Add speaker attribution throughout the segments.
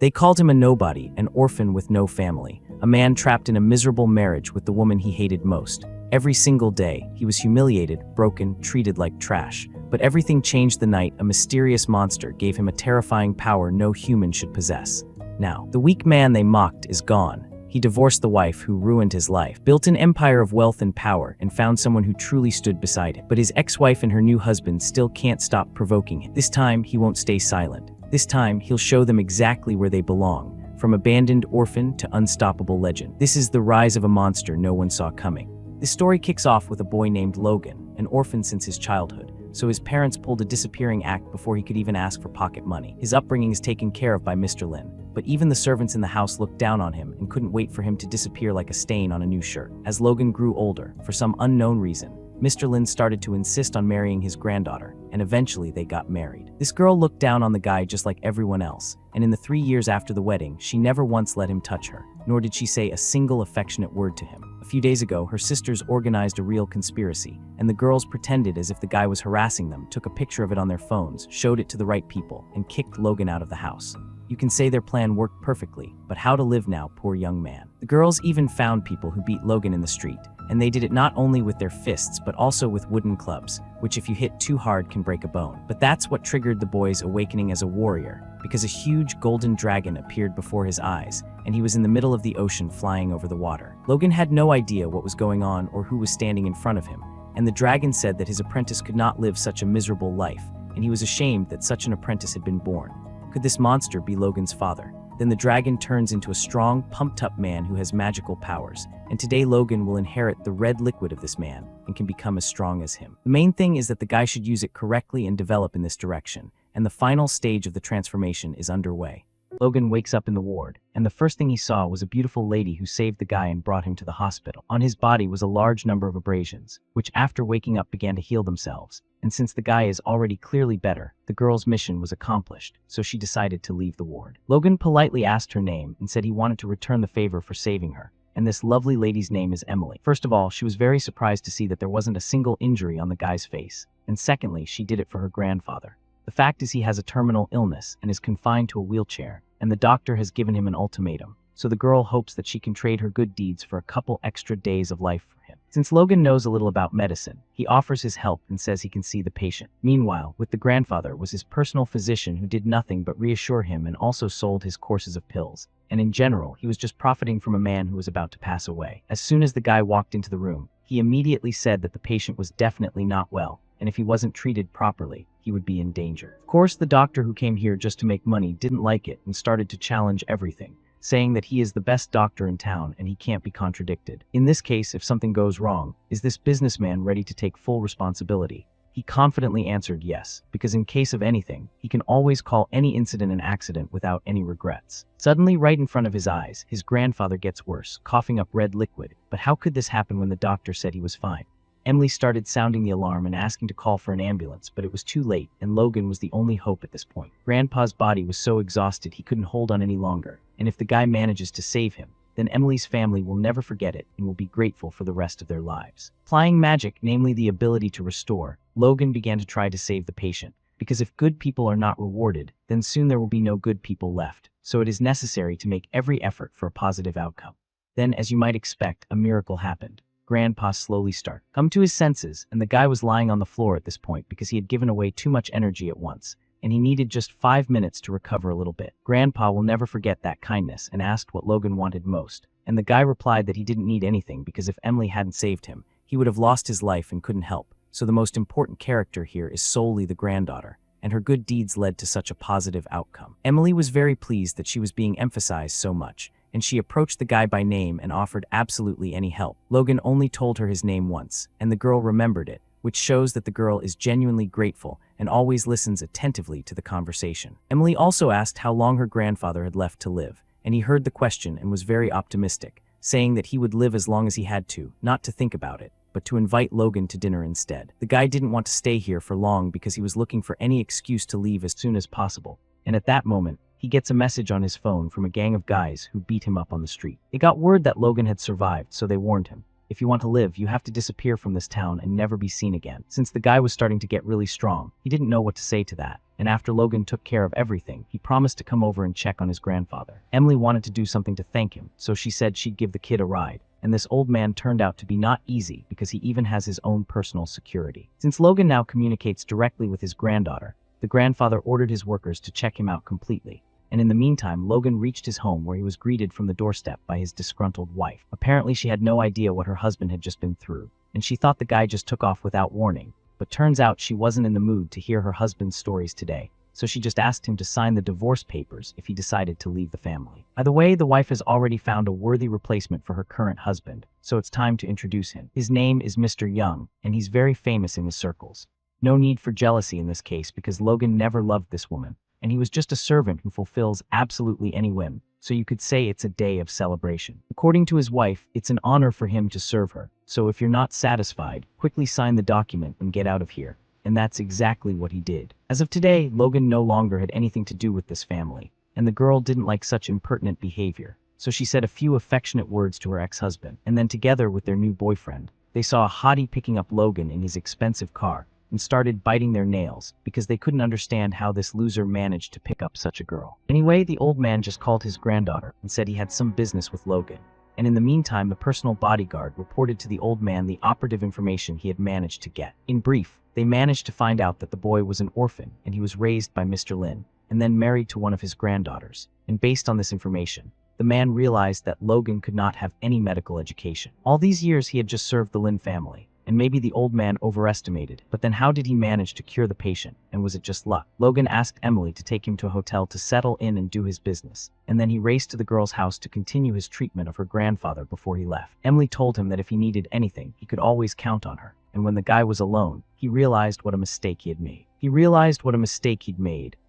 Speaker 1: They called him a nobody, an orphan with no family, a man trapped in a miserable marriage with the woman he hated most. Every single day, he was humiliated, broken, treated like trash. But everything changed the night a mysterious monster gave him a terrifying power no human should possess. Now, the weak man they mocked is gone. He divorced the wife who ruined his life, built an empire of wealth and power, and found someone who truly stood beside him. But his ex-wife and her new husband still can't stop provoking him. This time, he won't stay silent. This time, he'll show them exactly where they belong, from abandoned orphan to unstoppable legend. This is the rise of a monster no one saw coming. This story kicks off with a boy named Logan, an orphan since his childhood, so his parents pulled a disappearing act before he could even ask for pocket money. His upbringing is taken care of by Mr. Lin, but even the servants in the house looked down on him and couldn't wait for him to disappear like a stain on a new shirt. As Logan grew older, for some unknown reason, Mr. Lin started to insist on marrying his granddaughter, and eventually they got married. This girl looked down on the guy just like everyone else, and in the 3 years after the wedding, she never once let him touch her, nor did she say a single affectionate word to him. A few days ago, her sisters organized a real conspiracy, and the girls pretended as if the guy was harassing them, took a picture of it on their phones, showed it to the right people, and kicked Logan out of the house. You can say their plan worked perfectly, but how to live now, poor young man. The girls even found people who beat Logan in the street, and they did it not only with their fists but also with wooden clubs, which if you hit too hard can break a bone. But that's what triggered the boy's awakening as a warrior, because a huge golden dragon appeared before his eyes, and he was in the middle of the ocean flying over the water. Logan had no idea what was going on or who was standing in front of him, and the dragon said that his apprentice could not live such a miserable life, and he was ashamed that such an apprentice had been born. Could this monster be Logan's father? Then the dragon turns into a strong, pumped-up man who has magical powers, and today Logan will inherit the red liquid of this man and can become as strong as him. The main thing is that the guy should use it correctly and develop in this direction, and the final stage of the transformation is underway. Logan wakes up in the ward, and the first thing he saw was a beautiful lady who saved the guy and brought him to the hospital. On his body was a large number of abrasions, which after waking up began to heal themselves. And since the guy is already clearly better, the girl's mission was accomplished, so she decided to leave the ward. Logan politely asked her name and said he wanted to return the favor for saving her, and this lovely lady's name is Emily. First of all, she was very surprised to see that there wasn't a single injury on the guy's face, and secondly, she did it for her grandfather. The fact is he has a terminal illness and is confined to a wheelchair, and the doctor has given him an ultimatum, so the girl hopes that she can trade her good deeds for a couple extra days of life for him. Since Logan knows a little about medicine, he offers his help and says he can see the patient. Meanwhile, with the grandfather was his personal physician who did nothing but reassure him and also sold his courses of pills. And in general, he was just profiting from a man who was about to pass away. As soon as the guy walked into the room, he immediately said that the patient was definitely not well, and if he wasn't treated properly, he would be in danger. Of course, the doctor who came here just to make money didn't like it and started to challenge everything, saying that he is the best doctor in town and he can't be contradicted. In this case, if something goes wrong, is this businessman ready to take full responsibility? He confidently answered yes, because in case of anything, he can always call any incident an accident without any regrets. Suddenly, right in front of his eyes, his grandfather gets worse, coughing up red liquid. But how could this happen when the doctor said he was fine? Emily started sounding the alarm and asking to call for an ambulance, but it was too late, and Logan was the only hope at this point. Grandpa's body was so exhausted he couldn't hold on any longer, and if the guy manages to save him, then Emily's family will never forget it and will be grateful for the rest of their lives. Applying magic, namely the ability to restore, Logan began to try to save the patient, because if good people are not rewarded, then soon there will be no good people left, so it is necessary to make every effort for a positive outcome. Then, as you might expect, a miracle happened. Grandpa slowly started to come to his senses, and the guy was lying on the floor at this point because he had given away too much energy at once, and he needed just 5 minutes to recover a little bit. Grandpa will never forget that kindness and asked what Logan wanted most, and the guy replied that he didn't need anything because if Emily hadn't saved him, he would have lost his life and couldn't help. So the most important character here is solely the granddaughter, and her good deeds led to such a positive outcome. Emily was very pleased that she was being emphasized so much, and she approached the guy by name and offered absolutely any help. Logan only told her his name once, and the girl remembered it, which shows that the girl is genuinely grateful and always listens attentively to the conversation. Emily also asked how long her grandfather had left to live, and he heard the question and was very optimistic, saying that he would live as long as he had to, not to think about it, but to invite Logan to dinner instead. The guy didn't want to stay here for long because he was looking for any excuse to leave as soon as possible, and at that moment, he gets a message on his phone from a gang of guys who beat him up on the street. They got word that Logan had survived, so they warned him. If you want to live, you have to disappear from this town and never be seen again. Since the guy was starting to get really strong, he didn't know what to say to that. and after Logan took care of everything, he promised to come over and check on his grandfather. Emily wanted to do something to thank him, so she said she'd give the kid a ride. And this old man turned out to be not easy because he even has his own personal security. Since Logan now communicates directly with his granddaughter, the grandfather ordered his workers to check him out completely. And in the meantime, Logan reached his home where he was greeted from the doorstep by his disgruntled wife. Apparently, she had no idea what her husband had just been through, and she thought the guy just took off without warning. But turns out she wasn't in the mood to hear her husband's stories today, so she just asked him to sign the divorce papers if he decided to leave the family. By the way, the wife has already found a worthy replacement for her current husband, so it's time to introduce him. His name is Mr. Young, and he's very famous in his circles. No need for jealousy in this case because Logan never loved this woman, and he was just a servant who fulfills absolutely any whim, so you could say it's a day of celebration. According to his wife, it's an honor for him to serve her, so if you're not satisfied, quickly sign the document and get out of here. And that's exactly what he did. As of today, Logan no longer had anything to do with this family, and the girl didn't like such impertinent behavior, so she said a few affectionate words to her ex-husband, and then together with their new boyfriend, they saw a hottie picking up Logan in his expensive car and started biting their nails because they couldn't understand how this loser managed to pick up such a girl. Anyway, the old man just called his granddaughter and said he had some business with Logan. And in the meantime, the personal bodyguard reported to the old man the operative information he had managed to get. In brief, they managed to find out that the boy was an orphan and he was raised by Mr. Lin and then married to one of his granddaughters. And based on this information, the man realized that Logan could not have any medical education. All these years he had just served the Lin family, and maybe the old man overestimated, but then how did he manage to cure the patient, and was it just luck? Logan asked Emily to take him to a hotel to settle in and do his business, and then he raced to the girl's house to continue his treatment of her grandfather before he left. Emily told him that if he needed anything, he could always count on her, and when the guy was alone, he realized what a mistake he had made.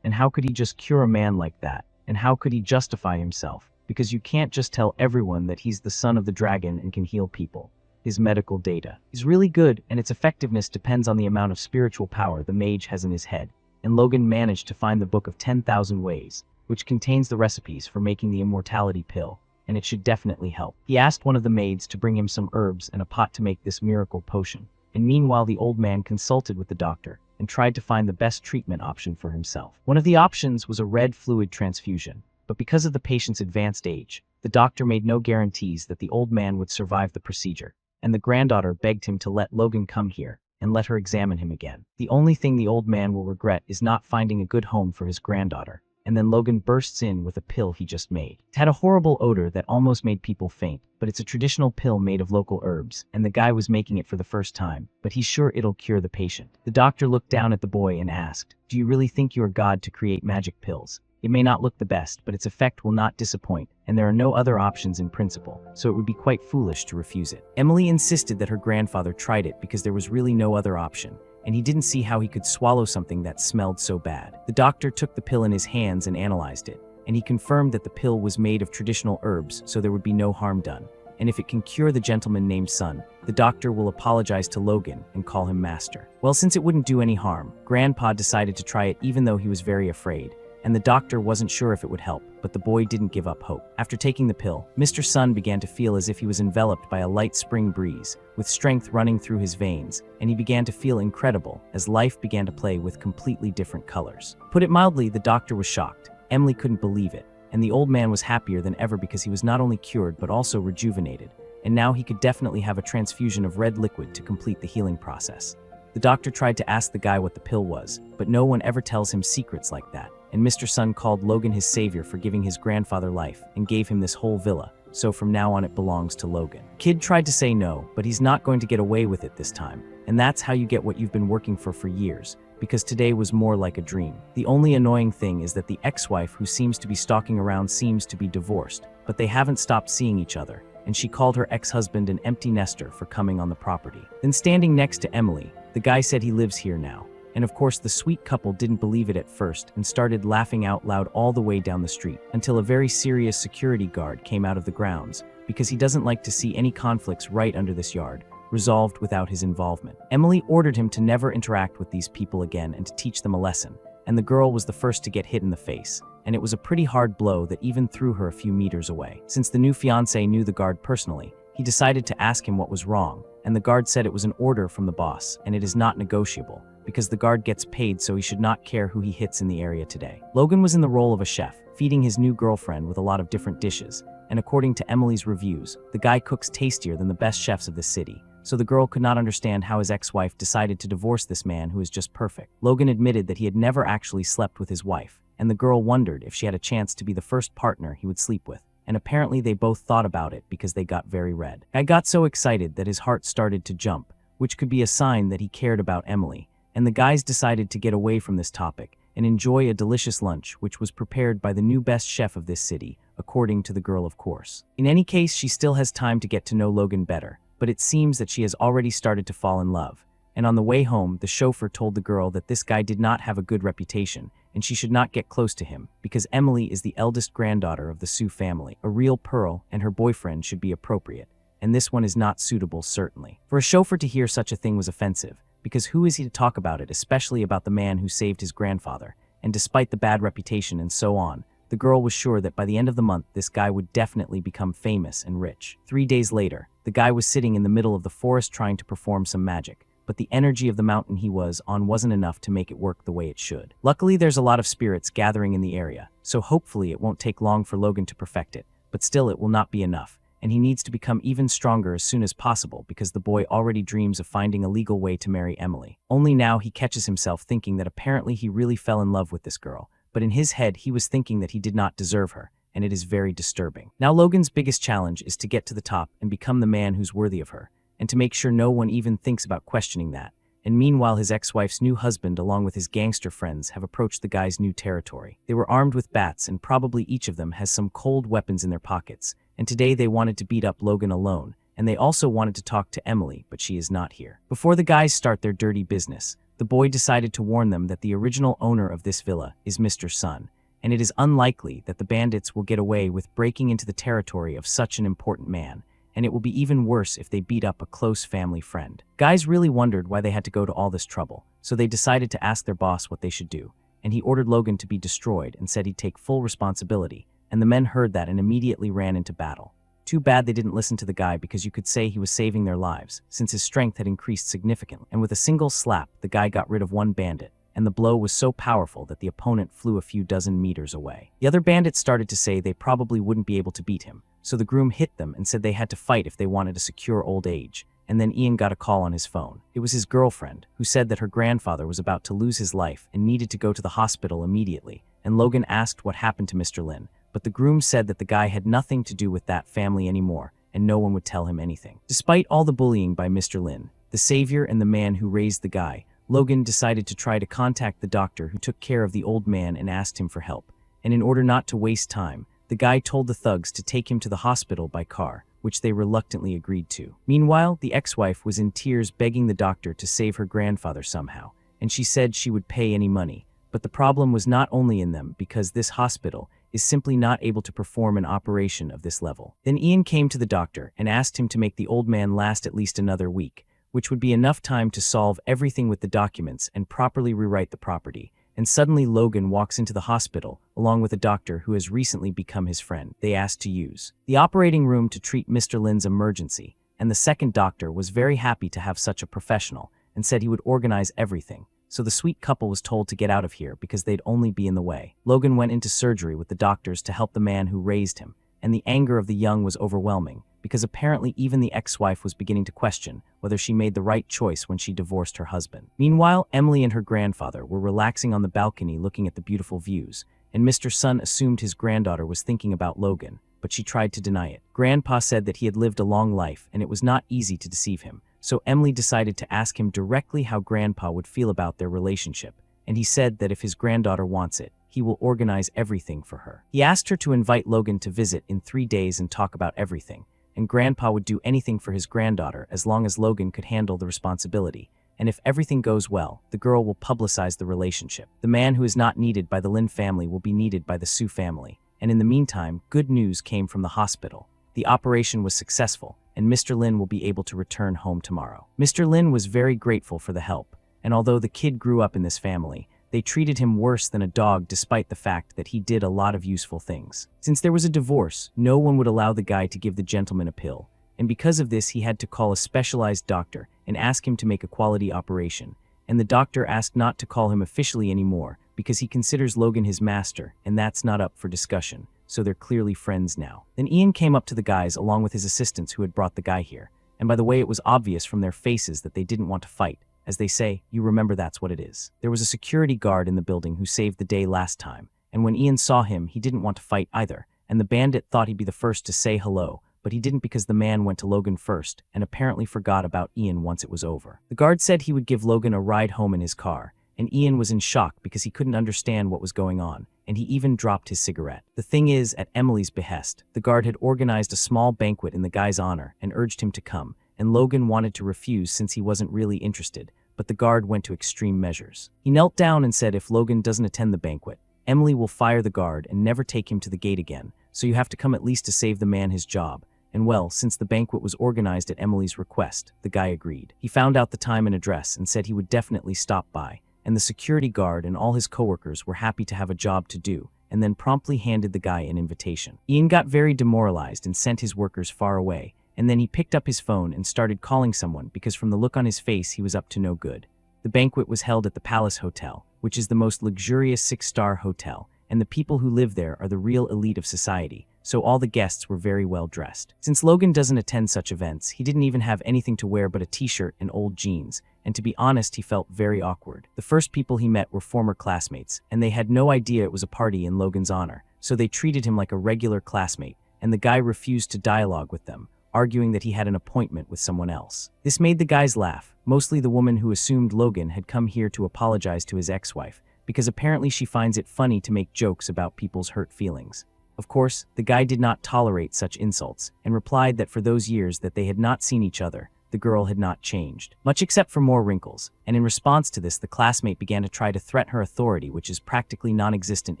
Speaker 1: And how could he just cure a man like that? And how could he justify himself? Because you can't just tell everyone that he's the son of the dragon and can heal people. His medical data is really good, and its effectiveness depends on the amount of spiritual power the mage has in his head. And Logan managed to find the book of 10,000 ways, which contains the recipes for making the immortality pill, and it should definitely help. He asked one of the maids to bring him some herbs and a pot to make this miracle potion. And meanwhile, the old man consulted with the doctor and tried to find the best treatment option for himself. One of the options was a red fluid transfusion, but because of the patient's advanced age, the doctor made no guarantees that the old man would survive the procedure. And the granddaughter begged him to let Logan come here and let her examine him again. The only thing the old man will regret is not finding a good home for his granddaughter. And then Logan bursts in with a pill he just made. It had a horrible odor that almost made people faint, but it's a traditional pill made of local herbs, and the guy was making it for the first time, but he's sure it'll cure the patient. The doctor looked down at the boy and asked, "Do you really think you are God to create magic pills? It may not look the best, but its effect will not disappoint, and there are no other options in principle, so it would be quite foolish to refuse it." Emily insisted that her grandfather tried it because there was really no other option, and he didn't see how he could swallow something that smelled so bad. The doctor took the pill in his hands and analyzed it, and he confirmed that the pill was made of traditional herbs, so there would be no harm done. And if it can cure the gentleman named Sun, the doctor will apologize to Logan and call him master. Well, since it wouldn't do any harm, Grandpa decided to try it even though he was very afraid, and the doctor wasn't sure if it would help, but the boy didn't give up hope. After taking the pill, Mr. Sun began to feel as if he was enveloped by a light spring breeze, with strength running through his veins, and he began to feel incredible as life began to play with completely different colors. Put it mildly, the doctor was shocked. Emily couldn't believe it, and the old man was happier than ever because he was not only cured but also rejuvenated, and now he could definitely have a transfusion of red liquid to complete the healing process. The doctor tried to ask the guy what the pill was, but no one ever tells him secrets like that. And Mr. Sun called Logan his savior for giving his grandfather life and gave him this whole villa, so from now on it belongs to Logan. Kid tried to say no, but he's not going to get away with it this time. And that's how you get what you've been working for years, because today was more like a dream. The only annoying thing is that the ex-wife who seems to be stalking around seems to be divorced, but they haven't stopped seeing each other, and she called her ex-husband an empty nester for coming on the property. Then standing next to Emily, the guy said he lives here now. And of course the sweet couple didn't believe it at first and started laughing out loud all the way down the street, until a very serious security guard came out of the grounds, because he doesn't like to see any conflicts right under this yard, resolved without his involvement. Emily ordered him to never interact with these people again and to teach them a lesson, and the girl was the first to get hit in the face, and it was a pretty hard blow that even threw her a few meters away. Since the new fiancé knew the guard personally, he decided to ask him what was wrong, and the guard said it was an order from the boss, and it is not negotiable, because the guard gets paid, so he should not care who he hits in the area today. Logan was in the role of a chef, feeding his new girlfriend with a lot of different dishes, and according to Emily's reviews, the guy cooks tastier than the best chefs of the city, so the girl could not understand how his ex-wife decided to divorce this man who is just perfect. Logan admitted that he had never actually slept with his wife, and the girl wondered if she had a chance to be the first partner he would sleep with, and apparently they both thought about it because they got very red. I got so excited that his heart started to jump, which could be a sign that he cared about Emily, and the guys decided to get away from this topic and enjoy a delicious lunch which was prepared by the new best chef of this city, according to the girl, of course. In any case, she still has time to get to know Logan better, but it seems that she has already started to fall in love. And on the way home, the chauffeur told the girl that this guy did not have a good reputation, and she should not get close to him, because Emily is the eldest granddaughter of the Sue family, a real pearl, and her boyfriend should be appropriate, and this one is not suitable, certainly. For a chauffeur to hear such a thing was offensive, because who is he to talk about it, especially about the man who saved his grandfather, and despite the bad reputation and so on, the girl was sure that by the end of the month this guy would definitely become famous and rich. 3 days later, the guy was sitting in the middle of the forest trying to perform some magic, but the energy of the mountain he was on wasn't enough to make it work the way it should. Luckily, there's a lot of spirits gathering in the area, so hopefully it won't take long for Logan to perfect it, but still it will not be enough, and he needs to become even stronger as soon as possible because the boy already dreams of finding a legal way to marry Emily. Only now he catches himself thinking that apparently he really fell in love with this girl, but in his head he was thinking that he did not deserve her, and it is very disturbing. Now Logan's biggest challenge is to get to the top and become the man who's worthy of her, and to make sure no one even thinks about questioning that. And meanwhile, his ex-wife's new husband along with his gangster friends have approached the guy's new territory. They were armed with bats, and probably each of them has some cold weapons in their pockets, and today they wanted to beat up Logan alone, and they also wanted to talk to Emily, but she is not here. Before the guys start their dirty business, the boy decided to warn them that the original owner of this villa is Mr. Sun, and it is unlikely that the bandits will get away with breaking into the territory of such an important man, and it will be even worse if they beat up a close family friend. Guys really wondered why they had to go to all this trouble, so they decided to ask their boss what they should do, and he ordered Logan to be destroyed and said he'd take full responsibility, and the men heard that and immediately ran into battle. Too bad they didn't listen to the guy, because you could say he was saving their lives, since his strength had increased significantly, and with a single slap, the guy got rid of one bandit, and the blow was so powerful that the opponent flew a few dozen meters away. The other bandits started to say they probably wouldn't be able to beat him, so the groom hit them and said they had to fight if they wanted to secure old age, and then Ian got a call on his phone. It was his girlfriend, who said that her grandfather was about to lose his life and needed to go to the hospital immediately, and Logan asked what happened to Mr. Lin, but the groom said that the guy had nothing to do with that family anymore, and no one would tell him anything. Despite all the bullying by Mr. Lin, the savior and the man who raised the guy, Logan decided to try to contact the doctor who took care of the old man and asked him for help, and in order not to waste time, the guy told the thugs to take him to the hospital by car, which they reluctantly agreed to. Meanwhile, the ex-wife was in tears begging the doctor to save her grandfather somehow, and she said she would pay any money, but the problem was not only in them, because this hospital is simply not able to perform an operation of this level. Then Ian came to the doctor and asked him to make the old man last at least another week, which would be enough time to solve everything with the documents and properly rewrite the property. And suddenly Logan walks into the hospital, along with a doctor who has recently become his friend. They asked to use the operating room to treat Mr. Lin's emergency, and the second doctor was very happy to have such a professional, and said he would organize everything. So the sweet couple was told to get out of here because they'd only be in the way. Logan went into surgery with the doctors to help the man who raised him, and the anger of the young was overwhelming, because apparently even the ex-wife was beginning to question whether she made the right choice when she divorced her husband. Meanwhile, Emily and her grandfather were relaxing on the balcony looking at the beautiful views, and Mr. Sun assumed his granddaughter was thinking about Logan, but she tried to deny it. Grandpa said that he had lived a long life and it was not easy to deceive him, so Emily decided to ask him directly how Grandpa would feel about their relationship, and he said that if his granddaughter wants it, he will organize everything for her. He asked her to invite Logan to visit in 3 days and talk about everything, and Grandpa would do anything for his granddaughter as long as Logan could handle the responsibility, and if everything goes well, the girl will publicize the relationship. The man who is not needed by the Lin family will be needed by the Sue family, and in the meantime, good news came from the hospital. The operation was successful, and Mr. Lin will be able to return home tomorrow. Mr. Lin was very grateful for the help, and although the kid grew up in this family, they treated him worse than a dog despite the fact that he did a lot of useful things. Since there was a divorce, no one would allow the guy to give the gentleman a pill, and because of this he had to call a specialized doctor and ask him to make a quality operation. And the doctor asked not to call him officially anymore because he considers Logan his master, and that's not up for discussion, so they're clearly friends now. Then Ian came up to the guys along with his assistants who had brought the guy here, and by the way, it was obvious from their faces that they didn't want to fight. As they say, you remember that's what it is. There was a security guard in the building who saved the day last time, and when Ian saw him, he didn't want to fight either, and the bandit thought he'd be the first to say hello, but he didn't because the man went to Logan first and apparently forgot about Ian once it was over. The guard said he would give Logan a ride home in his car, and Ian was in shock because he couldn't understand what was going on, and he even dropped his cigarette. The thing is, at Emily's behest, the guard had organized a small banquet in the guy's honor and urged him to come, and Logan wanted to refuse since he wasn't really interested, but the guard went to extreme measures. He knelt down and said if Logan doesn't attend the banquet, Emily will fire the guard and never take him to the gate again, so you have to come at least to save the man his job. And well, since the banquet was organized at Emily's request, the guy agreed. He found out the time and address and said he would definitely stop by, and the security guard and all his coworkers were happy to have a job to do, and then promptly handed the guy an invitation. Ian got very demoralized and sent his workers far away, and then he picked up his phone and started calling someone because from the look on his face he was up to no good. The banquet was held at the Palace Hotel, which is the most luxurious 6-star hotel, and the people who live there are the real elite of society, so all the guests were very well dressed. Since Logan doesn't attend such events, he didn't even have anything to wear but a t-shirt and old jeans, and to be honest, he felt very awkward. The first people he met were former classmates, and they had no idea it was a party in Logan's honor, so they treated him like a regular classmate, and the guy refused to dialogue with them, arguing that he had an appointment with someone else. This made the guys laugh, mostly the woman who assumed Logan had come here to apologize to his ex-wife, because apparently she finds it funny to make jokes about people's hurt feelings. Of course, the guy did not tolerate such insults, and replied that for those years that they had not seen each other, the girl had not changed, much except for more wrinkles, and in response to this the classmate began to try to threaten her authority, which is practically non-existent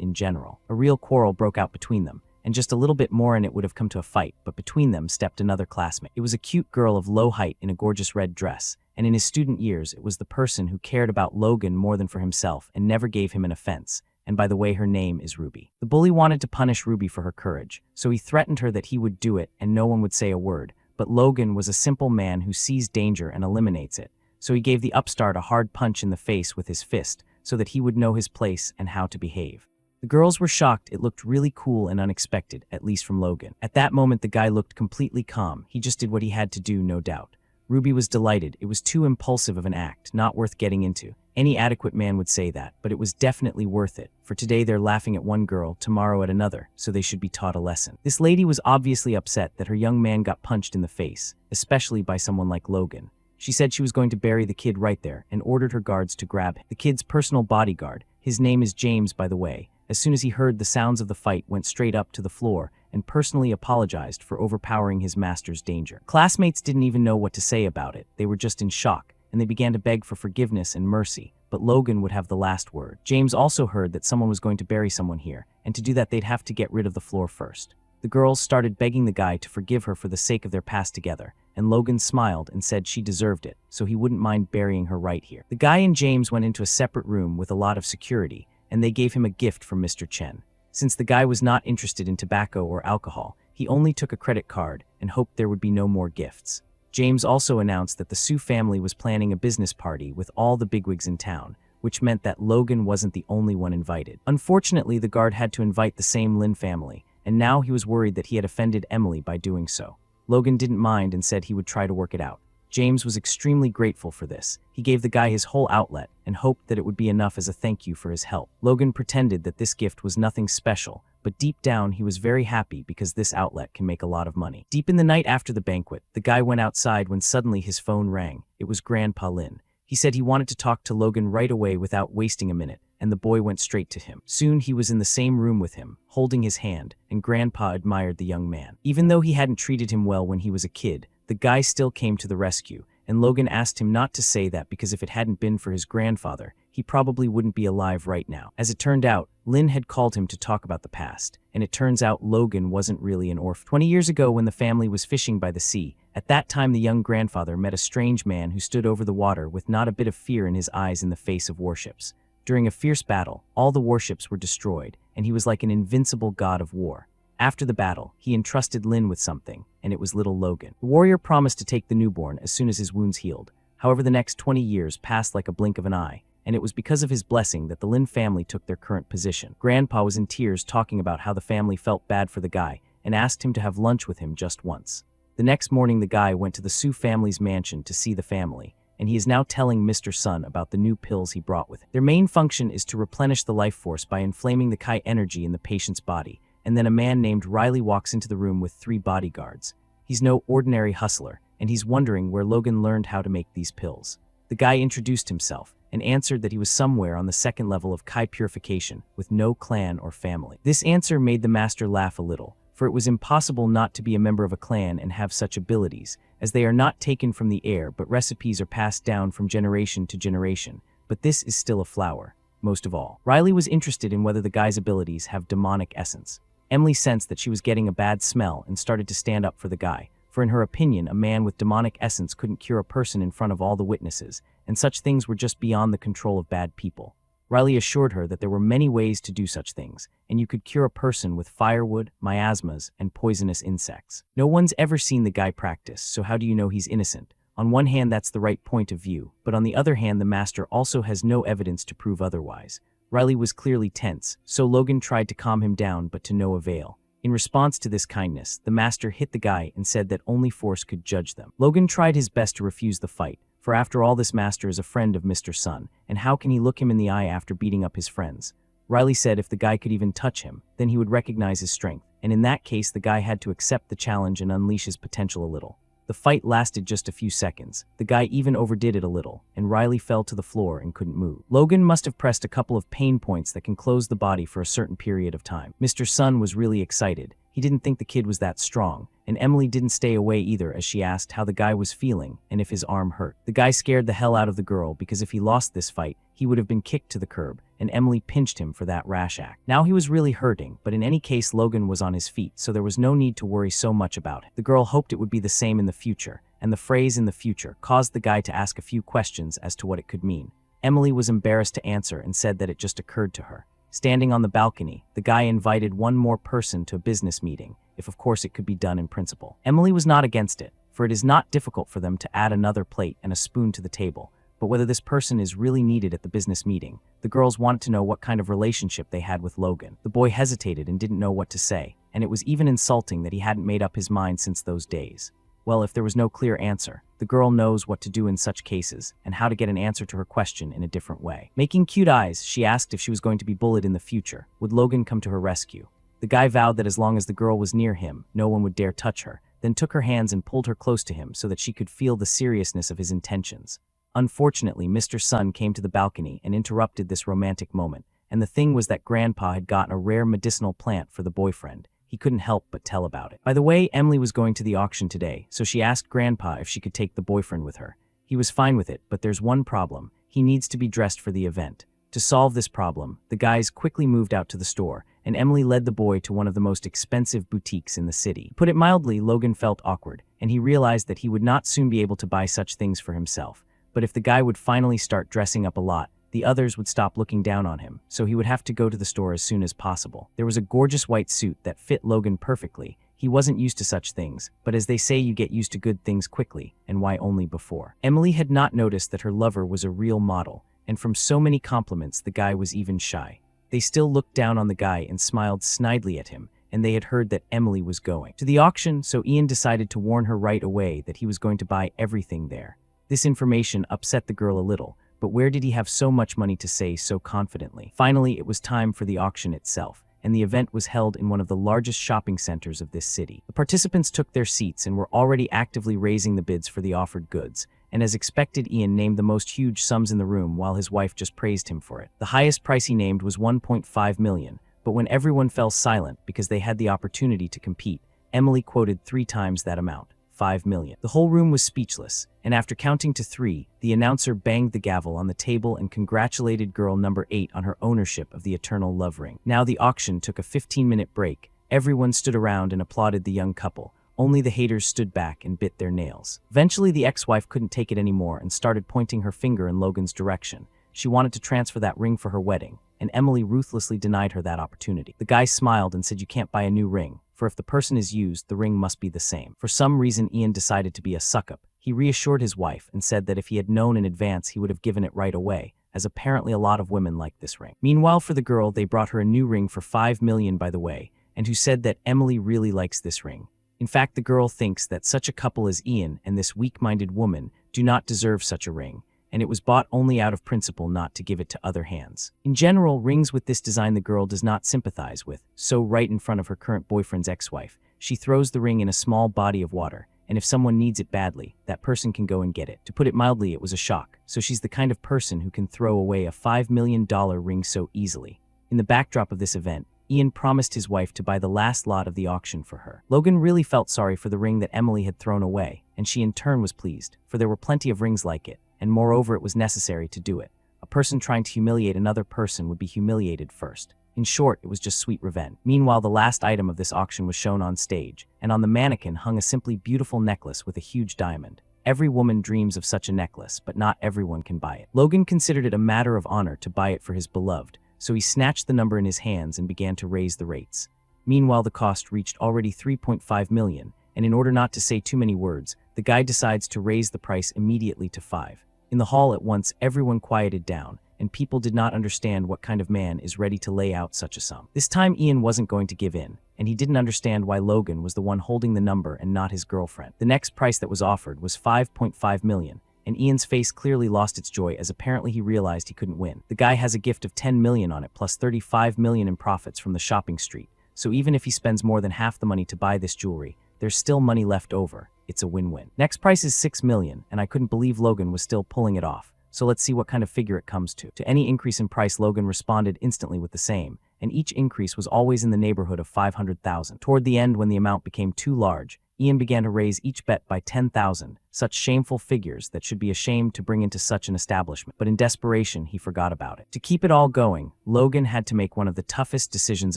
Speaker 1: in general. A real quarrel broke out between them, and just a little bit more and it would have come to a fight, but between them stepped another classmate. It was a cute girl of low height in a gorgeous red dress, and in his student years it was the person who cared about Logan more than for himself and never gave him an offense. And by the way, her name is Ruby. The bully wanted to punish Ruby for her courage, so he threatened her that he would do it and no one would say a word, but Logan was a simple man who sees danger and eliminates it, so he gave the upstart a hard punch in the face with his fist so that he would know his place and how to behave. The girls were shocked. It looked really cool and unexpected, at least from Logan. At that moment the guy looked completely calm. He just did what he had to do, no doubt. Ruby was delighted. It was too impulsive of an act, not worth getting into. Any adequate man would say that, but it was definitely worth it. For today they're laughing at one girl, tomorrow at another, so they should be taught a lesson. This lady was obviously upset that her young man got punched in the face, especially by someone like Logan. She said she was going to bury the kid right there and ordered her guards to grab him. The kid's personal bodyguard, his name is James by the way, as soon as he heard the sounds of the fight went straight up to the floor and personally apologized for overpowering his master's danger. Classmates didn't even know what to say about it. They were just in shock, and they began to beg for forgiveness and mercy, but Logan would have the last word. James also heard that someone was going to bury someone here, and to do that they'd have to get rid of the floor first. The girls started begging the guy to forgive her for the sake of their past together, and Logan smiled and said she deserved it, so he wouldn't mind burying her right here. The guy and James went into a separate room with a lot of security, and they gave him a gift from Mr. Chen. Since the guy was not interested in tobacco or alcohol, he only took a credit card and hoped there would be no more gifts. James also announced that the Su family was planning a business party with all the bigwigs in town, which meant that Logan wasn't the only one invited. Unfortunately, the guard had to invite the same Lin family, and now he was worried that he had offended Emily by doing so. Logan didn't mind and said he would try to work it out. James was extremely grateful for this. He gave the guy his whole outlet and hoped that it would be enough as a thank you for his help. Logan pretended that this gift was nothing special, but deep down he was very happy because this outlet can make a lot of money. Deep in the night after the banquet, the guy went outside when suddenly his phone rang. It was Grandpa Lin. He said he wanted to talk to Logan right away without wasting a minute, and the boy went straight to him. Soon he was in the same room with him, holding his hand, and Grandpa admired the young man. Even though he hadn't treated him well when he was a kid, the guy still came to the rescue, and Logan asked him not to say that because if it hadn't been for his grandfather, he probably wouldn't be alive right now. As it turned out, Lin had called him to talk about the past, and it turns out Logan wasn't really an orphan. 20 years ago when the family was fishing by the sea, at that time the young grandfather met a strange man who stood over the water with not a bit of fear in his eyes in the face of warships. During a fierce battle, all the warships were destroyed, and he was like an invincible god of war. After the battle, he entrusted Lin with something, and it was little Logan. The warrior promised to take the newborn as soon as his wounds healed. However, the next 20 years passed like a blink of an eye, and it was because of his blessing that the Lin family took their current position. Grandpa was in tears talking about how the family felt bad for the guy and asked him to have lunch with him just once. The next morning, the guy went to the Su family's mansion to see the family, and he is now telling Mr. Sun about the new pills he brought with him. Their main function is to replenish the life force by inflaming the Kai energy in the patient's body, and then a man named Riley walks into the room with 3 bodyguards. He's no ordinary hustler, and he's wondering where Logan learned how to make these pills. The guy introduced himself and answered that he was somewhere on the 2nd level of Kai purification with no clan or family. This answer made the master laugh a little, for it was impossible not to be a member of a clan and have such abilities, as they are not taken from the air but recipes are passed down from generation to generation. But this is still a flower, most of all. Riley was interested in whether the guy's abilities have demonic essence. Emily sensed that she was getting a bad smell and started to stand up for the guy, for in her opinion, a man with demonic essence couldn't cure a person in front of all the witnesses, and such things were just beyond the control of bad people. Riley assured her that there were many ways to do such things, and you could cure a person with firewood, miasmas, and poisonous insects. No one's ever seen the guy practice, so how do you know he's innocent? On one hand, that's the right point of view, but on the other hand, the master also has no evidence to prove otherwise. Riley was clearly tense, so Logan tried to calm him down, but to no avail. In response to this kindness, the master hit the guy and said that only force could judge them. Logan tried his best to refuse the fight, for after all, this master is a friend of Mr. Sun, and how can he look him in the eye after beating up his friends? Riley said if the guy could even touch him, then he would recognize his strength, and in that case the guy had to accept the challenge and unleash his potential a little. The fight lasted just a few seconds. The guy even overdid it a little, and Riley fell to the floor and couldn't move. Logan must have pressed a couple of pain points that can close the body for a certain period of time. Mr. Sun was really excited. He didn't think the kid was that strong, and Emily didn't stay away either as she asked how the guy was feeling and if his arm hurt. The guy scared the hell out of the girl because if he lost this fight, he would have been kicked to the curb, and Emily pinched him for that rash act. Now he was really hurting, but in any case Logan was on his feet, so there was no need to worry so much about it. The girl hoped it would be the same in the future, and the phrase "in the future" caused the guy to ask a few questions as to what it could mean. Emily was embarrassed to answer and said that it just occurred to her. Standing on the balcony, the guy invited one more person to a business meeting, if of course it could be done in principle. Emily was not against it, for it is not difficult for them to add another plate and a spoon to the table, but whether this person is really needed at the business meeting. The girls wanted to know what kind of relationship they had with Logan. The boy hesitated and didn't know what to say, and it was even insulting that he hadn't made up his mind since those days. Well, if there was no clear answer, the girl knows what to do in such cases and how to get an answer to her question in a different way. Making cute eyes, she asked if she was going to be bullied in the future. Would Logan come to her rescue? The guy vowed that as long as the girl was near him, no one would dare touch her, then took her hands and pulled her close to him so that she could feel the seriousness of his intentions. Unfortunately, Mr. Sun came to the balcony and interrupted this romantic moment, and the thing was that Grandpa had gotten a rare medicinal plant for the boyfriend. He couldn't help but tell about it. By the way, Emily was going to the auction today, so she asked Grandpa if she could take the boyfriend with her. He was fine with it, but there's one problem. He needs to be dressed for the event. To solve this problem, the guys quickly moved out to the store, and Emily led the boy to one of the most expensive boutiques in the city. To put it mildly, Logan felt awkward, and he realized that he would not soon be able to buy such things for himself. But if the guy would finally start dressing up a lot, the others would stop looking down on him, so he would have to go to the store as soon as possible. There was a gorgeous white suit that fit Logan perfectly. He wasn't used to such things, but as they say, you get used to good things quickly, and why only before. Emily had not noticed that her lover was a real model, and from so many compliments the guy was even shy. They still looked down on the guy and smiled snidely at him, and they had heard that Emily was going to the auction, so Ian decided to warn her right away that he was going to buy everything there. This information upset the girl a little, but where did he have so much money to say so confidently? Finally, it was time for the auction itself, and the event was held in one of the largest shopping centers of this city. The participants took their seats and were already actively raising the bids for the offered goods, and as expected, Ian named the most huge sums in the room while his wife just praised him for it. The highest price he named was 1.5 million, but when everyone fell silent because they had the opportunity to compete, Emily quoted 3 times that amount. 5 million. The whole room was speechless, and after counting to 3, the announcer banged the gavel on the table and congratulated girl number 8 on her ownership of the eternal love ring. Now the auction took a 15-minute break. Everyone stood around and applauded the young couple. Only the haters stood back and bit their nails. Eventually, the ex-wife couldn't take it anymore and started pointing her finger in Logan's direction. She wanted to transfer that ring for her wedding, and Emily ruthlessly denied her that opportunity. The guy smiled and said, "You can't buy a new ring. for if the person is used, the ring must be the same. For some reason, Ian decided to be a suck-up. He reassured his wife and said that if he had known in advance, he would have given it right away, as apparently a lot of women like this ring. Meanwhile, for the girl, they brought her a new ring for $5 million, by the way, and who said that Emily really likes this ring. In fact, the girl thinks that such a couple as Ian and this weak-minded woman do not deserve such a ring, and it was bought only out of principle not to give it to other hands. In general, rings with this design the girl does not sympathize with, so right in front of her current boyfriend's ex-wife, she throws the ring in a small body of water, and if someone needs it badly, that person can go and get it. To put it mildly, it was a shock, so she's the kind of person who can throw away a $5 million ring so easily. In the backdrop of this event, Ian promised his wife to buy the last lot of the auction for her. Logan really felt sorry for the ring that Emily had thrown away, and she in turn was pleased, for there were plenty of rings like it, and moreover it was necessary to do it. A person trying to humiliate another person would be humiliated first. In short, it was just sweet revenge. Meanwhile, the last item of this auction was shown on stage, and on the mannequin hung a simply beautiful necklace with a huge diamond. Every woman dreams of such a necklace, but not everyone can buy it. Logan considered it a matter of honor to buy it for his beloved, so he snatched the number in his hands and began to raise the rates. Meanwhile, the cost reached already $3.5 million, and in order not to say too many words, the guy decides to raise the price immediately to $5 million. In the hall at once, everyone quieted down, and people did not understand what kind of man is ready to lay out such a sum. This time Ian wasn't going to give in, and he didn't understand why Logan was the one holding the number and not his girlfriend. The next price that was offered was $5.5 million, and Ian's face clearly lost its joy as apparently he realized he couldn't win. The guy has a gift of $10 million on it plus $35 million in profits from the shopping street, so even if he spends more than half the money to buy this jewelry, there's still money left over. It's a win-win. Next price is $6 million, and I couldn't believe Logan was still pulling it off. So let's see what kind of figure it comes to. To any increase in price, Logan responded instantly with the same, and each increase was always in the neighborhood of $500,000. Toward the end, when the amount became too large, Ian began to raise each bet by $10,000, such shameful figures that should be ashamed to bring into such an establishment. But in desperation, he forgot about it. To keep it all going, Logan had to make one of the toughest decisions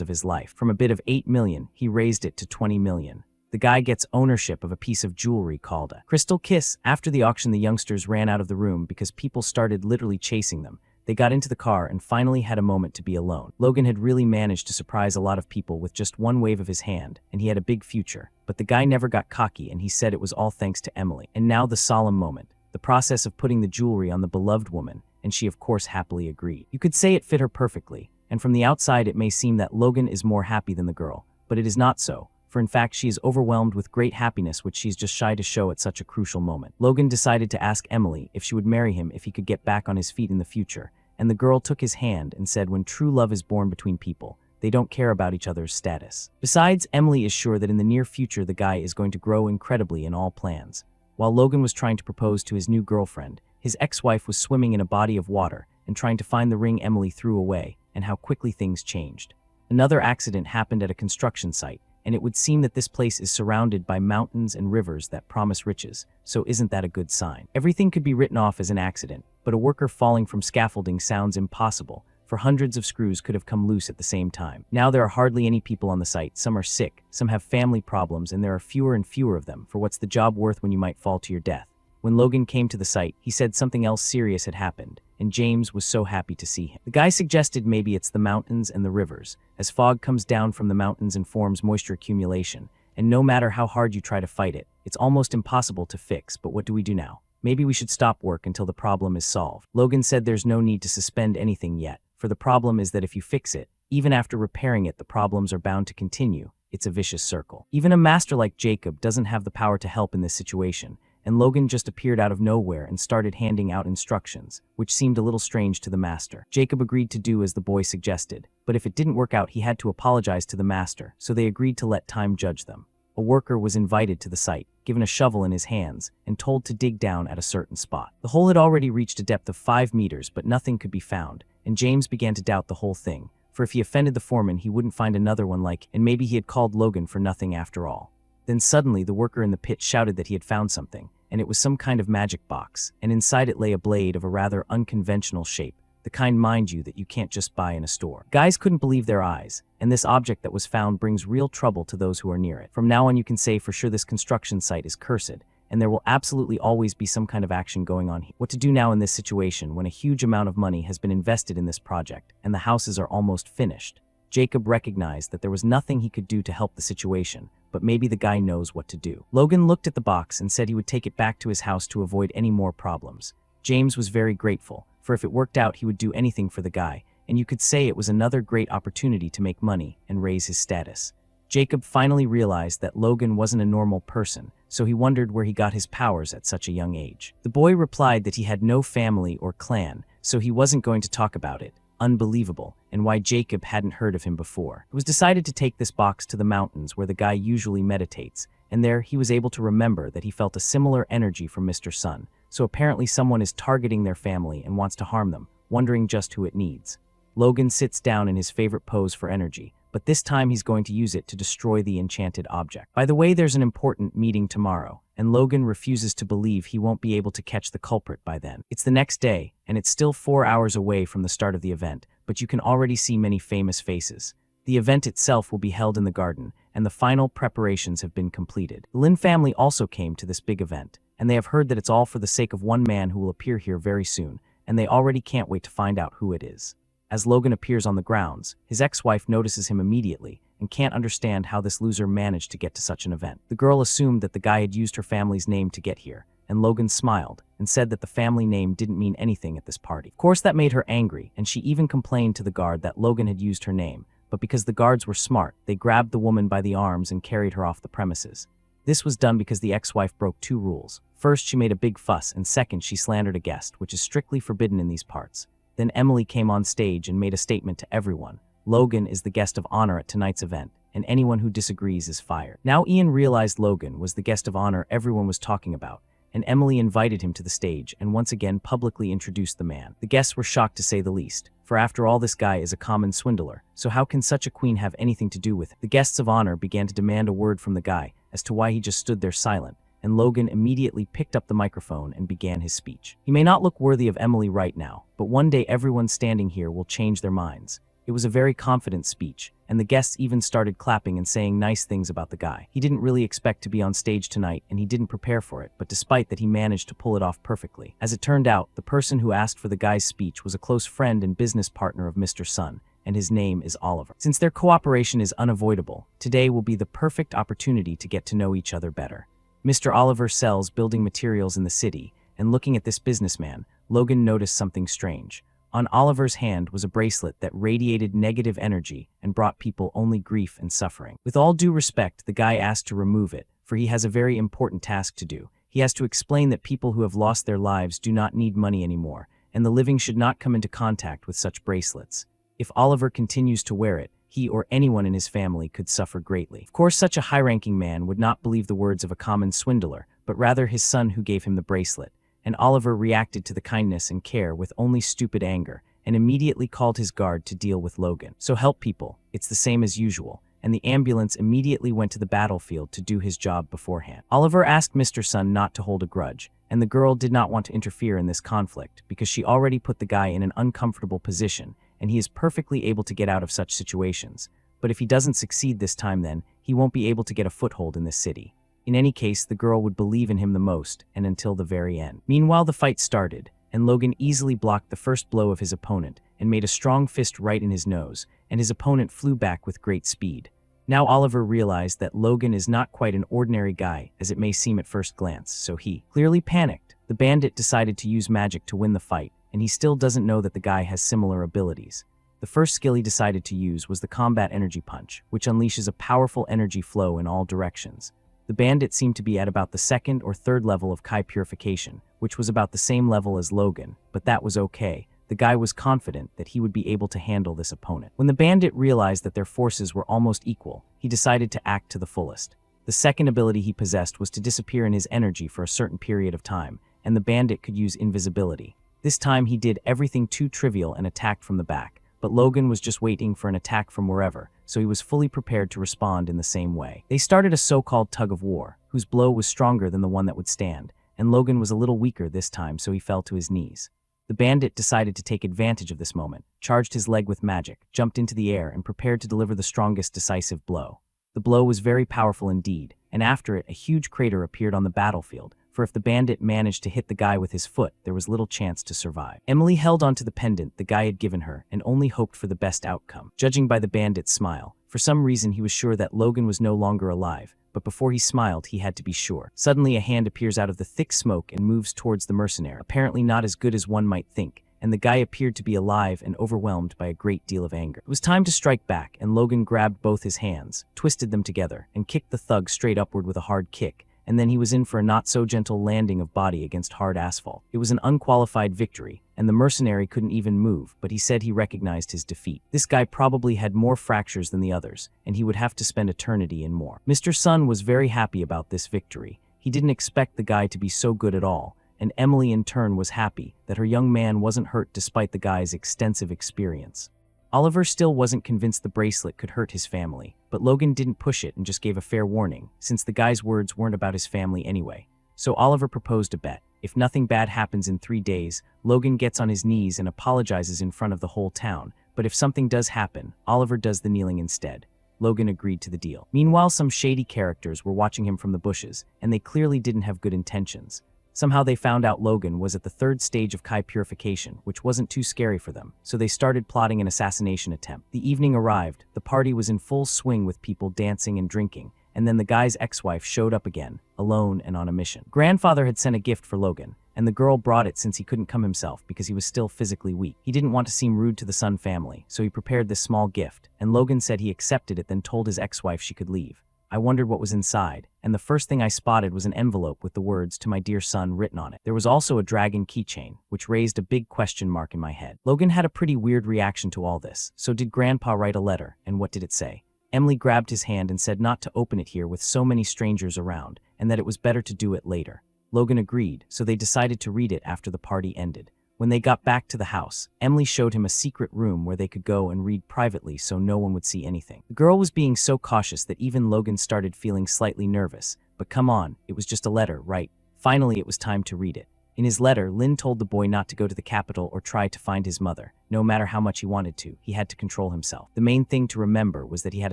Speaker 1: of his life. From a bid of $8 million, he raised it to $20 million. The guy gets ownership of a piece of jewelry called a crystal kiss. After the auction, the youngsters ran out of the room because people started literally chasing them. They got into the car and finally had a moment to be alone. Logan had really managed to surprise a lot of people with just one wave of his hand, and he had a big future. But the guy never got cocky, and he said it was all thanks to Emily. And now the solemn moment, the process of putting the jewelry on the beloved woman, and she of course happily agreed. You could say it fit her perfectly, and from the outside it may seem that Logan is more happy than the girl, but it is not so. For in fact, she is overwhelmed with great happiness which she's just shy to show at such a crucial moment. Logan decided to ask Emily if she would marry him if he could get back on his feet in the future, and the girl took his hand and said when true love is born between people, they don't care about each other's status. Besides, Emily is sure that in the near future the guy is going to grow incredibly in all plans. While Logan was trying to propose to his new girlfriend, his ex-wife was swimming in a body of water and trying to find the ring Emily threw away, and how quickly things changed. Another accident happened at a construction site, and it would seem that this place is surrounded by mountains and rivers that promise riches, so isn't that a good sign? Everything could be written off as an accident, but a worker falling from scaffolding sounds impossible, for hundreds of screws could have come loose at the same time. Now there are hardly any people on the site, some are sick, some have family problems, and there are fewer and fewer of them, for what's the job worth when you might fall to your death? When Logan came to the site, he said something else serious had happened, and James was so happy to see him. The guy suggested maybe it's the mountains and the rivers, as fog comes down from the mountains and forms moisture accumulation, and no matter how hard you try to fight it, it's almost impossible to fix. But what do we do now? Maybe we should stop work until the problem is solved. Logan said there's no need to suspend anything yet, for the problem is that if you fix it, even after repairing it, the problems are bound to continue. It's a vicious circle. Even a master like Jacob doesn't have the power to help in this situation, and Logan just appeared out of nowhere and started handing out instructions, which seemed a little strange to the master. Jacob agreed to do as the boy suggested, but if it didn't work out he had to apologize to the master, so they agreed to let time judge them. A worker was invited to the site, given a shovel in his hands, and told to dig down at a certain spot. The hole had already reached a depth of 5 meters, but nothing could be found, and James began to doubt the whole thing, for if he offended the foreman he wouldn't find another one like, and maybe he had called Logan for nothing after all. Then suddenly the worker in the pit shouted that he had found something, and it was some kind of magic box, and inside it lay a blade of a rather unconventional shape, the kind, mind you, that you can't just buy in a store. Guys couldn't believe their eyes, and this object that was found brings real trouble to those who are near it. From now on you can say for sure this construction site is cursed, and there will absolutely always be some kind of action going on here. What to do now in this situation when a huge amount of money has been invested in this project, and the houses are almost finished? Jacob recognized that there was nothing he could do to help the situation, but maybe the guy knows what to do. Logan looked at the box and said he would take it back to his house to avoid any more problems. James was very grateful, for if it worked out he would do anything for the guy, and you could say it was another great opportunity to make money and raise his status. Jacob finally realized that Logan wasn't a normal person, so he wondered where he got his powers at such a young age. The boy replied that he had no family or clan, so he wasn't going to talk about it. Unbelievable, and why Jacob hadn't heard of him before. It was decided to take this box to the mountains where the guy usually meditates, and there he was able to remember that he felt a similar energy from Mr. Sun, so apparently someone is targeting their family and wants to harm them, wondering just who it needs. Logan sits down in his favorite pose for energy, but this time he's going to use it to destroy the enchanted object. By the way, there's an important meeting tomorrow, and Logan refuses to believe he won't be able to catch the culprit by then. It's the next day, and it's still 4 hours away from the start of the event, but you can already see many famous faces. The event itself will be held in the garden, and the final preparations have been completed. The Lin family also came to this big event, and they have heard that it's all for the sake of one man who will appear here very soon, and they already can't wait to find out who it is. As Logan appears on the grounds, his ex-wife notices him immediately and can't understand how this loser managed to get to such an event. The girl assumed that the guy had used her family's name to get here, and Logan smiled and said that the family name didn't mean anything at this party. Of course, that made her angry, and she even complained to the guard that Logan had used her name, but because the guards were smart, they grabbed the woman by the arms and carried her off the premises. This was done because the ex-wife broke 2 rules. First, she made a big fuss, and second, she slandered a guest, which is strictly forbidden in these parts. Then Emily came on stage and made a statement to everyone. Logan is the guest of honor at tonight's event, and anyone who disagrees is fired. Now Ian realized Logan was the guest of honor everyone was talking about, and Emily invited him to the stage and once again publicly introduced the man. The guests were shocked to say the least, for after all this guy is a common swindler, so how can such a queen have anything to do with it? The guests of honor began to demand a word from the guy as to why he just stood there silent, and Logan immediately picked up the microphone and began his speech. He may not look worthy of Emily right now, but one day everyone standing here will change their minds. It was a very confident speech, and the guests even started clapping and saying nice things about the guy. He didn't really expect to be on stage tonight, and he didn't prepare for it, but despite that he managed to pull it off perfectly. As it turned out, the person who asked for the guy's speech was a close friend and business partner of Mr. Sun, and his name is Oliver. Since their cooperation is unavoidable, today will be the perfect opportunity to get to know each other better. Mr. Oliver sells building materials in the city, and looking at this businessman, Logan noticed something strange. On Oliver's hand was a bracelet that radiated negative energy and brought people only grief and suffering. With all due respect, the guy asked to remove it, for he has a very important task to do. He has to explain that people who have lost their lives do not need money anymore, and the living should not come into contact with such bracelets. If Oliver continues to wear it, he or anyone in his family could suffer greatly. Of course, such a high-ranking man would not believe the words of a common swindler, but rather his son who gave him the bracelet, and Oliver reacted to the kindness and care with only stupid anger, and immediately called his guard to deal with Logan. So help people, it's the same as usual, and the ambulance immediately went to the battlefield to do his job beforehand. Oliver asked Mr. Sun not to hold a grudge, and the girl did not want to interfere in this conflict because she already put the guy in an uncomfortable position, and he is perfectly able to get out of such situations. But if he doesn't succeed this time, then he won't be able to get a foothold in this city. In any case, the girl would believe in him the most, and until the very end. Meanwhile, the fight started, and Logan easily blocked the first blow of his opponent and made a strong fist right in his nose, and his opponent flew back with great speed. Now Oliver realized that Logan is not quite an ordinary guy, as it may seem at first glance, so he clearly panicked. The bandit decided to use magic to win the fight, and he still doesn't know that the guy has similar abilities. The first skill he decided to use was the combat energy punch, which unleashes a powerful energy flow in all directions. The bandit seemed to be at about the 2nd or 3rd level of Kai purification, which was about the same level as Logan, but that was okay. The guy was confident that he would be able to handle this opponent. When the bandit realized that their forces were almost equal, he decided to act to the fullest. The second ability he possessed was to disappear in his energy for a certain period of time, and the bandit could use invisibility. This time he did everything too trivial and attacked from the back, but Logan was just waiting for an attack from wherever, so he was fully prepared to respond in the same way. They started a so-called tug of war, whose blow was stronger than the one that would stand, and Logan was a little weaker this time, so he fell to his knees. The bandit decided to take advantage of this moment, charged his leg with magic, jumped into the air, and prepared to deliver the strongest decisive blow. The blow was very powerful indeed, and after it, a huge crater appeared on the battlefield, for if the bandit managed to hit the guy with his foot, there was little chance to survive. Emily held onto the pendant the guy had given her and only hoped for the best outcome. Judging by the bandit's smile, for some reason he was sure that Logan was no longer alive, but before he smiled, he had to be sure. Suddenly, a hand appears out of the thick smoke and moves towards the mercenary, apparently not as good as one might think, and the guy appeared to be alive and overwhelmed by a great deal of anger. It was time to strike back, and Logan grabbed both his hands, twisted them together, and kicked the thug straight upward with a hard kick, and then he was in for a not-so-gentle landing of body against hard asphalt. It was an unqualified victory, and the mercenary couldn't even move, but he said he recognized his defeat. This guy probably had more fractures than the others, and he would have to spend eternity in more. Mr. Sun was very happy about this victory. He didn't expect the guy to be so good at all, and Emily in turn was happy that her young man wasn't hurt despite the guy's extensive experience. Oliver still wasn't convinced the bracelet could hurt his family, but Logan didn't push it and just gave a fair warning, since the guy's words weren't about his family anyway. So Oliver proposed a bet. If nothing bad happens in 3 days, Logan gets on his knees and apologizes in front of the whole town, but if something does happen, Oliver does the kneeling instead. Logan agreed to the deal. Meanwhile, some shady characters were watching him from the bushes, and they clearly didn't have good intentions. Somehow they found out Logan was at the 3rd stage of Kai purification, which wasn't too scary for them, so they started plotting an assassination attempt. The evening arrived, the party was in full swing with people dancing and drinking, and then the guy's ex-wife showed up again, alone and on a mission. Grandfather had sent a gift for Logan, and the girl brought it since he couldn't come himself because he was still physically weak. He didn't want to seem rude to the Sun family, so he prepared this small gift, and Logan said he accepted it, then told his ex-wife she could leave. I wondered what was inside, and the first thing I spotted was an envelope with the words "To my dear son" written on it. There was also a dragon keychain, which raised a big question mark in my head. Logan had a pretty weird reaction to all this. So did Grandpa write a letter, and what did it say? Emily grabbed his hand and said not to open it here with so many strangers around, and that it was better to do it later. Logan agreed, so they decided to read it after the party ended. When they got back to the house, Emily showed him a secret room where they could go and read privately so no one would see anything. The girl was being so cautious that even Logan started feeling slightly nervous. But come on, it was just a letter, right? Finally, it was time to read it. In his letter, Lin told the boy not to go to the capital or try to find his mother. No matter how much he wanted to, he had to control himself. The main thing to remember was that he had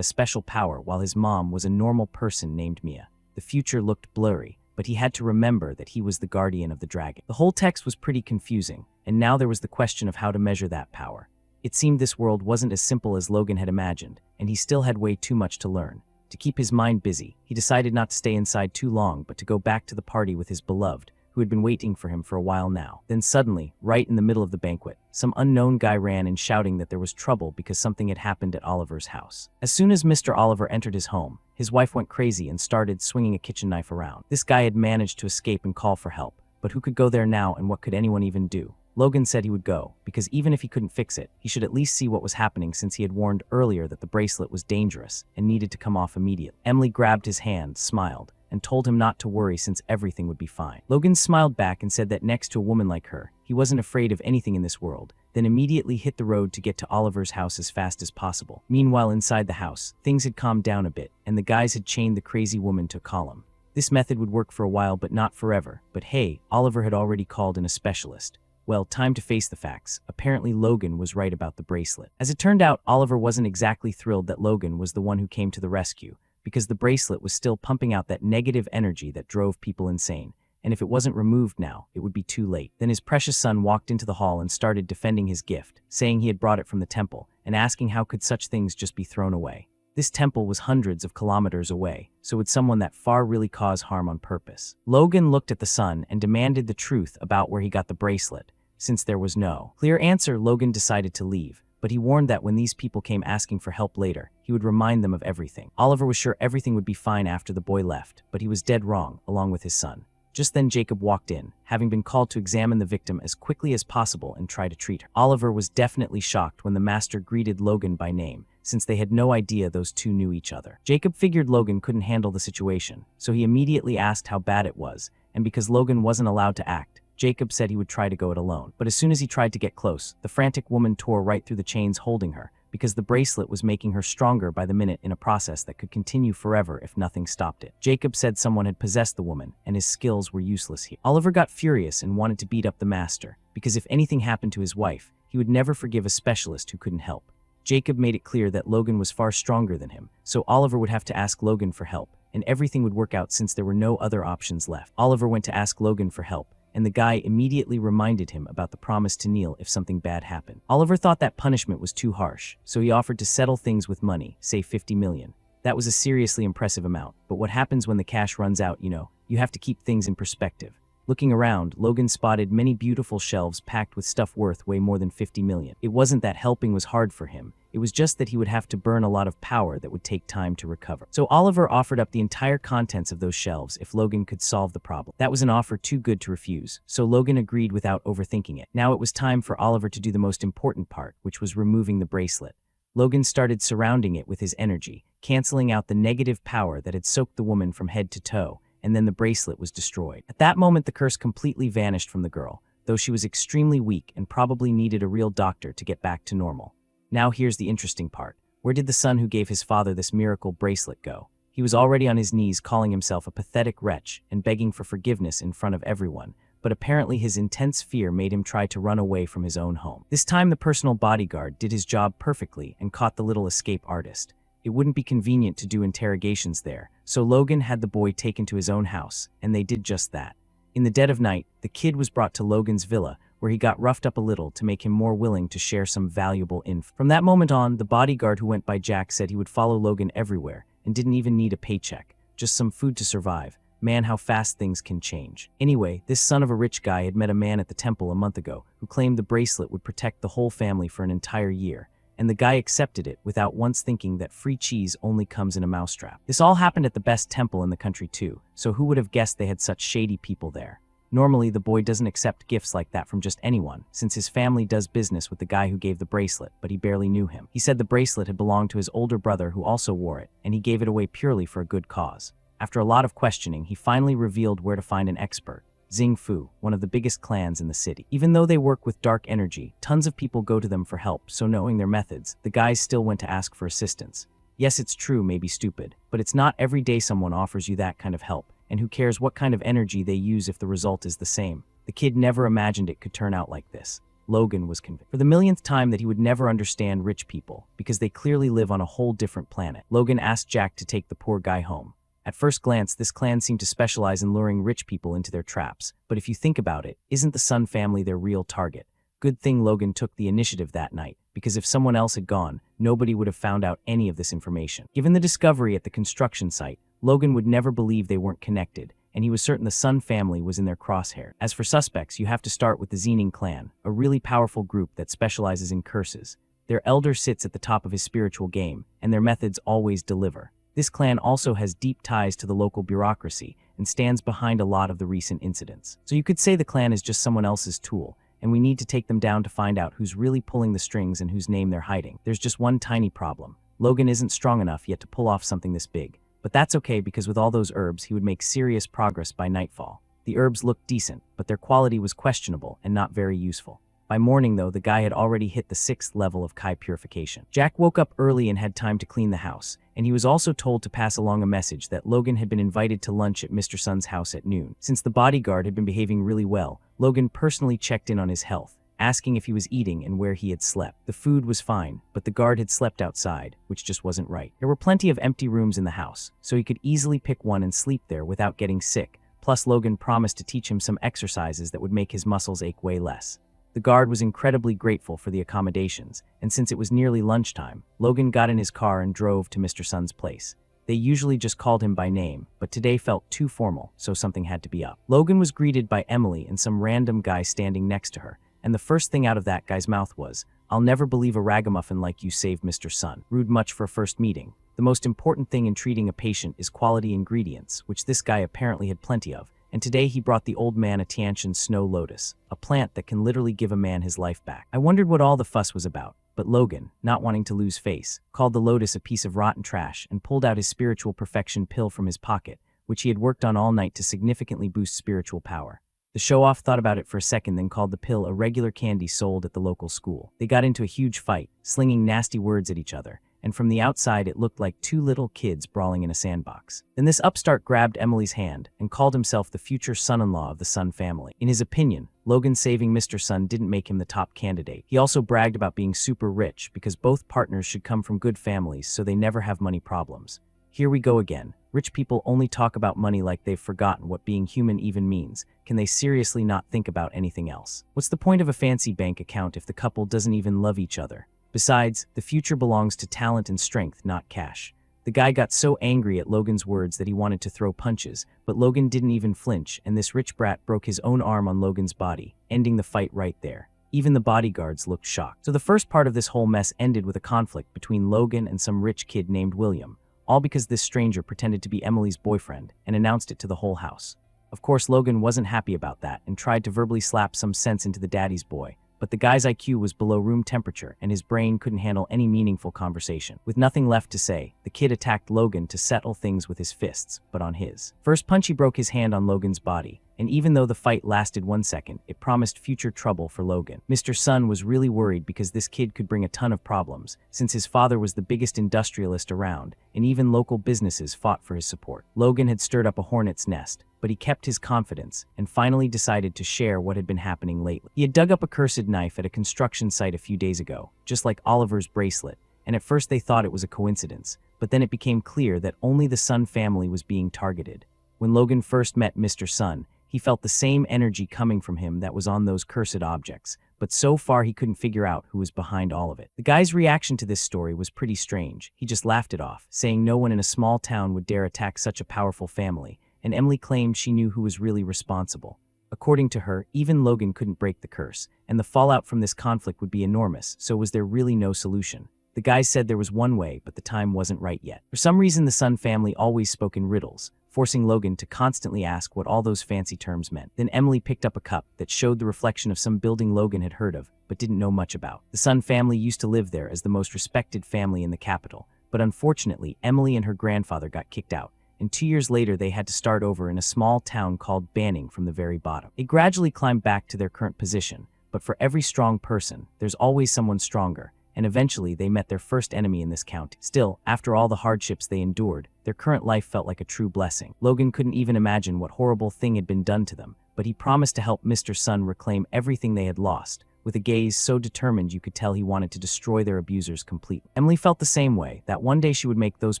Speaker 1: a special power while his mom was a normal person named Mia. The future looked blurry, but he had to remember that he was the guardian of the dragon. The whole text was pretty confusing, and now there was the question of how to measure that power. It seemed this world wasn't as simple as Logan had imagined, and he still had way too much to learn. To keep his mind busy, he decided not to stay inside too long but to go back to the party with his beloved, who had been waiting for him for a while now. Then suddenly, right in the middle of the banquet, some unknown guy ran in shouting that there was trouble because something had happened at Oliver's house. As soon as Mr. Oliver entered his home, his wife went crazy and started swinging a kitchen knife around. This guy had managed to escape and call for help, but who could go there now and what could anyone even do? Logan said he would go, because even if he couldn't fix it, he should at least see what was happening since he had warned earlier that the bracelet was dangerous and needed to come off immediately. Emily grabbed his hand, smiled, and told him not to worry since everything would be fine. Logan smiled back and said that next to a woman like her, he wasn't afraid of anything in this world, then immediately hit the road to get to Oliver's house as fast as possible. Meanwhile, inside the house, things had calmed down a bit, and the guys had chained the crazy woman to a column. This method would work for a while but not forever, but hey, Oliver had already called in a specialist. Well, time to face the facts. Apparently Logan was right about the bracelet. As it turned out, Oliver wasn't exactly thrilled that Logan was the one who came to the rescue, because the bracelet was still pumping out that negative energy that drove people insane, and if it wasn't removed now, it would be too late. Then his precious son walked into the hall and started defending his gift, saying he had brought it from the temple, and asking how could such things just be thrown away. This temple was hundreds of kilometers away, so would someone that far really cause harm on purpose? Logan looked at the son and demanded the truth about where he got the bracelet. Since there was no clear answer, Logan decided to leave, but he warned that when these people came asking for help later, he would remind them of everything. Oliver was sure everything would be fine after the boy left, but he was dead wrong, along with his son. Just then Jacob walked in, having been called to examine the victim as quickly as possible and try to treat her. Oliver was definitely shocked when the master greeted Logan by name, since they had no idea those two knew each other. Jacob figured Logan couldn't handle the situation, so he immediately asked how bad it was, and because Logan wasn't allowed to act, Jacob said he would try to go it alone. But as soon as he tried to get close, the frantic woman tore right through the chains holding her, because the bracelet was making her stronger by the minute in a process that could continue forever if nothing stopped it. Jacob said someone had possessed the woman, and his skills were useless here. Oliver got furious and wanted to beat up the master, because if anything happened to his wife, he would never forgive a specialist who couldn't help. Jacob made it clear that Logan was far stronger than him, so Oliver would have to ask Logan for help, and everything would work out since there were no other options left. Oliver went to ask Logan for help, and the guy immediately reminded him about the promise to kneel if something bad happened. Oliver thought that punishment was too harsh, so he offered to settle things with money, say 50 million. That was a seriously impressive amount, but what happens when the cash runs out, you have to keep things in perspective. Looking around, Logan spotted many beautiful shelves packed with stuff worth way more than 50 million. It wasn't that helping was hard for him, it was just that he would have to burn a lot of power that would take time to recover. So Oliver offered up the entire contents of those shelves if Logan could solve the problem. That was an offer too good to refuse, so Logan agreed without overthinking it. Now it was time for Oliver to do the most important part, which was removing the bracelet. Logan started surrounding it with his energy, canceling out the negative power that had soaked the woman from head to toe, and then the bracelet was destroyed. At that moment, the curse completely vanished from the girl, though she was extremely weak and probably needed a real doctor to get back to normal. Now here's the interesting part. Where did the son who gave his father this miracle bracelet go? He was already on his knees calling himself a pathetic wretch and begging for forgiveness in front of everyone, but apparently his intense fear made him try to run away from his own home. This time the personal bodyguard did his job perfectly and caught the little escape artist. It wouldn't be convenient to do interrogations there, so Logan had the boy taken to his own house, and they did just that. In the dead of night, the kid was brought to Logan's villa, where he got roughed up a little to make him more willing to share some valuable info. From that moment on, the bodyguard who went by Jack said he would follow Logan everywhere and didn't even need a paycheck, just some food to survive. Man, how fast things can change. Anyway, this son of a rich guy had met a man at the temple a month ago who claimed the bracelet would protect the whole family for an entire year, and the guy accepted it without once thinking that free cheese only comes in a mousetrap. This all happened at the best temple in the country too, so who would have guessed they had such shady people there? Normally, the boy doesn't accept gifts like that from just anyone, since his family does business with the guy who gave the bracelet, but he barely knew him. He said the bracelet had belonged to his older brother who also wore it, and he gave it away purely for a good cause. After a lot of questioning, he finally revealed where to find an expert. Xing Fu, one of the biggest clans in the city. Even though they work with dark energy, tons of people go to them for help, so knowing their methods, the guys still went to ask for assistance. Yes, it's true, maybe stupid, but it's not every day someone offers you that kind of help, and who cares what kind of energy they use if the result is the same. The kid never imagined it could turn out like this. Logan was convinced for the millionth time that he would never understand rich people, because they clearly live on a whole different planet. Logan asked Jack to take the poor guy home. At first glance, this clan seemed to specialize in luring rich people into their traps, but if you think about it, isn't the Sun family their real target? Good thing Logan took the initiative that night, because if someone else had gone, nobody would have found out any of this information. Given the discovery at the construction site, Logan would never believe they weren't connected, and he was certain the Sun family was in their crosshair. As for suspects, you have to start with the Xening clan, a really powerful group that specializes in curses. Their elder sits at the top of his spiritual game, and their methods always deliver. This clan also has deep ties to the local bureaucracy and stands behind a lot of the recent incidents. So you could say the clan is just someone else's tool, and we need to take them down to find out who's really pulling the strings and whose name they're hiding. There's just one tiny problem. Logan isn't strong enough yet to pull off something this big. But that's okay, because with all those herbs, he would make serious progress by nightfall. The herbs looked decent, but their quality was questionable and not very useful. By morning, though, the guy had already hit the 6th level of Kai purification. Jack woke up early and had time to clean the house, and he was also told to pass along a message that Logan had been invited to lunch at Mr. Sun's house at noon. Since the bodyguard had been behaving really well, Logan personally checked in on his health, asking if he was eating and where he had slept. The food was fine, but the guard had slept outside, which just wasn't right. There were plenty of empty rooms in the house, so he could easily pick one and sleep there without getting sick. Plus, Logan promised to teach him some exercises that would make his muscles ache way less. The guard was incredibly grateful for the accommodations, and since it was nearly lunchtime, Logan got in his car and drove to Mr. Sun's place. They usually just called him by name, but today felt too formal, so something had to be up. Logan was greeted by Emily and some random guy standing next to her, and the first thing out of that guy's mouth was, "I'll never believe a ragamuffin like you saved Mr. Sun." Rude much for a first meeting. The most important thing in treating a patient is quality ingredients, which this guy apparently had plenty of, and today he brought the old man a Tiantian snow lotus, a plant that can literally give a man his life back. I wondered what all the fuss was about, but Logan, not wanting to lose face, called the lotus a piece of rotten trash and pulled out his spiritual perfection pill from his pocket, which he had worked on all night to significantly boost spiritual power. The show-off thought about it for a second, then called the pill a regular candy sold at the local school. They got into a huge fight, slinging nasty words at each other, and from the outside it looked like two little kids brawling in a sandbox. Then this upstart grabbed Emily's hand and called himself the future son-in-law of the Sun family. In his opinion, Logan saving Mr. Sun didn't make him the top candidate. He also bragged about being super rich because both partners should come from good families so they never have money problems. Here we go again. Rich people only talk about money like they've forgotten what being human even means. Can they seriously not think about anything else? What's the point of a fancy bank account if the couple doesn't even love each other? Besides, the future belongs to talent and strength, not cash. The guy got so angry at Logan's words that he wanted to throw punches, but Logan didn't even flinch, and this rich brat broke his own arm on Logan's body, ending the fight right there. Even the bodyguards looked shocked. So the first part of this whole mess ended with a conflict between Logan and some rich kid named William, all because this stranger pretended to be Emily's boyfriend and announced it to the whole house. Of course, Logan wasn't happy about that and tried to verbally slap some sense into the daddy's boy, but the guy's IQ was below room temperature and his brain couldn't handle any meaningful conversation. With nothing left to say, the kid attacked Logan to settle things with his fists, but on his first punch he broke his hand on Logan's body, and even though the fight lasted 1 second, it promised future trouble for Logan. Mr. Sun was really worried because this kid could bring a ton of problems, since his father was the biggest industrialist around, and even local businesses fought for his support. Logan had stirred up a hornet's nest, but he kept his confidence and finally decided to share what had been happening lately. He had dug up a cursed knife at a construction site a few days ago, just like Oliver's bracelet, and at first they thought it was a coincidence, but then it became clear that only the Sun family was being targeted. When Logan first met Mr. Sun, he felt the same energy coming from him that was on those cursed objects, but so far he couldn't figure out who was behind all of it. The guy's reaction to this story was pretty strange. He just laughed it off, saying no one in a small town would dare attack such a powerful family, and Emily claimed she knew who was really responsible. According to her, even Logan couldn't break the curse, and the fallout from this conflict would be enormous, so was there really no solution? The guys said there was one way, but the time wasn't right yet. For some reason, the Sun family always spoke in riddles, forcing Logan to constantly ask what all those fancy terms meant. Then Emily picked up a cup that showed the reflection of some building Logan had heard of, but didn't know much about. The Sun family used to live there as the most respected family in the capital, but unfortunately, Emily and her grandfather got kicked out, and 2 years later they had to start over in a small town called Banning from the very bottom. They gradually climbed back to their current position, but for every strong person, there's always someone stronger, and eventually they met their first enemy in this county. Still, after all the hardships they endured, their current life felt like a true blessing. Logan couldn't even imagine what horrible thing had been done to them, but he promised to help Mr. Sun reclaim everything they had lost, with a gaze so determined you could tell he wanted to destroy their abusers completely. Emily felt the same way, that one day she would make those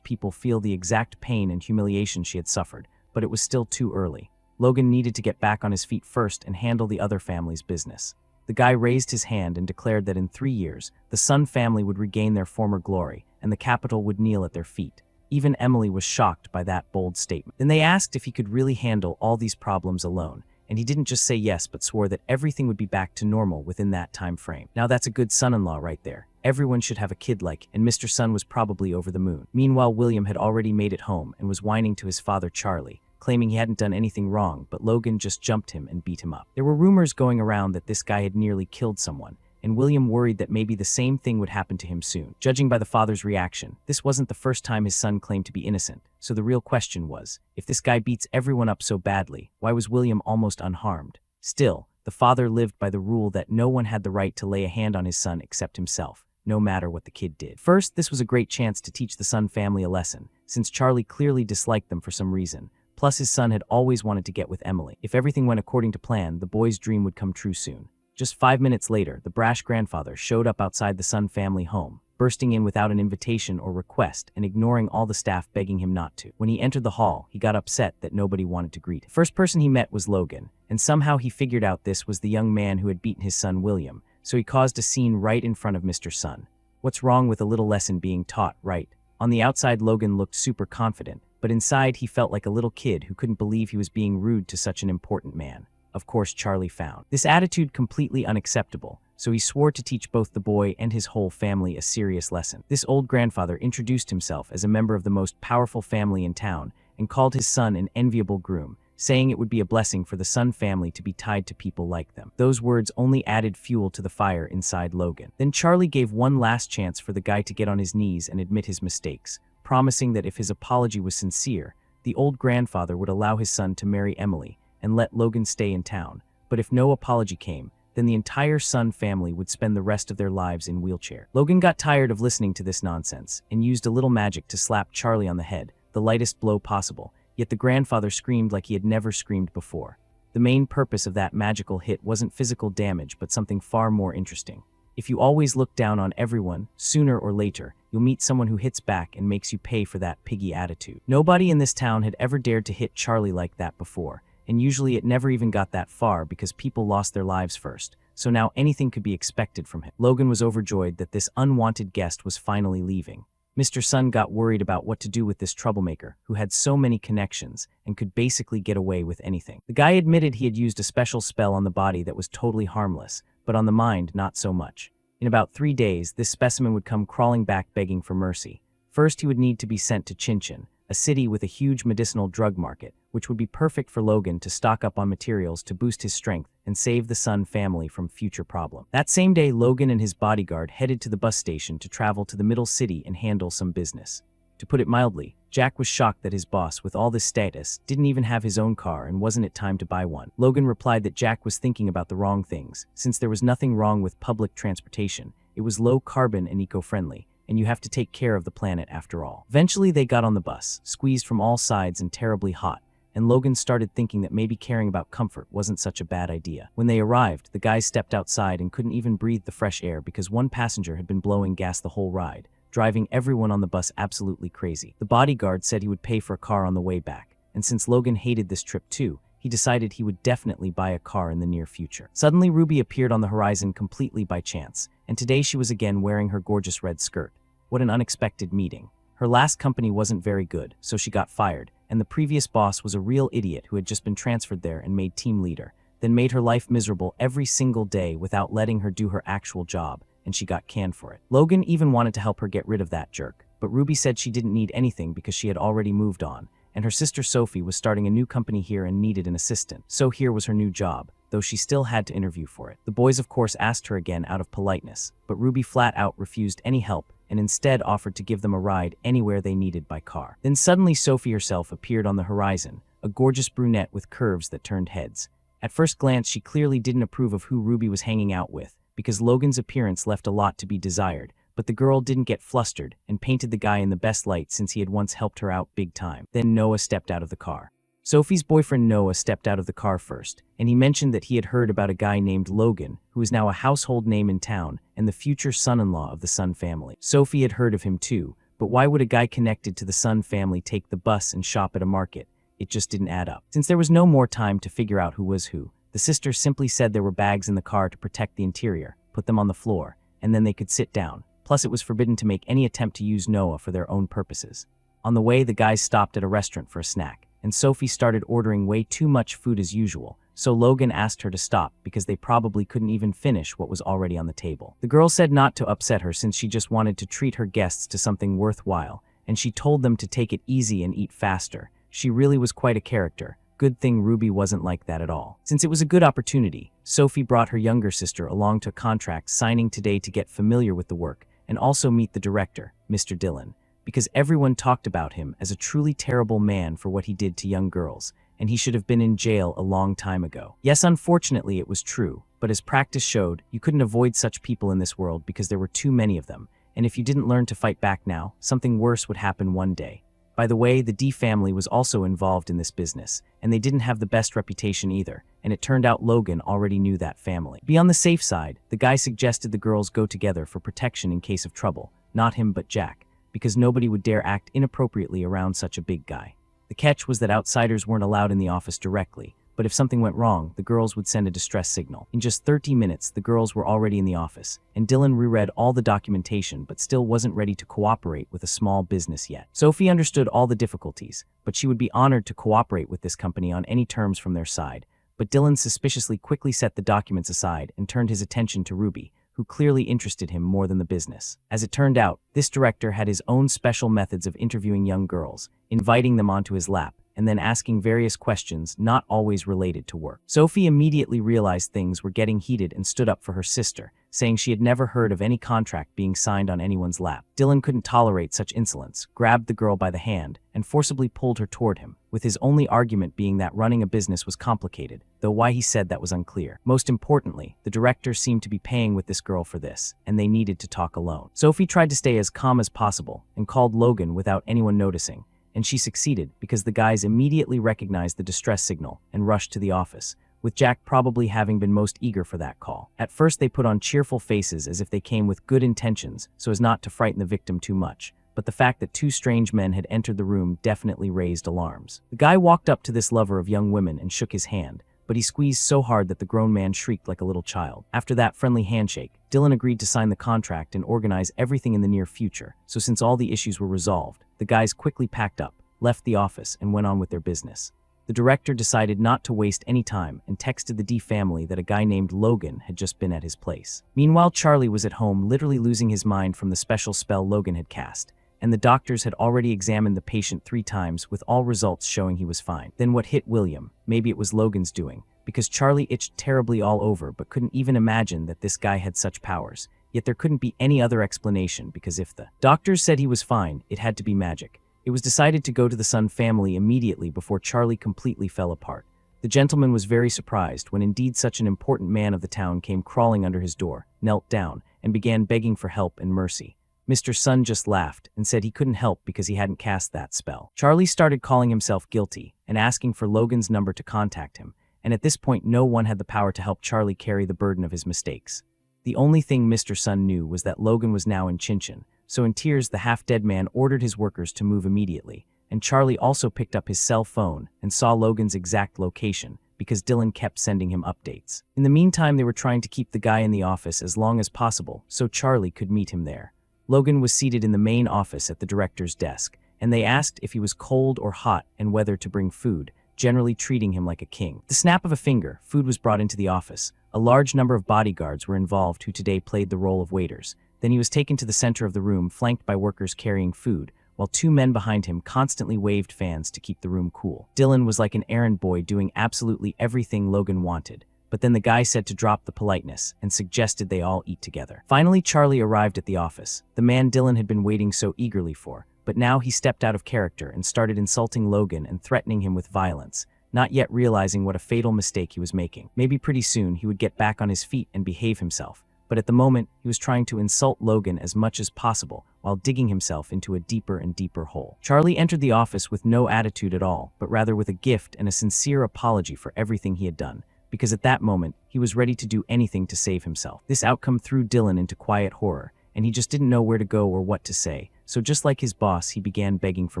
Speaker 1: people feel the exact pain and humiliation she had suffered, but it was still too early. Logan needed to get back on his feet first and handle the other family's business. The guy raised his hand and declared that in 3 years, the Sun family would regain their former glory, and the capital would kneel at their feet. Even Emily was shocked by that bold statement. Then they asked if he could really handle all these problems alone, and he didn't just say yes but swore that everything would be back to normal within that time frame. Now that's a good son-in-law right there. Everyone should have a kid like, and Mr. Sun was probably over the moon. Meanwhile, William had already made it home and was whining to his father Charlie, claiming he hadn't done anything wrong, but Logan just jumped him and beat him up. There were rumors going around that this guy had nearly killed someone, and William worried that maybe the same thing would happen to him soon. Judging by the father's reaction, this wasn't the first time his son claimed to be innocent, so the real question was, if this guy beats everyone up so badly, why was William almost unharmed? Still, the father lived by the rule that no one had the right to lay a hand on his son except himself, no matter what the kid did. First, this was a great chance to teach the Sun family a lesson, since Charlie clearly disliked them for some reason. Plus, his son had always wanted to get with Emily. If everything went according to plan, the boy's dream would come true soon. Just 5 minutes later, the brash grandfather showed up outside the Sun family home, bursting in without an invitation or request and ignoring all the staff begging him not to. When he entered the hall, he got upset that nobody wanted to greet him. The first person he met was Logan, and somehow he figured out this was the young man who had beaten his son William, so he caused a scene right in front of Mr. Sun. What's wrong with a little lesson being taught, right? On the outside, Logan looked super confident, but inside he felt like a little kid who couldn't believe he was being rude to such an important man. Of course, Charlie found this attitude completely unacceptable, so he swore to teach both the boy and his whole family a serious lesson. This old grandfather introduced himself as a member of the most powerful family in town and called his son an enviable groom, saying it would be a blessing for the Sun family to be tied to people like them. Those words only added fuel to the fire inside Logan. Then Charlie gave one last chance for the guy to get on his knees and admit his mistakes, promising that if his apology was sincere, the old grandfather would allow his son to marry Emily and let Logan stay in town. But if no apology came, then the entire Sun family would spend the rest of their lives in wheelchair. Logan got tired of listening to this nonsense and used a little magic to slap Charlie on the head, the lightest blow possible, yet the grandfather screamed like he had never screamed before. The main purpose of that magical hit wasn't physical damage but something far more interesting. If you always look down on everyone, sooner or later, you'll meet someone who hits back and makes you pay for that piggy attitude. Nobody in this town had ever dared to hit Charlie like that before, and usually it never even got that far because people lost their lives first. So now anything could be expected from him. Logan was overjoyed that this unwanted guest was finally leaving. Mr. Sun got worried about what to do with this troublemaker, who had so many connections and could basically get away with anything. The guy admitted he had used a special spell on the body that was totally harmless, but on the mind, not so much. In about 3 days, this specimen would come crawling back begging for mercy. First, he would need to be sent to Chinchin, a city with a huge medicinal drug market, which would be perfect for Logan to stock up on materials to boost his strength and save the Sun family from future problems. That same day, Logan and his bodyguard headed to the bus station to travel to the middle city and handle some business. To put it mildly, Jack was shocked that his boss, with all this status, didn't even have his own car and wasn't it time to buy one. Logan replied that Jack was thinking about the wrong things, since there was nothing wrong with public transportation. It was low carbon and eco-friendly, and you have to take care of the planet after all. Eventually they got on the bus, squeezed from all sides and terribly hot, and Logan started thinking that maybe caring about comfort wasn't such a bad idea. When they arrived, the guys stepped outside and couldn't even breathe the fresh air because one passenger had been blowing gas the whole ride, driving everyone on the bus absolutely crazy. The bodyguard said he would pay for a car on the way back, and since Logan hated this trip too, he decided he would definitely buy a car in the near future. Suddenly, Ruby appeared on the horizon completely by chance, and today she was again wearing her gorgeous red skirt. What an unexpected meeting. Her last company wasn't very good, so she got fired, and the previous boss was a real idiot who had just been transferred there and made team leader, then made her life miserable every single day without letting her do her actual job, and she got canned for it. Logan even wanted to help her get rid of that jerk, but Ruby said she didn't need anything because she had already moved on, and her sister Sophie was starting a new company here and needed an assistant. So here was her new job, though she still had to interview for it. The boys of course asked her again out of politeness, but Ruby flat out refused any help and instead offered to give them a ride anywhere they needed by car. Then suddenly Sophie herself appeared on the horizon, a gorgeous brunette with curves that turned heads. At first glance, she clearly didn't approve of who Ruby was hanging out with, because Logan's appearance left a lot to be desired, but the girl didn't get flustered and painted the guy in the best light since he had once helped her out big time. Then Noah stepped out of the car. Sophie's boyfriend Noah stepped out of the car first, and he mentioned that he had heard about a guy named Logan, who is now a household name in town and the future son-in-law of the Sun family. Sophie had heard of him too, but why would a guy connected to the Sun family take the bus and shop at a market? It just didn't add up. Since there was no more time to figure out who was who, the sisters simply said there were bags in the car to protect the interior, put them on the floor, and then they could sit down. Plus, it was forbidden to make any attempt to use Noah for their own purposes. On the way, the guys stopped at a restaurant for a snack, and Sophie started ordering way too much food as usual, so Logan asked her to stop because they probably couldn't even finish what was already on the table. The girl said not to upset her since she just wanted to treat her guests to something worthwhile, and she told them to take it easy and eat faster. She really was quite a character. Good thing Ruby wasn't like that at all. Since it was a good opportunity, Sophie brought her younger sister along to a contract signing today to get familiar with the work and also meet the director, Mr. Dillon, because everyone talked about him as a truly terrible man for what he did to young girls, and he should have been in jail a long time ago. Yes, unfortunately it was true, but as practice showed, you couldn't avoid such people in this world because there were too many of them, and if you didn't learn to fight back now, something worse would happen one day. By the way, the D family was also involved in this business, and they didn't have the best reputation either, and it turned out Logan already knew that family. To be on the safe side, the guy suggested the girls go together for protection in case of trouble, not him but Jack, because nobody would dare act inappropriately around such a big guy. The catch was that outsiders weren't allowed in the office directly, but if something went wrong, the girls would send a distress signal. In just 30 minutes, the girls were already in the office, and Dylan reread all the documentation but still wasn't ready to cooperate with a small business yet. Sophie understood all the difficulties, but she would be honored to cooperate with this company on any terms from their side. But Dylan suspiciously quickly set the documents aside and turned his attention to Ruby, who clearly interested him more than the business. As it turned out, this director had his own special methods of interviewing young girls, inviting them onto his lap, and then asking various questions not always related to work. Sophie immediately realized things were getting heated and stood up for her sister, saying she had never heard of any contract being signed on anyone's lap. Dylan couldn't tolerate such insolence, grabbed the girl by the hand, and forcibly pulled her toward him, with his only argument being that running a business was complicated, though why he said that was unclear. Most importantly, the director seemed to be paying with this girl for this, and they needed to talk alone. Sophie tried to stay as calm as possible and called Logan without anyone noticing, and she succeeded because the guys immediately recognized the distress signal and rushed to the office, with Jack probably having been most eager for that call. At first they put on cheerful faces as if they came with good intentions so as not to frighten the victim too much, but the fact that two strange men had entered the room definitely raised alarms. The guy walked up to this lover of young women and shook his hand, but he squeezed so hard that the grown man shrieked like a little child. After that friendly handshake, Dylan agreed to sign the contract and organize everything in the near future, so since all the issues were resolved, the guys quickly packed up, left the office, and went on with their business. The director decided not to waste any time and texted the D family that a guy named Logan had just been at his place. Meanwhile, Charlie was at home literally losing his mind from the special spell Logan had cast, and the doctors had already examined the patient 3 times with all results showing he was fine. Then what hit William? Maybe it was Logan's doing, because Charlie itched terribly all over but couldn't even imagine that this guy had such powers. Yet there couldn't be any other explanation, because if the doctors said he was fine, it had to be magic. It was decided to go to the Sun family immediately before Charlie completely fell apart. The gentleman was very surprised when indeed such an important man of the town came crawling under his door, knelt down, and began begging for help and mercy. Mr. Sun just laughed and said he couldn't help because he hadn't cast that spell. Charlie started calling himself guilty and asking for Logan's number to contact him, and at this point no one had the power to help Charlie carry the burden of his mistakes. The only thing Mr. Sun knew was that Logan was now in Chinchin, so in tears the half-dead man ordered his workers to move immediately, and Charlie also picked up his cell phone and saw Logan's exact location, because Dylan kept sending him updates. In the meantime, they were trying to keep the guy in the office as long as possible so Charlie could meet him there. Logan was seated in the main office at the director's desk, and they asked if he was cold or hot and whether to bring food, generally treating him like a king. The snap of a finger, food was brought into the office. A large number of bodyguards were involved who today played the role of waiters. Then he was taken to the center of the room, flanked by workers carrying food, while 2 men behind him constantly waved fans to keep the room cool. Dylan was like an errand boy doing absolutely everything Logan wanted, but then the guy said to drop the politeness and suggested they all eat together. Finally, Charlie arrived at the office, the man Dylan had been waiting so eagerly for, but now he stepped out of character and started insulting Logan and threatening him with violence, not yet realizing what a fatal mistake he was making. Maybe pretty soon he would get back on his feet and behave himself, but at the moment he was trying to insult Logan as much as possible while digging himself into a deeper and deeper hole. Charlie entered the office with no attitude at all, but rather with a gift and a sincere apology for everything he had done, because at that moment he was ready to do anything to save himself. This outcome threw Dylan into quiet horror, and he just didn't know where to go or what to say, so just like his boss, he began begging for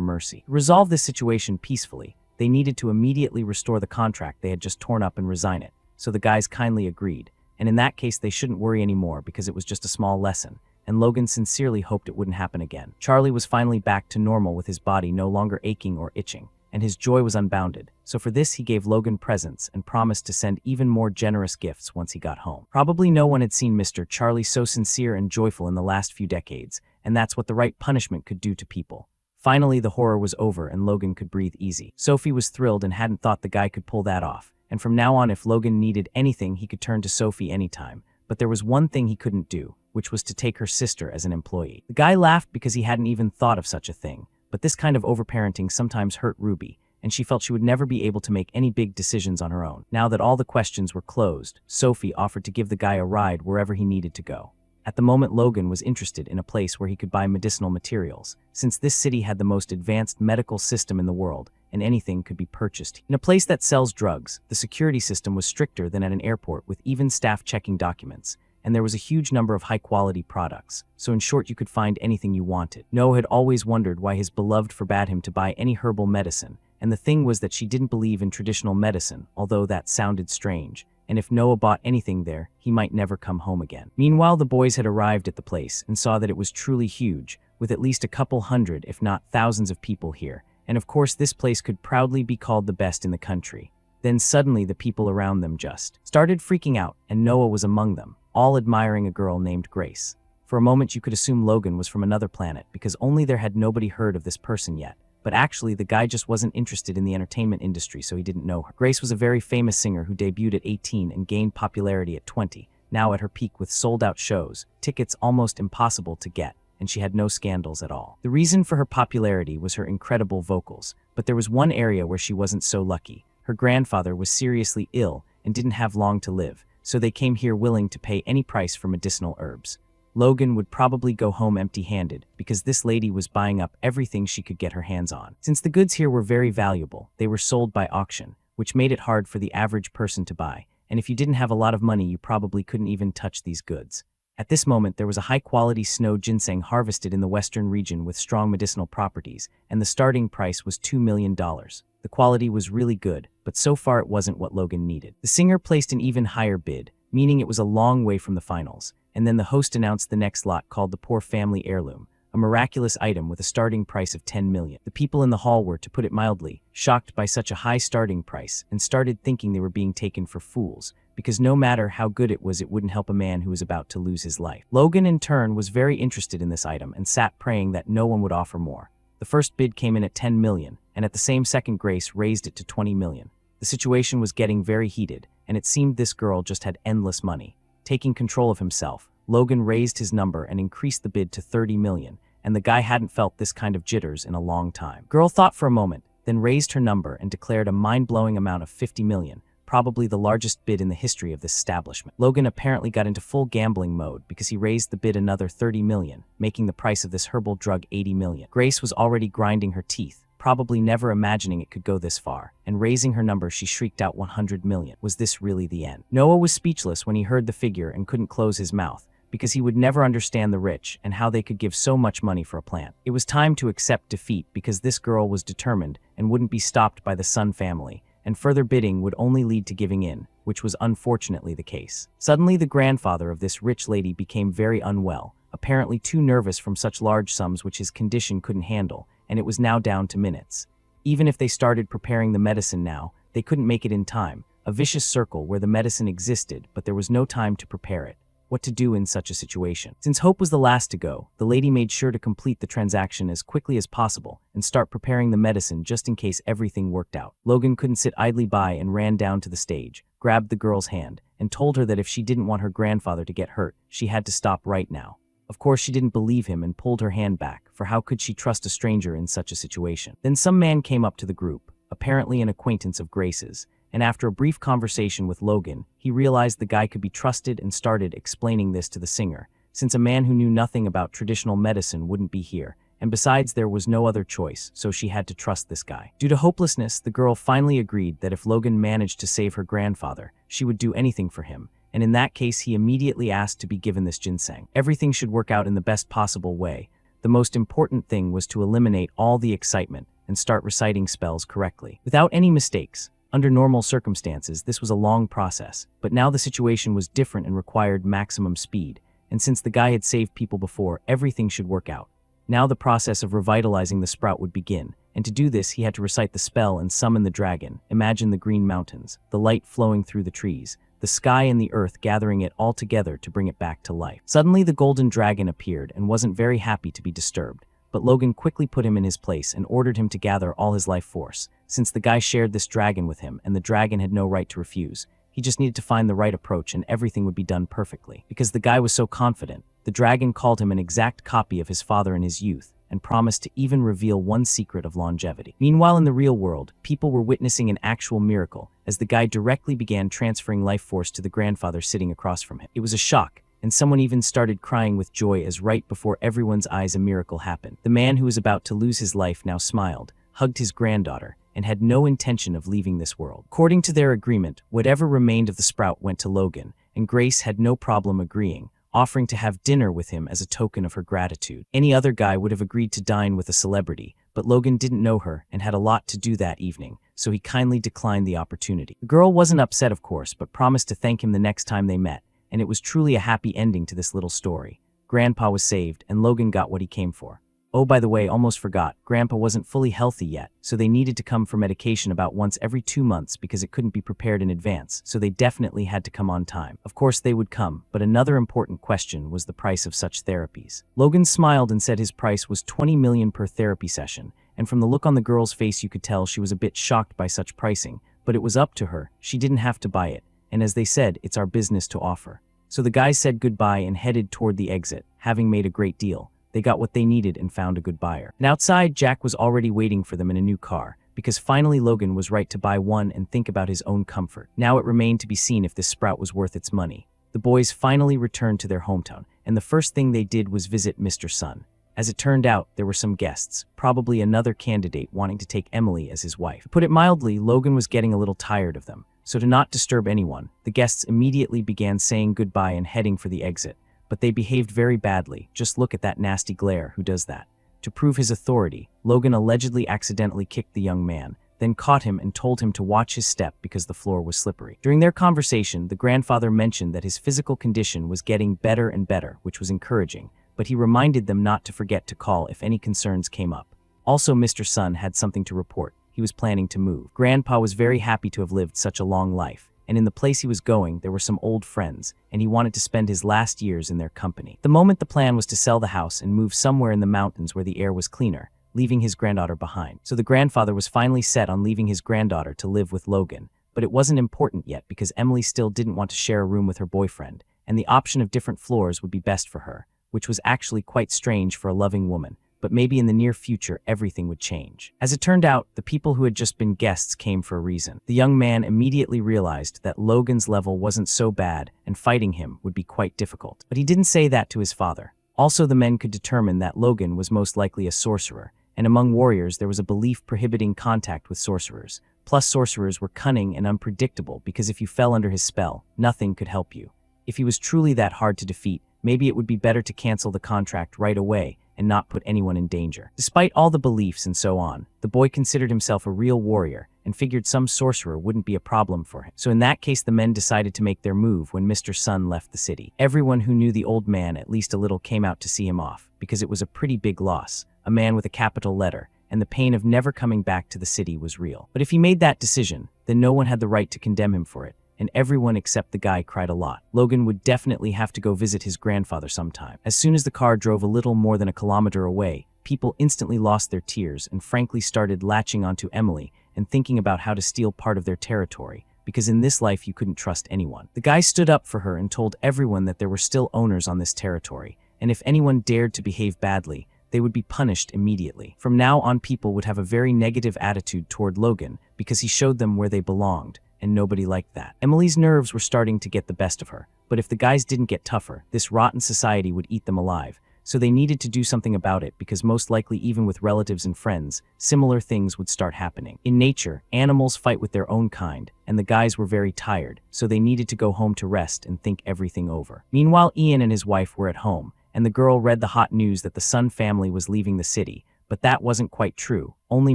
Speaker 1: mercy. To resolve this situation peacefully, they needed to immediately restore the contract they had just torn up and resign it, so the guys kindly agreed, and in that case they shouldn't worry anymore because it was just a small lesson, and Logan sincerely hoped it wouldn't happen again. Charlie was finally back to normal with his body no longer aching or itching, and his joy was unbounded, so for this he gave Logan presents and promised to send even more generous gifts once he got home. Probably no one had seen Mr. Charlie so sincere and joyful in the last few decades, and that's what the right punishment could do to people. Finally, the horror was over and Logan could breathe easy. Sophie was thrilled and hadn't thought the guy could pull that off, and from now on if Logan needed anything he could turn to Sophie anytime, but there was one thing he couldn't do, which was to take her sister as an employee. The guy laughed because he hadn't even thought of such a thing, but this kind of overparenting sometimes hurt Ruby, and she felt she would never be able to make any big decisions on her own. Now that all the questions were closed, Sophie offered to give the guy a ride wherever he needed to go. At the moment, Logan was interested in a place where he could buy medicinal materials, since this city had the most advanced medical system in the world, and anything could be purchased. In a place that sells drugs, the security system was stricter than at an airport, with even staff checking documents, and there was a huge number of high-quality products, so in short you could find anything you wanted. Noah had always wondered why his beloved forbade him to buy any herbal medicine, and the thing was that she didn't believe in traditional medicine, although that sounded strange, and if Noah bought anything there, he might never come home again. Meanwhile, the boys had arrived at the place and saw that it was truly huge, with at least a couple hundred, if not thousands of people here, and of course this place could proudly be called the best in the country. Then suddenly the people around them just started freaking out, and Noah was among them, all admiring a girl named Grace. For a moment you could assume Logan was from another planet because only there had nobody heard of this person yet. But actually, the guy just wasn't interested in the entertainment industry, so he didn't know her. Grace was a very famous singer who debuted at 18 and gained popularity at 20, now at her peak with sold-out shows, tickets almost impossible to get, and she had no scandals at all. The reason for her popularity was her incredible vocals, but there was one area where she wasn't so lucky. Her grandfather was seriously ill and didn't have long to live, so they came here willing to pay any price for medicinal herbs. Logan would probably go home empty-handed because this lady was buying up everything she could get her hands on. Since the goods here were very valuable, they were sold by auction, which made it hard for the average person to buy, and if you didn't have a lot of money you probably couldn't even touch these goods. At this moment there was a high-quality snow ginseng harvested in the western region with strong medicinal properties, and the starting price was $2 million. The quality was really good, but so far it wasn't what Logan needed. The singer placed an even higher bid, meaning it was a long way from the finals, and then the host announced the next lot called the Poor Family Heirloom, a miraculous item with a starting price of $10 million. The people in the hall were, to put it mildly, shocked by such a high starting price and started thinking they were being taken for fools, because no matter how good it was, it wouldn't help a man who was about to lose his life. Logan, in turn, was very interested in this item and sat praying that no one would offer more. The first bid came in at $10 million, and at the same second Grace raised it to $20 million. The situation was getting very heated, and it seemed this girl just had endless money. Taking control of himself, Logan raised his number and increased the bid to $30 million, and the guy hadn't felt this kind of jitters in a long time. Girl thought for a moment, then raised her number and declared a mind-blowing amount of $50 million, probably the largest bid in the history of this establishment. Logan apparently got into full gambling mode because he raised the bid another $30 million, making the price of this herbal drug $80 million. Grace was already grinding her teeth, probably never imagining it could go this far, and raising her number she shrieked out $100 million. Was this really the end? Noah was speechless when he heard the figure and couldn't close his mouth, because he would never understand the rich and how they could give so much money for a plant. It was time to accept defeat because this girl was determined and wouldn't be stopped by the Sun family, and further bidding would only lead to giving in, which was unfortunately the case. Suddenly the grandfather of this rich lady became very unwell, apparently too nervous from such large sums which his condition couldn't handle, and it was now down to minutes. Even if they started preparing the medicine now, they couldn't make it in time, a vicious circle where the medicine existed but there was no time to prepare it. What to do in such a situation? Since hope was the last to go, the lady made sure to complete the transaction as quickly as possible and start preparing the medicine just in case everything worked out. Logan couldn't sit idly by and ran down to the stage, grabbed the girl's hand, and told her that if she didn't want her grandfather to get hurt, she had to stop right now. Of course she didn't believe him and pulled her hand back, for how could she trust a stranger in such a situation? Then some man came up to the group, apparently an acquaintance of Grace's, and after a brief conversation with Logan, he realized the guy could be trusted and started explaining this to the singer, since a man who knew nothing about traditional medicine wouldn't be here, and besides there was no other choice, so she had to trust this guy. Due to hopelessness, the girl finally agreed that if Logan managed to save her grandfather, she would do anything for him, and in that case he immediately asked to be given this ginseng. Everything should work out in the best possible way. The most important thing was to eliminate all the excitement and start reciting spells correctly, without any mistakes. Under normal circumstances, this was a long process, but now the situation was different and required maximum speed, and since the guy had saved people before, everything should work out. Now the process of revitalizing the sprout would begin, and to do this he had to recite the spell and summon the dragon. Imagine the green mountains, the light flowing through the trees, the sky and the earth gathering it all together to bring it back to life. Suddenly the golden dragon appeared and wasn't very happy to be disturbed, but Logan quickly put him in his place and ordered him to gather all his life force, since the guy shared this dragon with him and the dragon had no right to refuse. He just needed to find the right approach and everything would be done perfectly. Because the guy was so confident, the dragon called him an exact copy of his father in his youth and promised to even reveal one secret of longevity. Meanwhile, in the real world, people were witnessing an actual miracle as the guy directly began transferring life force to the grandfather sitting across from him. It was a shock, and someone even started crying with joy as right before everyone's eyes a miracle happened. The man who was about to lose his life now smiled, hugged his granddaughter, and had no intention of leaving this world. According to their agreement, whatever remained of the sprout went to Logan, and Grace had no problem agreeing, offering to have dinner with him as a token of her gratitude. Any other guy would have agreed to dine with a celebrity, but Logan didn't know her and had a lot to do that evening, so he kindly declined the opportunity. The girl wasn't upset, of course, but promised to thank him the next time they met, and it was truly a happy ending to this little story. Grandpa was saved, and Logan got what he came for. Oh, by the way, almost forgot, Grandpa wasn't fully healthy yet, so they needed to come for medication about once every 2 months because it couldn't be prepared in advance, so they definitely had to come on time. Of course they would come, but another important question was the price of such therapies. Logan smiled and said his price was $20 million per therapy session, and from the look on the girl's face you could tell she was a bit shocked by such pricing, but it was up to her, she didn't have to buy it, and as they said, it's our business to offer. So the guys said goodbye and headed toward the exit, having made a great deal. They got what they needed and found a good buyer. And outside, Jack was already waiting for them in a new car, because finally Logan was right to buy one and think about his own comfort. Now it remained to be seen if this sprout was worth its money. The boys finally returned to their hometown, and the first thing they did was visit Mr. Sun. As it turned out, there were some guests, probably another candidate wanting to take Emily as his wife. To put it mildly, Logan was getting a little tired of them. So to not disturb anyone, the guests immediately began saying goodbye and heading for the exit. But they behaved very badly. Just look at that nasty glare. Who does that? To prove his authority, Logan allegedly accidentally kicked the young man, then caught him and told him to watch his step because the floor was slippery. During their conversation, the grandfather mentioned that his physical condition was getting better and better, which was encouraging, but he reminded them not to forget to call if any concerns came up. Also, Mr. Sun had something to report. He was planning to move. Grandpa was very happy to have lived such a long life, and in the place he was going, there were some old friends, and he wanted to spend his last years in their company. The moment the plan was to sell the house and move somewhere in the mountains where the air was cleaner, leaving his granddaughter behind. So the grandfather was finally set on leaving his granddaughter to live with Logan, but it wasn't important yet because Emily still didn't want to share a room with her boyfriend, and the option of different floors would be best for her, which was actually quite strange for a loving woman. But maybe in the near future everything would change. As it turned out, the people who had just been guests came for a reason. The young man immediately realized that Logan's level wasn't so bad and fighting him would be quite difficult. But he didn't say that to his father. Also, the men could determine that Logan was most likely a sorcerer, and among warriors there was a belief prohibiting contact with sorcerers. Plus, sorcerers were cunning and unpredictable because if you fell under his spell, nothing could help you. If he was truly that hard to defeat, maybe it would be better to cancel the contract right away and not put anyone in danger. Despite all the beliefs and so on, the boy considered himself a real warrior and figured some sorcerer wouldn't be a problem for him. So in that case, the men decided to make their move when Mr. Sun left the city. Everyone who knew the old man at least a little came out to see him off, because it was a pretty big loss, a man with a capital letter, and the pain of never coming back to the city was real. But if he made that decision, then no one had the right to condemn him for it, and everyone except the guy cried a lot. Logan would definitely have to go visit his grandfather sometime. As soon as the car drove a little more than a kilometer away, people instantly lost their tears and frankly started latching onto Emily and thinking about how to steal part of their territory, because in this life you couldn't trust anyone. The guy stood up for her and told everyone that there were still owners on this territory, and if anyone dared to behave badly, they would be punished immediately. From now on, people would have a very negative attitude toward Logan because he showed them where they belonged, and nobody liked that. Emily's nerves were starting to get the best of her, but if the guys didn't get tougher, this rotten society would eat them alive, so they needed to do something about it because most likely even with relatives and friends, similar things would start happening. In nature, animals fight with their own kind, and the guys were very tired, so they needed to go home to rest and think everything over. Meanwhile, Ian and his wife were at home, and the girl read the hot news that the Sun family was leaving the city, but that wasn't quite true. Only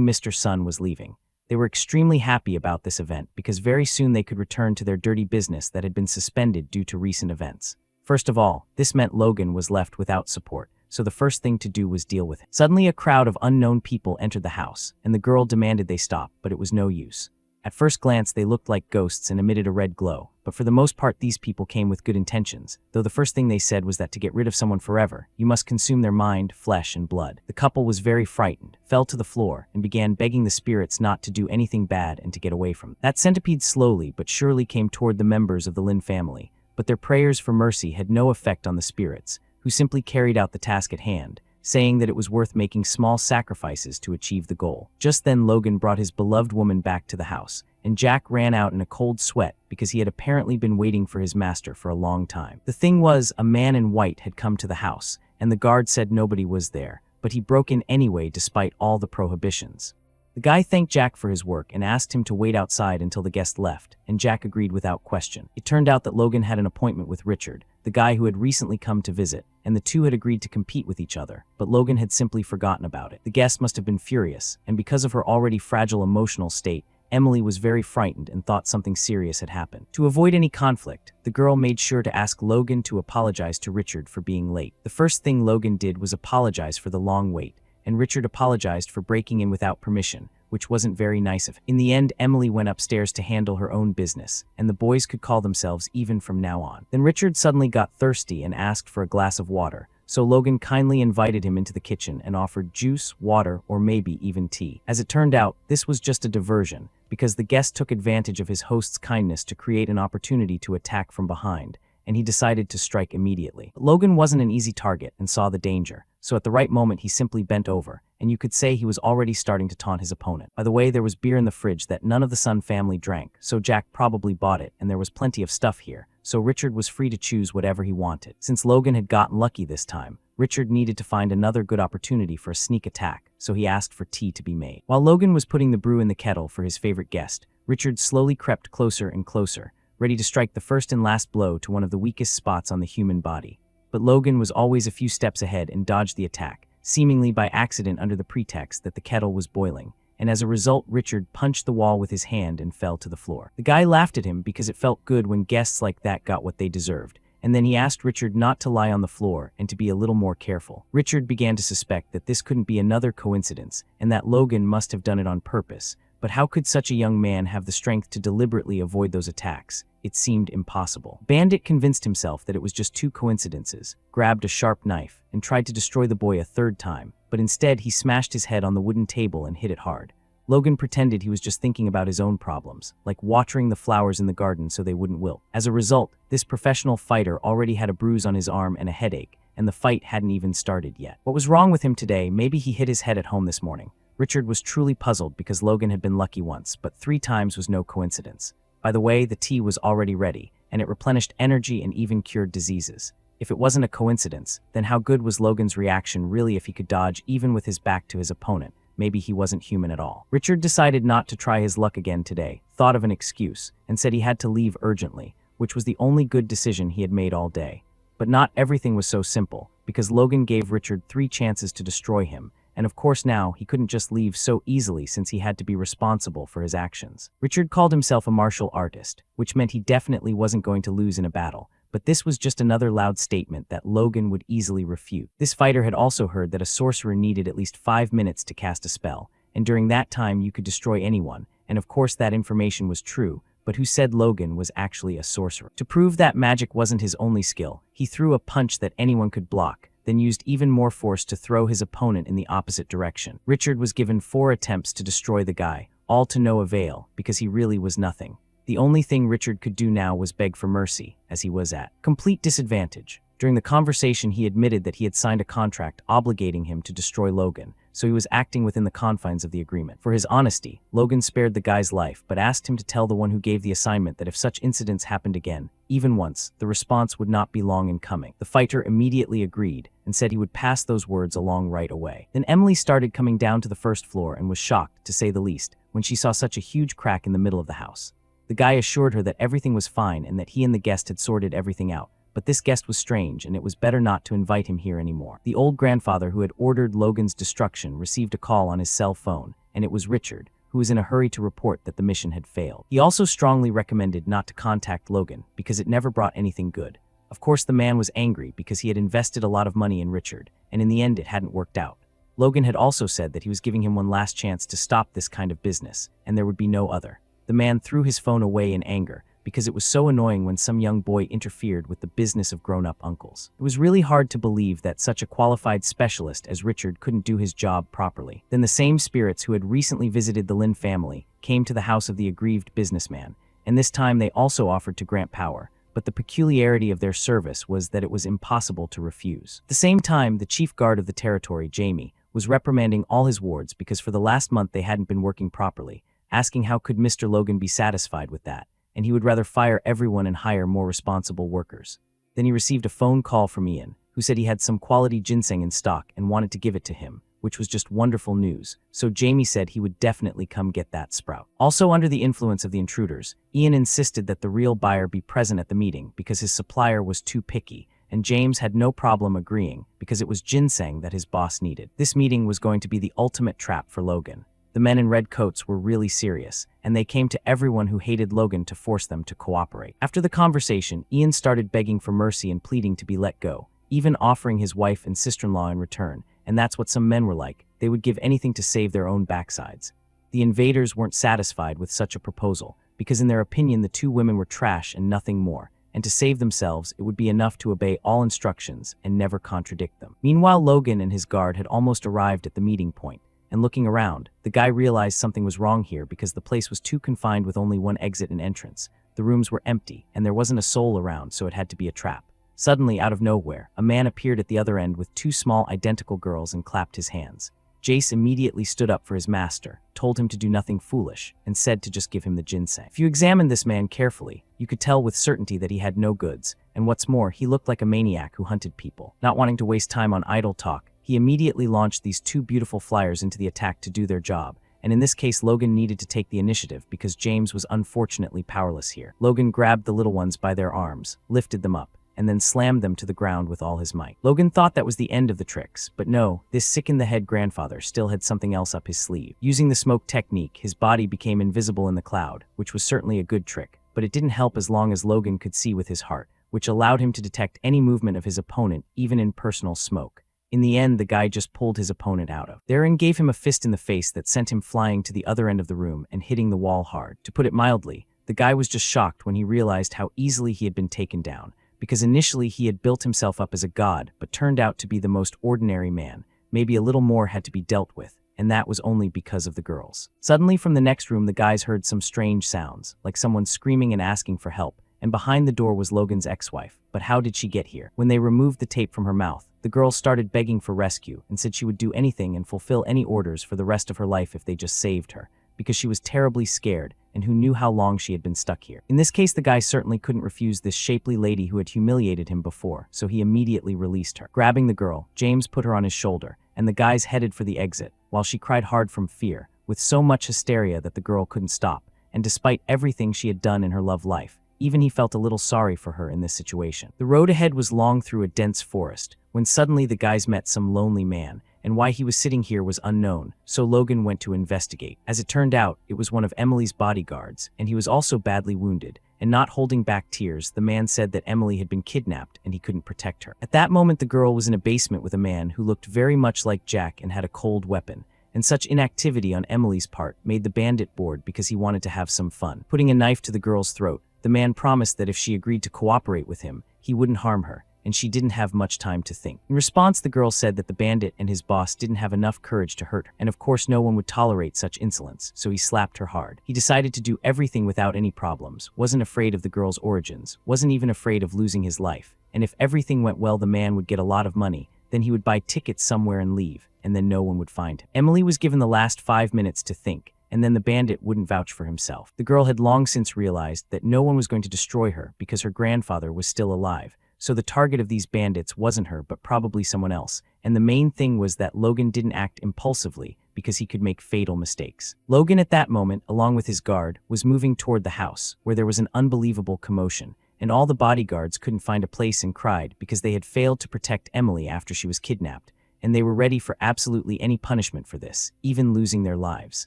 Speaker 1: Mr. Sun was leaving. They were extremely happy about this event because very soon they could return to their dirty business that had been suspended due to recent events. First of all, this meant Logan was left without support, so the first thing to do was deal with it. Suddenly, a crowd of unknown people entered the house, and the girl demanded they stop, but it was no use. At first glance, they looked like ghosts and emitted a red glow, but for the most part these people came with good intentions, though the first thing they said was that to get rid of someone forever, you must consume their mind, flesh, and blood. The couple was very frightened, fell to the floor, and began begging the spirits not to do anything bad and to get away from them. That centipede slowly but surely came toward the members of the Lin family, but their prayers for mercy had no effect on the spirits, who simply carried out the task at hand, saying that it was worth making small sacrifices to achieve the goal. Just then Logan brought his beloved woman back to the house, and Jack ran out in a cold sweat because he had apparently been waiting for his master for a long time. The thing was, a man in white had come to the house, and the guard said nobody was there, but he broke in anyway despite all the prohibitions. The guy thanked Jack for his work and asked him to wait outside until the guest left, and Jack agreed without question. It turned out that Logan had an appointment with Richard, the guy who had recently come to visit, and the two had agreed to compete with each other, but Logan had simply forgotten about it. The guest must have been furious, and because of her already fragile emotional state, Emily was very frightened and thought something serious had happened. To avoid any conflict, the girl made sure to ask Logan to apologize to Richard for being late. The first thing Logan did was apologize for the long wait, and Richard apologized for breaking in without permission, which wasn't very nice of him. In the end, Emily went upstairs to handle her own business, and the boys could call themselves even from now on. Then Richard suddenly got thirsty and asked for a glass of water, so Logan kindly invited him into the kitchen and offered juice, water, or maybe even tea. As it turned out, this was just a diversion, because the guest took advantage of his host's kindness to create an opportunity to attack from behind, and he decided to strike immediately. But Logan wasn't an easy target and saw the danger, so at the right moment he simply bent over, and you could say he was already starting to taunt his opponent. By the way, there was beer in the fridge that none of the Sun family drank, so Jack probably bought it, and there was plenty of stuff here, so Richard was free to choose whatever he wanted. Since Logan had gotten lucky this time, Richard needed to find another good opportunity for a sneak attack, so he asked for tea to be made. While Logan was putting the brew in the kettle for his favorite guest, Richard slowly crept closer and closer, ready to strike the first and last blow to one of the weakest spots on the human body. But Logan was always a few steps ahead and dodged the attack, seemingly by accident under the pretext that the kettle was boiling, and as a result Richard punched the wall with his hand and fell to the floor. The guy laughed at him because it felt good when guests like that got what they deserved, and then he asked Richard not to lie on the floor and to be a little more careful. Richard began to suspect that this couldn't be another coincidence and that Logan must have done it on purpose, but how could such a young man have the strength to deliberately avoid those attacks? It seemed impossible. Bandit convinced himself that it was just two coincidences, grabbed a sharp knife, and tried to destroy the boy a third time, but instead he smashed his head on the wooden table and hit it hard. Logan pretended he was just thinking about his own problems, like watering the flowers in the garden so they wouldn't wilt. As a result, this professional fighter already had a bruise on his arm and a headache, and the fight hadn't even started yet. What was wrong with him today? Maybe he hit his head at home this morning. Richard was truly puzzled because Logan had been lucky once, but 3 times was no coincidence. By the way, the tea was already ready, and it replenished energy and even cured diseases. If it wasn't a coincidence, then how good was Logan's reaction really if he could dodge even with his back to his opponent? Maybe he wasn't human at all. Richard decided not to try his luck again today, thought of an excuse, and said he had to leave urgently, which was the only good decision he had made all day. But not everything was so simple, because Logan gave Richard 3 chances to destroy him, and of course now he couldn't just leave so easily since he had to be responsible for his actions. Richard called himself a martial artist, which meant he definitely wasn't going to lose in a battle, but this was just another loud statement that Logan would easily refute. This fighter had also heard that a sorcerer needed at least 5 minutes to cast a spell, and during that time you could destroy anyone, and of course that information was true, but who said Logan was actually a sorcerer? To prove that magic wasn't his only skill, he threw a punch that anyone could block, then used even more force to throw his opponent in the opposite direction. Richard was given 4 attempts to destroy the guy, all to no avail, because he really was nothing. The only thing Richard could do now was beg for mercy, as he was at complete disadvantage. During the conversation he admitted that he had signed a contract obligating him to destroy Logan, so he was acting within the confines of the agreement. For his honesty, Logan spared the guy's life but asked him to tell the one who gave the assignment that if such incidents happened again, even once, the response would not be long in coming. The fighter immediately agreed and said he would pass those words along right away. Then Emily started coming down to the first floor and was shocked, to say the least, when she saw such a huge crack in the middle of the house. The guy assured her that everything was fine and that he and the guest had sorted everything out, but this guest was strange and it was better not to invite him here anymore. The old grandfather who had ordered Logan's destruction received a call on his cell phone, and it was Richard, who was in a hurry to report that the mission had failed. He also strongly recommended not to contact Logan because it never brought anything good. Of course, the man was angry because he had invested a lot of money in Richard, and in the end it hadn't worked out. Logan had also said that he was giving him one last chance to stop this kind of business, and there would be no other. The man threw his phone away in anger, because it was so annoying when some young boy interfered with the business of grown-up uncles. It was really hard to believe that such a qualified specialist as Richard couldn't do his job properly. Then the same spirits who had recently visited the Lin family came to the house of the aggrieved businessman, and this time they also offered to grant power, but the peculiarity of their service was that it was impossible to refuse. At the same time, the chief guard of the territory, Jamie, was reprimanding all his wards because for the last month they hadn't been working properly, asking how could Mr. Logan be satisfied with that, and he would rather fire everyone and hire more responsible workers. Then he received a phone call from Ian, who said he had some quality ginseng in stock and wanted to give it to him, which was just wonderful news, so Jamie said he would definitely come get that sprout. Also under the influence of the intruders, Ian insisted that the real buyer be present at the meeting because his supplier was too picky, and James had no problem agreeing because it was ginseng that his boss needed. This meeting was going to be the ultimate trap for Logan. The men in red coats were really serious, and they came to everyone who hated Logan to force them to cooperate. After the conversation, Ian started begging for mercy and pleading to be let go, even offering his wife and sister-in-law in return, and that's what some men were like. They would give anything to save their own backsides. The invaders weren't satisfied with such a proposal, because in their opinion the 2 women were trash and nothing more, and to save themselves it would be enough to obey all instructions and never contradict them. Meanwhile, Logan and his guard had almost arrived at the meeting point, and looking around, the guy realized something was wrong here because the place was too confined with only one exit and entrance. The rooms were empty, and there wasn't a soul around, so it had to be a trap. Suddenly, out of nowhere, a man appeared at the other end with 2 small identical girls and clapped his hands. Jace immediately stood up for his master, told him to do nothing foolish, and said to just give him the ginseng. If you examined this man carefully, you could tell with certainty that he had no goods, and what's more, he looked like a maniac who hunted people. Not wanting to waste time on idle talk, he immediately launched these two beautiful flyers into the attack to do their job, and in this case Logan needed to take the initiative because James was unfortunately powerless here. Logan grabbed the little ones by their arms, lifted them up, and then slammed them to the ground with all his might. Logan thought that was the end of the tricks, but no, this sick-in-the-head grandfather still had something else up his sleeve. Using the smoke technique, his body became invisible in the cloud, which was certainly a good trick, but it didn't help as long as Logan could see with his heart, which allowed him to detect any movement of his opponent, even in personal smoke. In the end, the guy just pulled his opponent out of. Therein gave him a fist in the face that sent him flying to the other end of the room and hitting the wall hard. To put it mildly, the guy was just shocked when he realized how easily he had been taken down, because initially he had built himself up as a god, but turned out to be the most ordinary man. Maybe a little more had to be dealt with, and that was only because of the girls. Suddenly from the next room, the guys heard some strange sounds, like someone screaming and asking for help, and behind the door was Logan's ex-wife. But how did she get here? When they removed the tape from her mouth, the girl started begging for rescue and said she would do anything and fulfill any orders for the rest of her life if they just saved her, because she was terribly scared and who knew how long she had been stuck here. In this case, the guy certainly couldn't refuse this shapely lady who had humiliated him before, so he immediately released her. Grabbing the girl, James put her on his shoulder, and the guys headed for the exit, while she cried hard from fear, with so much hysteria that the girl couldn't stop, and despite everything she had done in her love life, even he felt a little sorry for her in this situation. The road ahead was long through a dense forest, when suddenly the guys met some lonely man, and why he was sitting here was unknown, so Logan went to investigate. As it turned out, it was one of Emily's bodyguards, and he was also badly wounded, and not holding back tears, the man said that Emily had been kidnapped and he couldn't protect her. At that moment, the girl was in a basement with a man who looked very much like Jack and had a cold weapon, and such inactivity on Emily's part made the bandit bored because he wanted to have some fun. Putting a knife to the girl's throat, the man promised that if she agreed to cooperate with him, he wouldn't harm her, and she didn't have much time to think. In response, the girl said that the bandit and his boss didn't have enough courage to hurt her, and of course no one would tolerate such insolence, so he slapped her hard. He decided to do everything without any problems, wasn't afraid of the girl's origins, wasn't even afraid of losing his life, and if everything went well, the man would get a lot of money, then he would buy tickets somewhere and leave, and then no one would find him. Emily was given the last 5 minutes to think, and then the bandit wouldn't vouch for himself. The girl had long since realized that no one was going to destroy her because her grandfather was still alive, so the target of these bandits wasn't her but probably someone else, and the main thing was that Logan didn't act impulsively because he could make fatal mistakes. Logan at that moment, along with his guard, was moving toward the house, where there was an unbelievable commotion, and all the bodyguards couldn't find a place and cried because they had failed to protect Emily after she was kidnapped, and they were ready for absolutely any punishment for this, even losing their lives.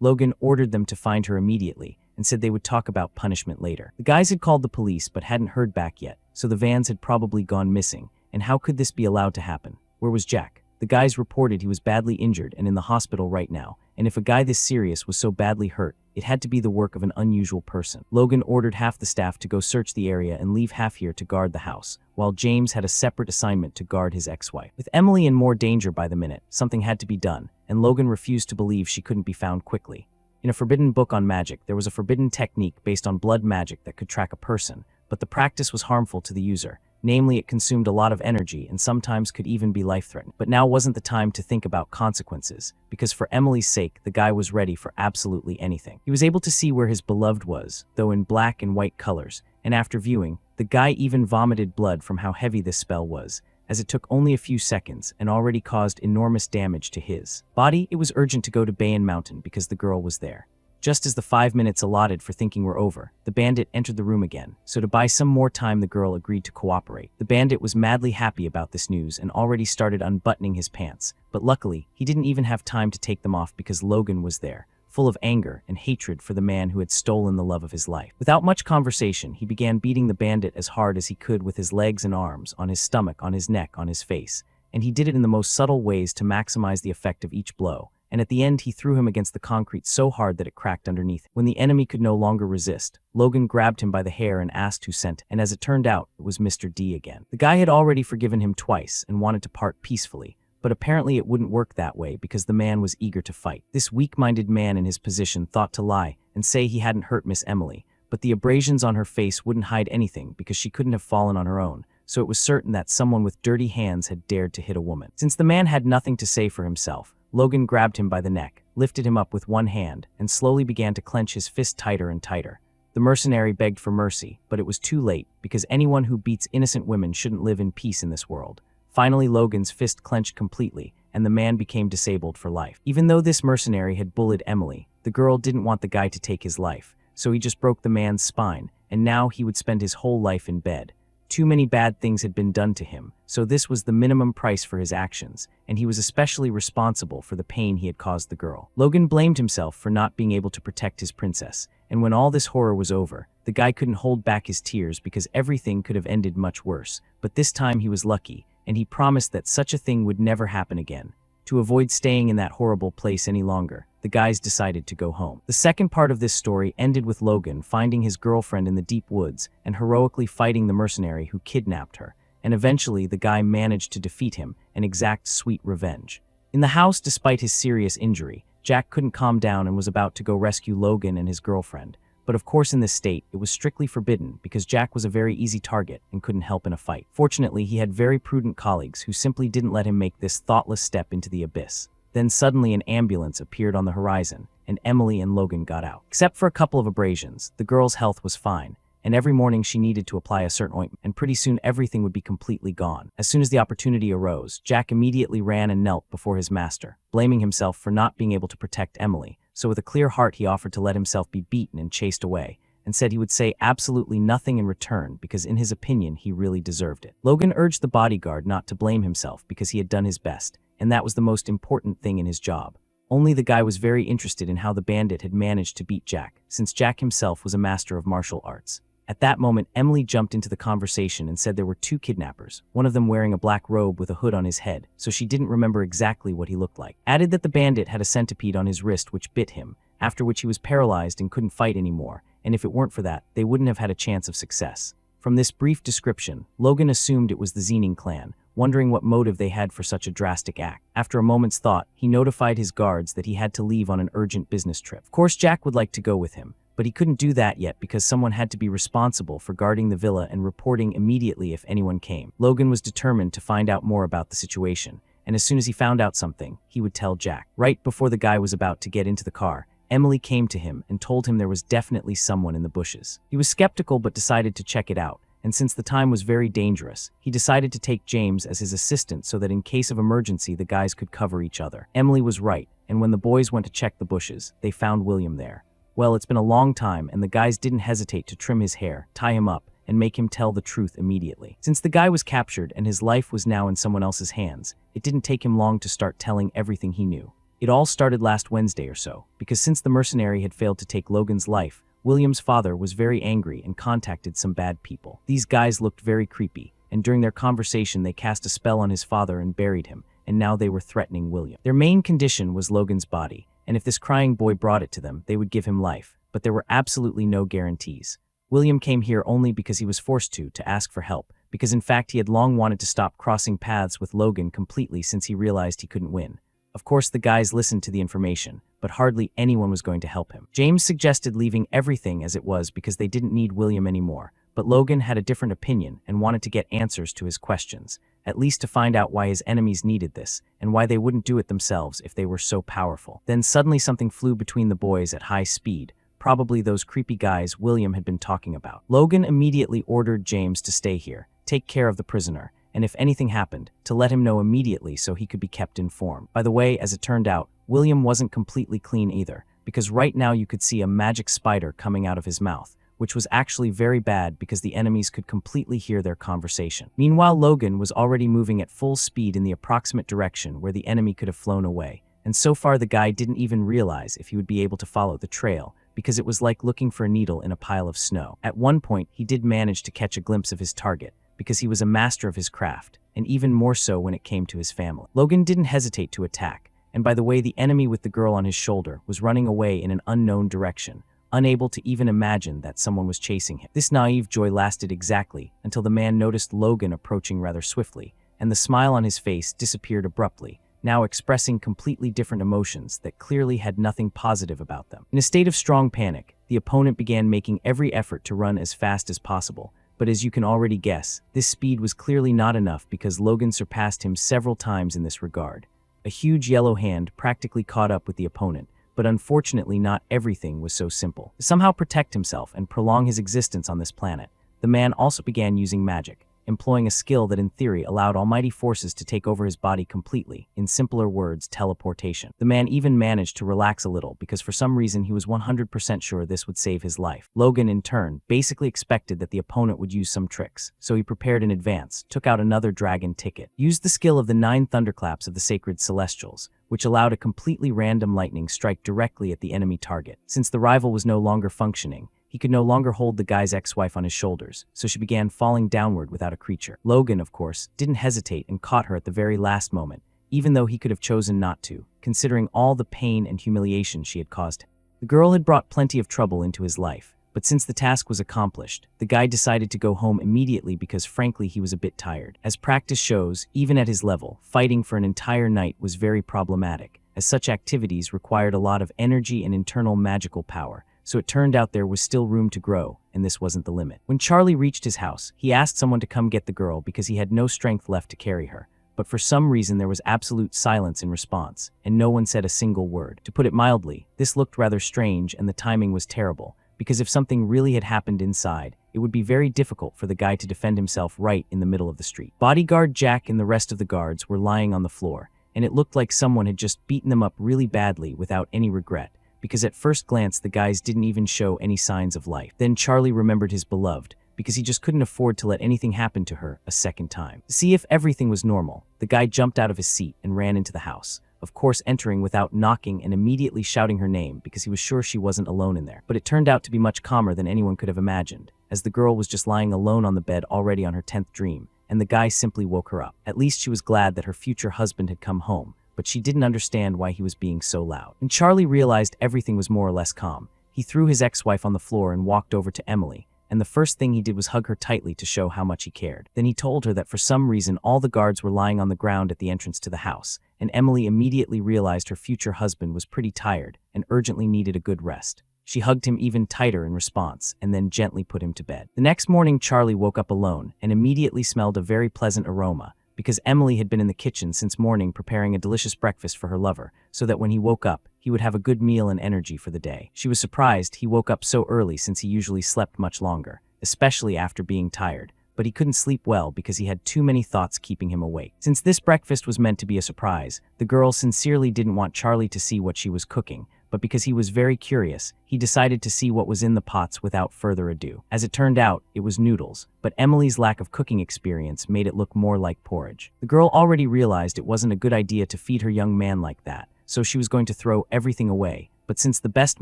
Speaker 1: Logan ordered them to find her immediately and said they would talk about punishment later. The guys had called the police but hadn't heard back yet, so the vans had probably gone missing, and how could this be allowed to happen? Where was Jack? The guys reported he was badly injured and in the hospital right now, and if a guy this serious was so badly hurt, it had to be the work of an unusual person. Logan ordered half the staff to go search the area and leave half here to guard the house, while James had a separate assignment to guard his ex-wife. With Emily in more danger by the minute, something had to be done, and Logan refused to believe she couldn't be found quickly. In a forbidden book on magic, there was a forbidden technique based on blood magic that could track a person, but the practice was harmful to the user. Namely, it consumed a lot of energy and sometimes could even be life-threatening. But now wasn't the time to think about consequences, because for Emily's sake, the guy was ready for absolutely anything. He was able to see where his beloved was, though in black and white colors, and after viewing, the guy even vomited blood from how heavy this spell was, as it took only a few seconds and already caused enormous damage to his body. It was urgent to go to Bayan Mountain because the girl was there. Just as the 5 minutes allotted for thinking were over, the bandit entered the room again, so to buy some more time the girl agreed to cooperate. The bandit was madly happy about this news and already started unbuttoning his pants, but luckily, he didn't even have time to take them off because Logan was there, full of anger and hatred for the man who had stolen the love of his life. Without much conversation, he began beating the bandit as hard as he could with his legs and arms, on his stomach, on his neck, on his face, and he did it in the most subtle ways to maximize the effect of each blow. And at the end he threw him against the concrete so hard that it cracked underneath. When the enemy could no longer resist, Logan grabbed him by the hair and asked who sent him, and as it turned out, it was Mr. D again. The guy had already forgiven him twice and wanted to part peacefully, but apparently it wouldn't work that way because the man was eager to fight. This weak-minded man in his position thought to lie and say he hadn't hurt Miss Emily, but the abrasions on her face wouldn't hide anything because she couldn't have fallen on her own, so it was certain that someone with dirty hands had dared to hit a woman. Since the man had nothing to say for himself, Logan grabbed him by the neck, lifted him up with one hand, and slowly began to clench his fist tighter and tighter. The mercenary begged for mercy, but it was too late, because anyone who beats innocent women shouldn't live in peace in this world. Finally, Logan's fist clenched completely, and the man became disabled for life. Even though this mercenary had bullied Emily, the girl didn't want the guy to take his life, so he just broke the man's spine, and now he would spend his whole life in bed. Too many bad things had been done to him, so this was the minimum price for his actions, and he was especially responsible for the pain he had caused the girl. Logan blamed himself for not being able to protect his princess, and when all this horror was over, the guy couldn't hold back his tears because everything could have ended much worse. But this time he was lucky, and he promised that such a thing would never happen again. To avoid staying in that horrible place any longer, the guys decided to go home. The second part of this story ended with Logan finding his girlfriend in the deep woods and heroically fighting the mercenary who kidnapped her, and eventually the guy managed to defeat him and exact sweet revenge. In the house, despite his serious injury, Jack couldn't calm down and was about to go rescue Logan and his girlfriend. But of course in this state, it was strictly forbidden because Jack was a very easy target and couldn't help in a fight. Fortunately, he had very prudent colleagues who simply didn't let him make this thoughtless step into the abyss. Then suddenly an ambulance appeared on the horizon, and Emily and Logan got out. Except for a couple of abrasions, the girl's health was fine, and every morning she needed to apply a certain ointment, and pretty soon everything would be completely gone. As soon as the opportunity arose, Jack immediately ran and knelt before his master, blaming himself for not being able to protect Emily. So with a clear heart he offered to let himself be beaten and chased away, and said he would say absolutely nothing in return because in his opinion he really deserved it. Logan urged the bodyguard not to blame himself because he had done his best, and that was the most important thing in his job. Only the guy was very interested in how the bandit had managed to beat Jack, since Jack himself was a master of martial arts. At that moment, Emily jumped into the conversation and said there were two kidnappers, one of them wearing a black robe with a hood on his head, so she didn't remember exactly what he looked like. Added that the bandit had a centipede on his wrist which bit him, after which he was paralyzed and couldn't fight anymore, and if it weren't for that, they wouldn't have had a chance of success. From this brief description, Logan assumed it was the Zening clan, wondering what motive they had for such a drastic act. After a moment's thought, he notified his guards that he had to leave on an urgent business trip. Of course, Jack would like to go with him, but he couldn't do that yet because someone had to be responsible for guarding the villa and reporting immediately if anyone came. Logan was determined to find out more about the situation, and as soon as he found out something, he would tell Jack. Right before the guy was about to get into the car, Emily came to him and told him there was definitely someone in the bushes. He was skeptical but decided to check it out, and since the time was very dangerous, he decided to take James as his assistant so that in case of emergency the guys could cover each other. Emily was right, and when the boys went to check the bushes, they found William there. Well, it's been a long time, and the guys didn't hesitate to trim his hair, tie him up, and make him tell the truth immediately. Since the guy was captured and his life was now in someone else's hands, it didn't take him long to start telling everything he knew. It all started last Wednesday or so, because since the mercenary had failed to take Logan's life, William's father was very angry and contacted some bad people. These guys looked very creepy, and during their conversation they cast a spell on his father and buried him, and now they were threatening William. Their main condition was Logan's body, and if this crying boy brought it to them, they would give him life, but there were absolutely no guarantees. William came here only because he was forced to ask for help, because in fact he had long wanted to stop crossing paths with Logan completely since he realized he couldn't win. Of course the guys listened to the information, but hardly anyone was going to help him. James suggested leaving everything as it was because they didn't need William anymore, but Logan had a different opinion and wanted to get answers to his questions, at least to find out why his enemies needed this, and why they wouldn't do it themselves if they were so powerful. Then suddenly something flew between the boys at high speed, probably those creepy guys William had been talking about. Logan immediately ordered James to stay here, take care of the prisoner, and if anything happened, to let him know immediately so he could be kept informed. By the way, as it turned out, William wasn't completely clean either, because right now you could see a magic spider coming out of his mouth, which was actually very bad because the enemies could completely hear their conversation. Meanwhile, Logan was already moving at full speed in the approximate direction where the enemy could have flown away, and so far the guy didn't even realize if he would be able to follow the trail, because it was like looking for a needle in a pile of snow. At one point, he did manage to catch a glimpse of his target, because he was a master of his craft, and even more so when it came to his family. Logan didn't hesitate to attack, and by the way, the enemy with the girl on his shoulder was running away in an unknown direction, unable to even imagine that someone was chasing him. This naive joy lasted exactly until the man noticed Logan approaching rather swiftly, and the smile on his face disappeared abruptly, now expressing completely different emotions that clearly had nothing positive about them. In a state of strong panic, the opponent began making every effort to run as fast as possible, but as you can already guess, this speed was clearly not enough because Logan surpassed him several times in this regard. A huge yellow hand practically caught up with the opponent, but unfortunately not everything was so simple. To somehow protect himself and prolong his existence on this planet, the man also began using magic, employing a skill that in theory allowed almighty forces to take over his body completely, in simpler words, teleportation. The man even managed to relax a little because for some reason he was 100% sure this would save his life. Logan, in turn, basically expected that the opponent would use some tricks, so he prepared in advance, took out another dragon ticket, used the skill of the 9 thunderclaps of the sacred celestials, which allowed a completely random lightning strike directly at the enemy target. Since the rival was no longer functioning, he could no longer hold the guy's ex-wife on his shoulders, so she began falling downward without a creature. Logan, of course, didn't hesitate and caught her at the very last moment, even though he could have chosen not to, considering all the pain and humiliation she had caused him. The girl had brought plenty of trouble into his life, but since the task was accomplished, the guy decided to go home immediately because frankly he was a bit tired. As practice shows, even at his level, fighting for an entire night was very problematic, as such activities required a lot of energy and internal magical power. So it turned out there was still room to grow, and this wasn't the limit. When Charlie reached his house, he asked someone to come get the girl because he had no strength left to carry her. But for some reason there was absolute silence in response, and no one said a single word. To put it mildly, this looked rather strange and the timing was terrible, because if something really had happened inside, it would be very difficult for the guy to defend himself right in the middle of the street. Bodyguard Jack and the rest of the guards were lying on the floor, and it looked like someone had just beaten them up really badly without any regret, because at first glance the guys didn't even show any signs of life. Then Charlie remembered his beloved, because he just couldn't afford to let anything happen to her a second time. To see if everything was normal, the guy jumped out of his seat and ran into the house, of course entering without knocking and immediately shouting her name because he was sure she wasn't alone in there. But it turned out to be much calmer than anyone could have imagined, as the girl was just lying alone on the bed already on her 10th dream, and the guy simply woke her up. At least she was glad that her future husband had come home, but she didn't understand why he was being so loud. When Charlie realized everything was more or less calm, he threw his ex-wife on the floor and walked over to Emily, and the first thing he did was hug her tightly to show how much he cared. Then he told her that for some reason all the guards were lying on the ground at the entrance to the house, and Emily immediately realized her future husband was pretty tired and urgently needed a good rest. She hugged him even tighter in response, and then gently put him to bed. The next morning Charlie woke up alone and immediately smelled a very pleasant aroma, because Emily had been in the kitchen since morning preparing a delicious breakfast for her lover, so that when he woke up, he would have a good meal and energy for the day. She was surprised he woke up so early since he usually slept much longer, especially after being tired, but he couldn't sleep well because he had too many thoughts keeping him awake. Since this breakfast was meant to be a surprise, the girl sincerely didn't want Charlie to see what she was cooking, but because he was very curious, he decided to see what was in the pots without further ado. As it turned out, it was noodles, but Emily's lack of cooking experience made it look more like porridge. The girl already realized it wasn't a good idea to feed her young man like that, so she was going to throw everything away, but since the best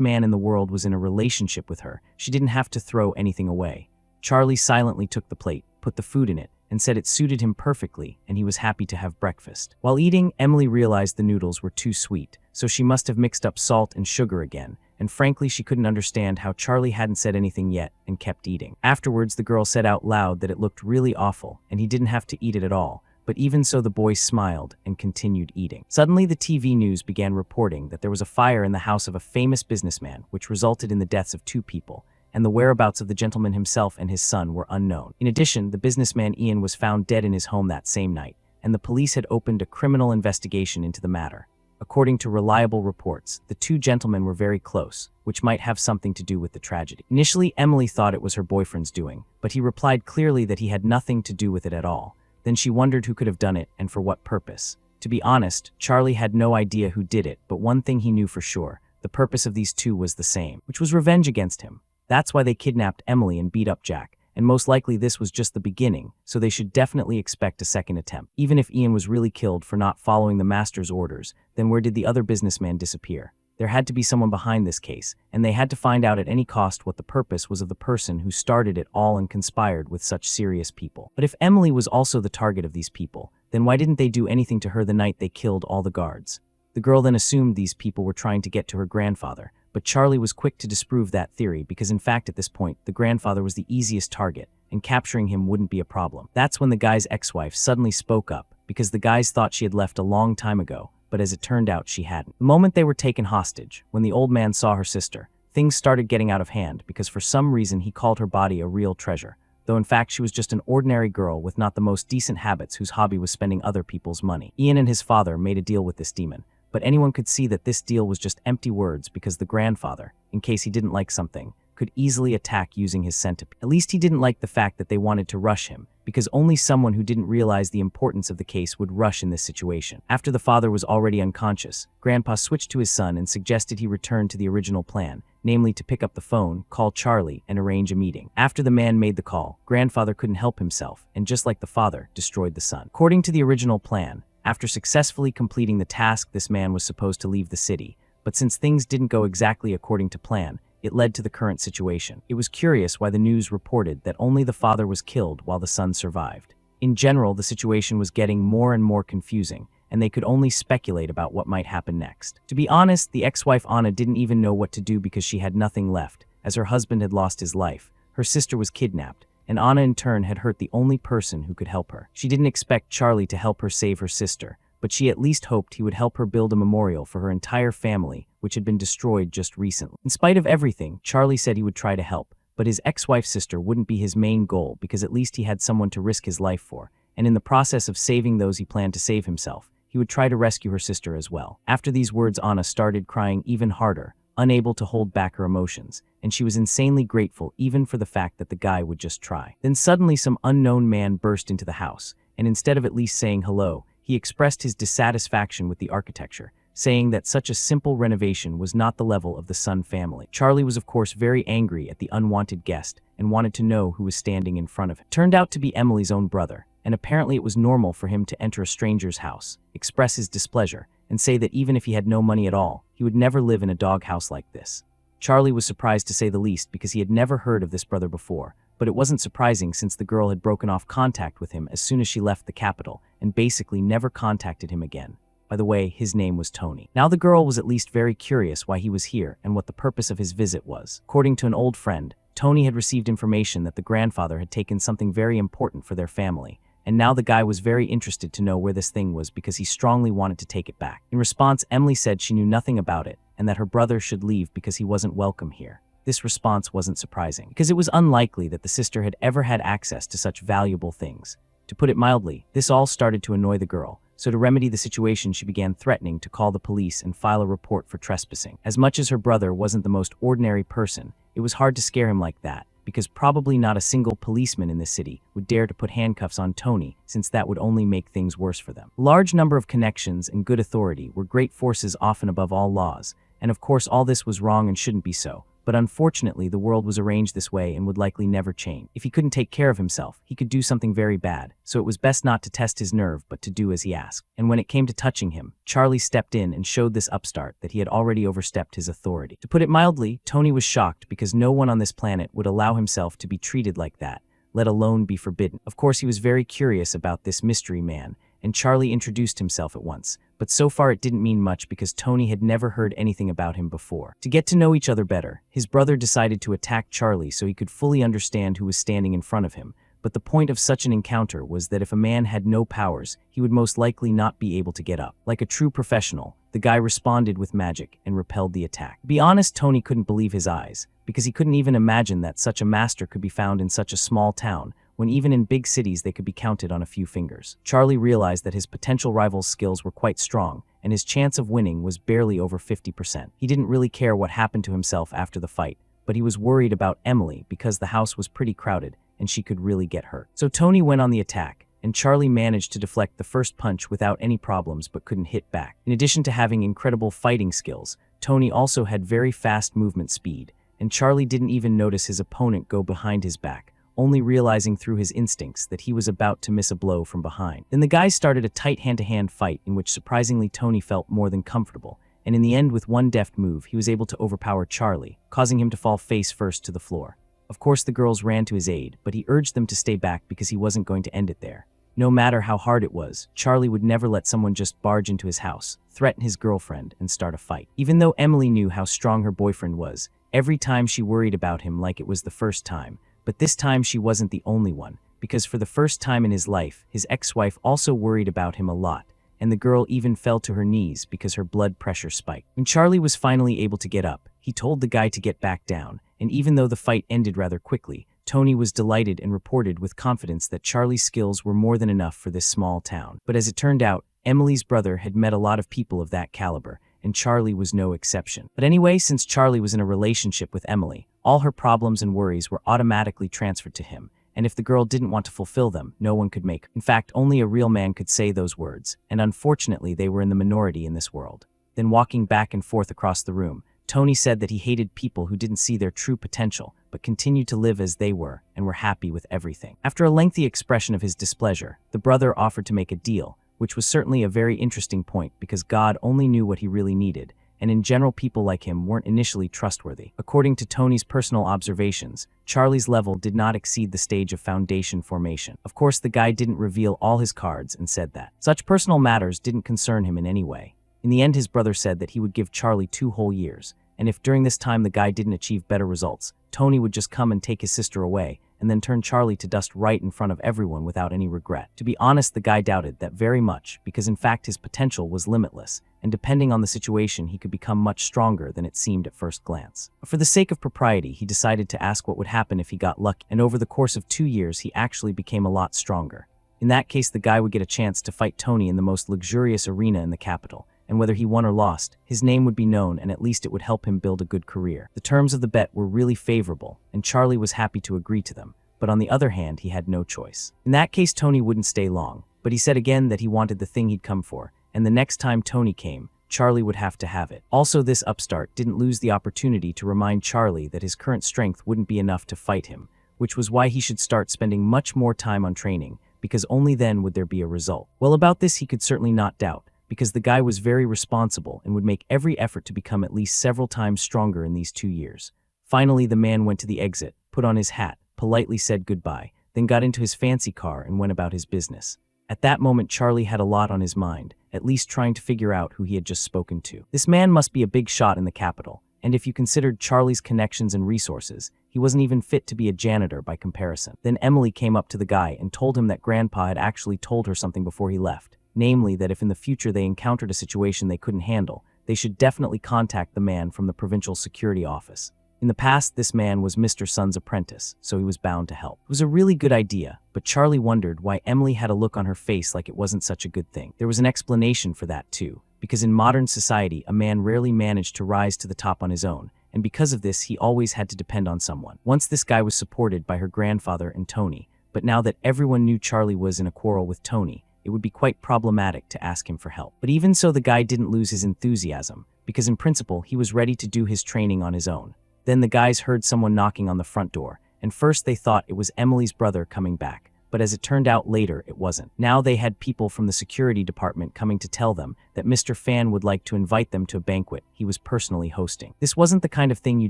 Speaker 1: man in the world was in a relationship with her, she didn't have to throw anything away. Charlie silently took the plate, put the food in it, and said it suited him perfectly and he was happy to have breakfast. While eating, Emily realized the noodles were too sweet, so she must have mixed up salt and sugar again, and frankly she couldn't understand how Charlie hadn't said anything yet and kept eating. Afterwards, the girl said out loud that it looked really awful and he didn't have to eat it at all, but even so the boy smiled and continued eating. Suddenly the TV news began reporting that there was a fire in the house of a famous businessman, which resulted in the deaths of 2 people, and the whereabouts of the gentleman himself and his son were unknown. In addition, the businessman Ian was found dead in his home that same night, and the police had opened a criminal investigation into the matter. According to reliable reports, the 2 gentlemen were very close, which might have something to do with the tragedy. Initially, Emily thought it was her boyfriend's doing, but he replied clearly that he had nothing to do with it at all. Then she wondered who could have done it and for what purpose. To be honest, Charlie had no idea who did it, but one thing he knew for sure: the purpose of these 2 was the same, which was revenge against him. That's why they kidnapped Emily and beat up Jack, and most likely this was just the beginning, so they should definitely expect a second attempt. Even if Ian was really killed for not following the master's orders, then where did the other businessman disappear? There had to be someone behind this case, and they had to find out at any cost what the purpose was of the person who started it all and conspired with such serious people. But if Emily was also the target of these people, then why didn't they do anything to her the night they killed all the guards? The girl then assumed these people were trying to get to her grandfather, but Charlie was quick to disprove that theory because in fact at this point, the grandfather was the easiest target, and capturing him wouldn't be a problem. That's when the guy's ex-wife suddenly spoke up, because the guys thought she had left a long time ago, but as it turned out she hadn't. The moment they were taken hostage, when the old man saw her sister, things started getting out of hand because for some reason he called her body a real treasure. though in fact she was just an ordinary girl with not the most decent habits whose hobby was spending other people's money. Ian and his father made a deal with this demon, but anyone could see that this deal was just empty words because the grandfather, in case he didn't like something, could easily attack using his centipede. At least he didn't like the fact that they wanted to rush him, because only someone who didn't realize the importance of the case would rush in this situation. After the father was already unconscious, Grandpa switched to his son and suggested he return to the original plan, namely to pick up the phone, call Charlie, and arrange a meeting. After the man made the call, Grandfather couldn't help himself, and just like the father, destroyed the son. According to the original plan, after successfully completing the task, this man was supposed to leave the city, but since things didn't go exactly according to plan, it led to the current situation. It was curious why the news reported that only the father was killed while the son survived. In general, the situation was getting more and more confusing, and they could only speculate about what might happen next. To be honest, the ex-wife Anna didn't even know what to do because she had nothing left, as her husband had lost his life, her sister was kidnapped, and Anna in turn had hurt the only person who could help her. She didn't expect Charlie to help her save her sister, but she at least hoped he would help her build a memorial for her entire family, which had been destroyed just recently. In spite of everything, Charlie said he would try to help, but his ex-wife's sister wouldn't be his main goal because at least he had someone to risk his life for, and in the process of saving those he planned to save himself, he would try to rescue her sister as well. After these words, Anna started crying even harder, unable to hold back her emotions, and she was insanely grateful even for the fact that the guy would just try. Then suddenly some unknown man burst into the house, and instead of at least saying hello, he expressed his dissatisfaction with the architecture, saying that such a simple renovation was not the level of the Sun family. Charlie was of course very angry at the unwanted guest and wanted to know who was standing in front of him. It turned out to be Emily's own brother, and apparently it was normal for him to enter a stranger's house, express his displeasure, and say that even if he had no money at all, he would never live in a doghouse like this. Charlie was surprised to say the least because he had never heard of this brother before, but it wasn't surprising since the girl had broken off contact with him as soon as she left the capital and basically never contacted him again. By the way, his name was Tony. Now the girl was at least very curious why he was here and what the purpose of his visit was. According to an old friend, Tony had received information that the grandfather had taken something very important for their family, and now the guy was very interested to know where this thing was because he strongly wanted to take it back. In response, Emily said she knew nothing about it and that her brother should leave because he wasn't welcome here. This response wasn't surprising, because it was unlikely that the sister had ever had access to such valuable things. To put it mildly, this all started to annoy the girl, so to remedy the situation she began threatening to call the police and file a report for trespassing. As much as her brother wasn't the most ordinary person, it was hard to scare him like that, because probably not a single policeman in the city would dare to put handcuffs on Tony, since that would only make things worse for them. A large number of connections and good authority were great forces often above all laws, and of course all this was wrong and shouldn't be so. But unfortunately, the world was arranged this way and would likely never change. If he couldn't take care of himself, he could do something very bad, so it was best not to test his nerve but to do as he asked. And when it came to touching him, Charlie stepped in and showed this upstart that he had already overstepped his authority. To put it mildly, Tony was shocked because no one on this planet would allow himself to be treated like that, let alone be forbidden. Of course, he was very curious about this mystery man, and Charlie introduced himself at once, but so far it didn't mean much because Tony had never heard anything about him before. To get to know each other better, his brother decided to attack Charlie so he could fully understand who was standing in front of him, but the point of such an encounter was that if a man had no powers, he would most likely not be able to get up. Like a true professional, the guy responded with magic and repelled the attack. To be honest, Tony couldn't believe his eyes, because he couldn't even imagine that such a master could be found in such a small town, when even in big cities they could be counted on a few fingers. Charlie realized that his potential rival's skills were quite strong, and his chance of winning was barely over 50%. He didn't really care what happened to himself after the fight, but he was worried about Emily because the house was pretty crowded and she could really get hurt. So Tony went on the attack, and Charlie managed to deflect the first punch without any problems but couldn't hit back. In addition to having incredible fighting skills, Tony also had very fast movement speed, and Charlie didn't even notice his opponent go behind his back, only realizing through his instincts that he was about to miss a blow from behind. Then the guys started a tight hand-to-hand fight in which surprisingly Tony felt more than comfortable, and in the end with one deft move he was able to overpower Charlie, causing him to fall face first to the floor. Of course the girls ran to his aid, but he urged them to stay back because he wasn't going to end it there. No matter how hard it was, Charlie would never let someone just barge into his house, threaten his girlfriend, and start a fight. Even though Emily knew how strong her boyfriend was, every time she worried about him like it was the first time. But this time she wasn't the only one, because for the first time in his life, his ex-wife also worried about him a lot, and the girl even fell to her knees because her blood pressure spiked. When Charlie was finally able to get up, he told the guy to get back down, and even though the fight ended rather quickly, Tony was delighted and reported with confidence that Charlie's skills were more than enough for this small town. But as it turned out, Emily's brother had met a lot of people of that caliber, and Charlie was no exception. But anyway, since Charlie was in a relationship with Emily, all her problems and worries were automatically transferred to him, and if the girl didn't want to fulfill them, no one could make her. In fact, only a real man could say those words, and unfortunately they were in the minority in this world. Then walking back and forth across the room, Tony said that he hated people who didn't see their true potential, but continued to live as they were and were happy with everything. After a lengthy expression of his displeasure, the brother offered to make a deal, which was certainly a very interesting point because God only knew what he really needed, and in general people like him weren't initially trustworthy. According to Tony's personal observations, Charlie's level did not exceed the stage of foundation formation. Of course, the guy didn't reveal all his cards and said that such personal matters didn't concern him in any way. In the end, his brother said that he would give Charlie 2 whole years, and if during this time the guy didn't achieve better results, Tony would just come and take his sister away, and then turn Charlie to dust right in front of everyone without any regret. To be honest, the guy doubted that very much, because in fact his potential was limitless, and depending on the situation he could become much stronger than it seemed at first glance. But for the sake of propriety, he decided to ask what would happen if he got lucky, and over the course of 2 years he actually became a lot stronger. In that case, the guy would get a chance to fight Tony in the most luxurious arena in the capital, and whether he won or lost, his name would be known and at least it would help him build a good career. The terms of the bet were really favorable, and Charlie was happy to agree to them, but on the other hand, he had no choice. In that case, Tony wouldn't stay long, but he said again that he wanted the thing he'd come for, and the next time Tony came, Charlie would have to have it. Also, this upstart didn't lose the opportunity to remind Charlie that his current strength wouldn't be enough to fight him, which was why he should start spending much more time on training, because only then would there be a result. Well, about this he could certainly not doubt, because the guy was very responsible and would make every effort to become at least several times stronger in these 2 years. Finally, the man went to the exit, put on his hat, politely said goodbye, then got into his fancy car and went about his business. At that moment, Charlie had a lot on his mind, at least trying to figure out who he had just spoken to. This man must be a big shot in the capital, and if you considered Charlie's connections and resources, he wasn't even fit to be a janitor by comparison. Then Emily came up to the guy and told him that Grandpa had actually told her something before he left. Namely, that if in the future they encountered a situation they couldn't handle, they should definitely contact the man from the provincial security office. In the past, this man was Mr. Sun's apprentice, so he was bound to help. It was a really good idea, but Charlie wondered why Emily had a look on her face like it wasn't such a good thing. There was an explanation for that too, because in modern society, a man rarely managed to rise to the top on his own, and because of this, he always had to depend on someone. Once this guy was supported by her grandfather and Tony, but now that everyone knew Charlie was in a quarrel with Tony, it would be quite problematic to ask him for help. But even so, the guy didn't lose his enthusiasm, because in principle, he was ready to do his training on his own. Then the guys heard someone knocking on the front door, and first they thought it was Emily's brother coming back, but as it turned out later, it wasn't. Now they had people from the security department coming to tell them that Mr. Fan would like to invite them to a banquet he was personally hosting. This wasn't the kind of thing you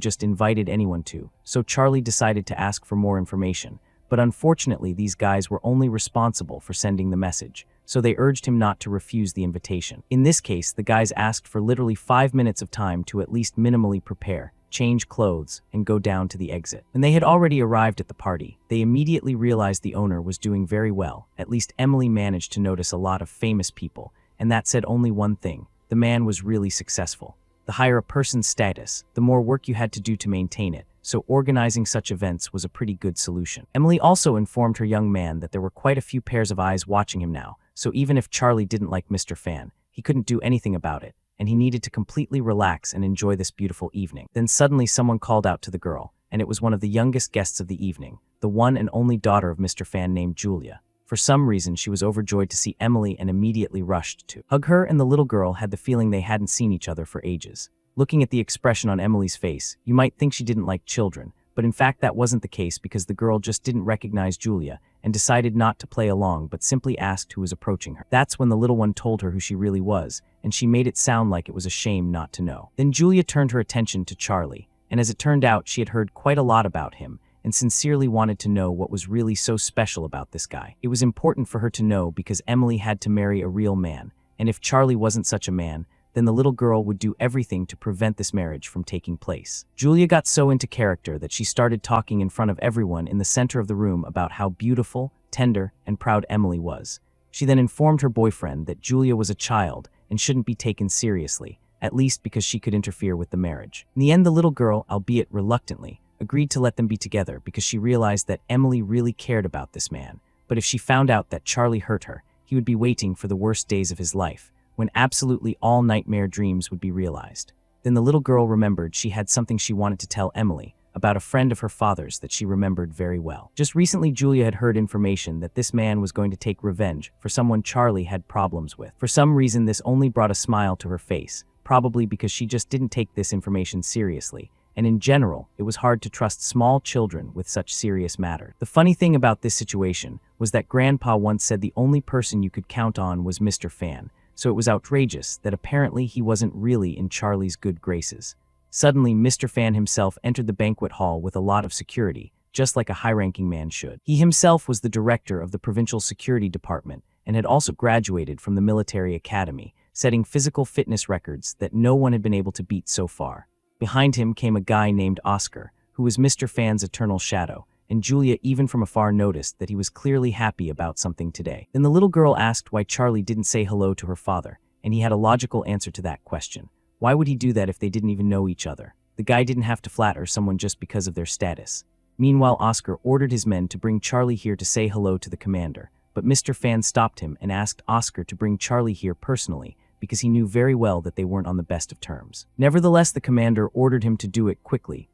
Speaker 1: just invited anyone to, so Charlie decided to ask for more information. But unfortunately, these guys were only responsible for sending the message, so they urged him not to refuse the invitation. In this case, the guys asked for literally 5 minutes of time to at least minimally prepare, change clothes, and go down to the exit. When they had already arrived at the party, they immediately realized the owner was doing very well. At least Emily managed to notice a lot of famous people, and that said only one thing: the man was really successful. The higher a person's status, the more work you had to do to maintain it, so organizing such events was a pretty good solution. Emily also informed her young man that there were quite a few pairs of eyes watching him now, so even if Charlie didn't like Mr. Fan, he couldn't do anything about it, and he needed to completely relax and enjoy this beautiful evening. Then suddenly someone called out to the girl, and it was one of the youngest guests of the evening, the one and only daughter of Mr. Fan named Julia. For some reason, she was overjoyed to see Emily and immediately rushed to hug her, and the little girl had the feeling they hadn't seen each other for ages. Looking at the expression on Emily's face, you might think she didn't like children, but in fact that wasn't the case because the girl just didn't recognize Julia and decided not to play along but simply asked who was approaching her. That's when the little one told her who she really was, and she made it sound like it was a shame not to know. Then Julia turned her attention to Charlie, and as it turned out, she had heard quite a lot about him and sincerely wanted to know what was really so special about this guy. It was important for her to know because Emily had to marry a real man, and if Charlie wasn't such a man, then the little girl would do everything to prevent this marriage from taking place. Julia got so into character that she started talking in front of everyone in the center of the room about how beautiful, tender, and proud Emily was. She then informed her boyfriend that Julia was a child and shouldn't be taken seriously, at least because she could interfere with the marriage. In the end, the little girl, albeit reluctantly, agreed to let them be together because she realized that Emily really cared about this man. But if she found out that Charlie hurt her, he would be waiting for the worst days of his life, when absolutely all nightmare dreams would be realized. Then the little girl remembered she had something she wanted to tell Emily about a friend of her father's that she remembered very well. Just recently, Julia had heard information that this man was going to take revenge for someone Charlie had problems with. For some reason, this only brought a smile to her face, probably because she just didn't take this information seriously. And in general, it was hard to trust small children with such serious matters. The funny thing about this situation was that Grandpa once said the only person you could count on was Mr. Fan, so it was outrageous that apparently he wasn't really in Charlie's good graces. Suddenly, Mr. Fan himself entered the banquet hall with a lot of security, just like a high-ranking man should. He himself was the director of the provincial security department and had also graduated from the military academy, setting physical fitness records that no one had been able to beat so far. Behind him came a guy named Oscar, who was Mr. Fan's eternal shadow, and Julia even from afar noticed that he was clearly happy about something today. Then the little girl asked why Charlie didn't say hello to her father, and he had a logical answer to that question. Why would he do that if they didn't even know each other? The guy didn't have to flatter someone just because of their status. Meanwhile, Oscar ordered his men to bring Charlie here to say hello to the commander, but Mr. Fan stopped him and asked Oscar to bring Charlie here personally, because he knew very well that they weren't on the best of terms. Nevertheless, the commander ordered him to do it quickly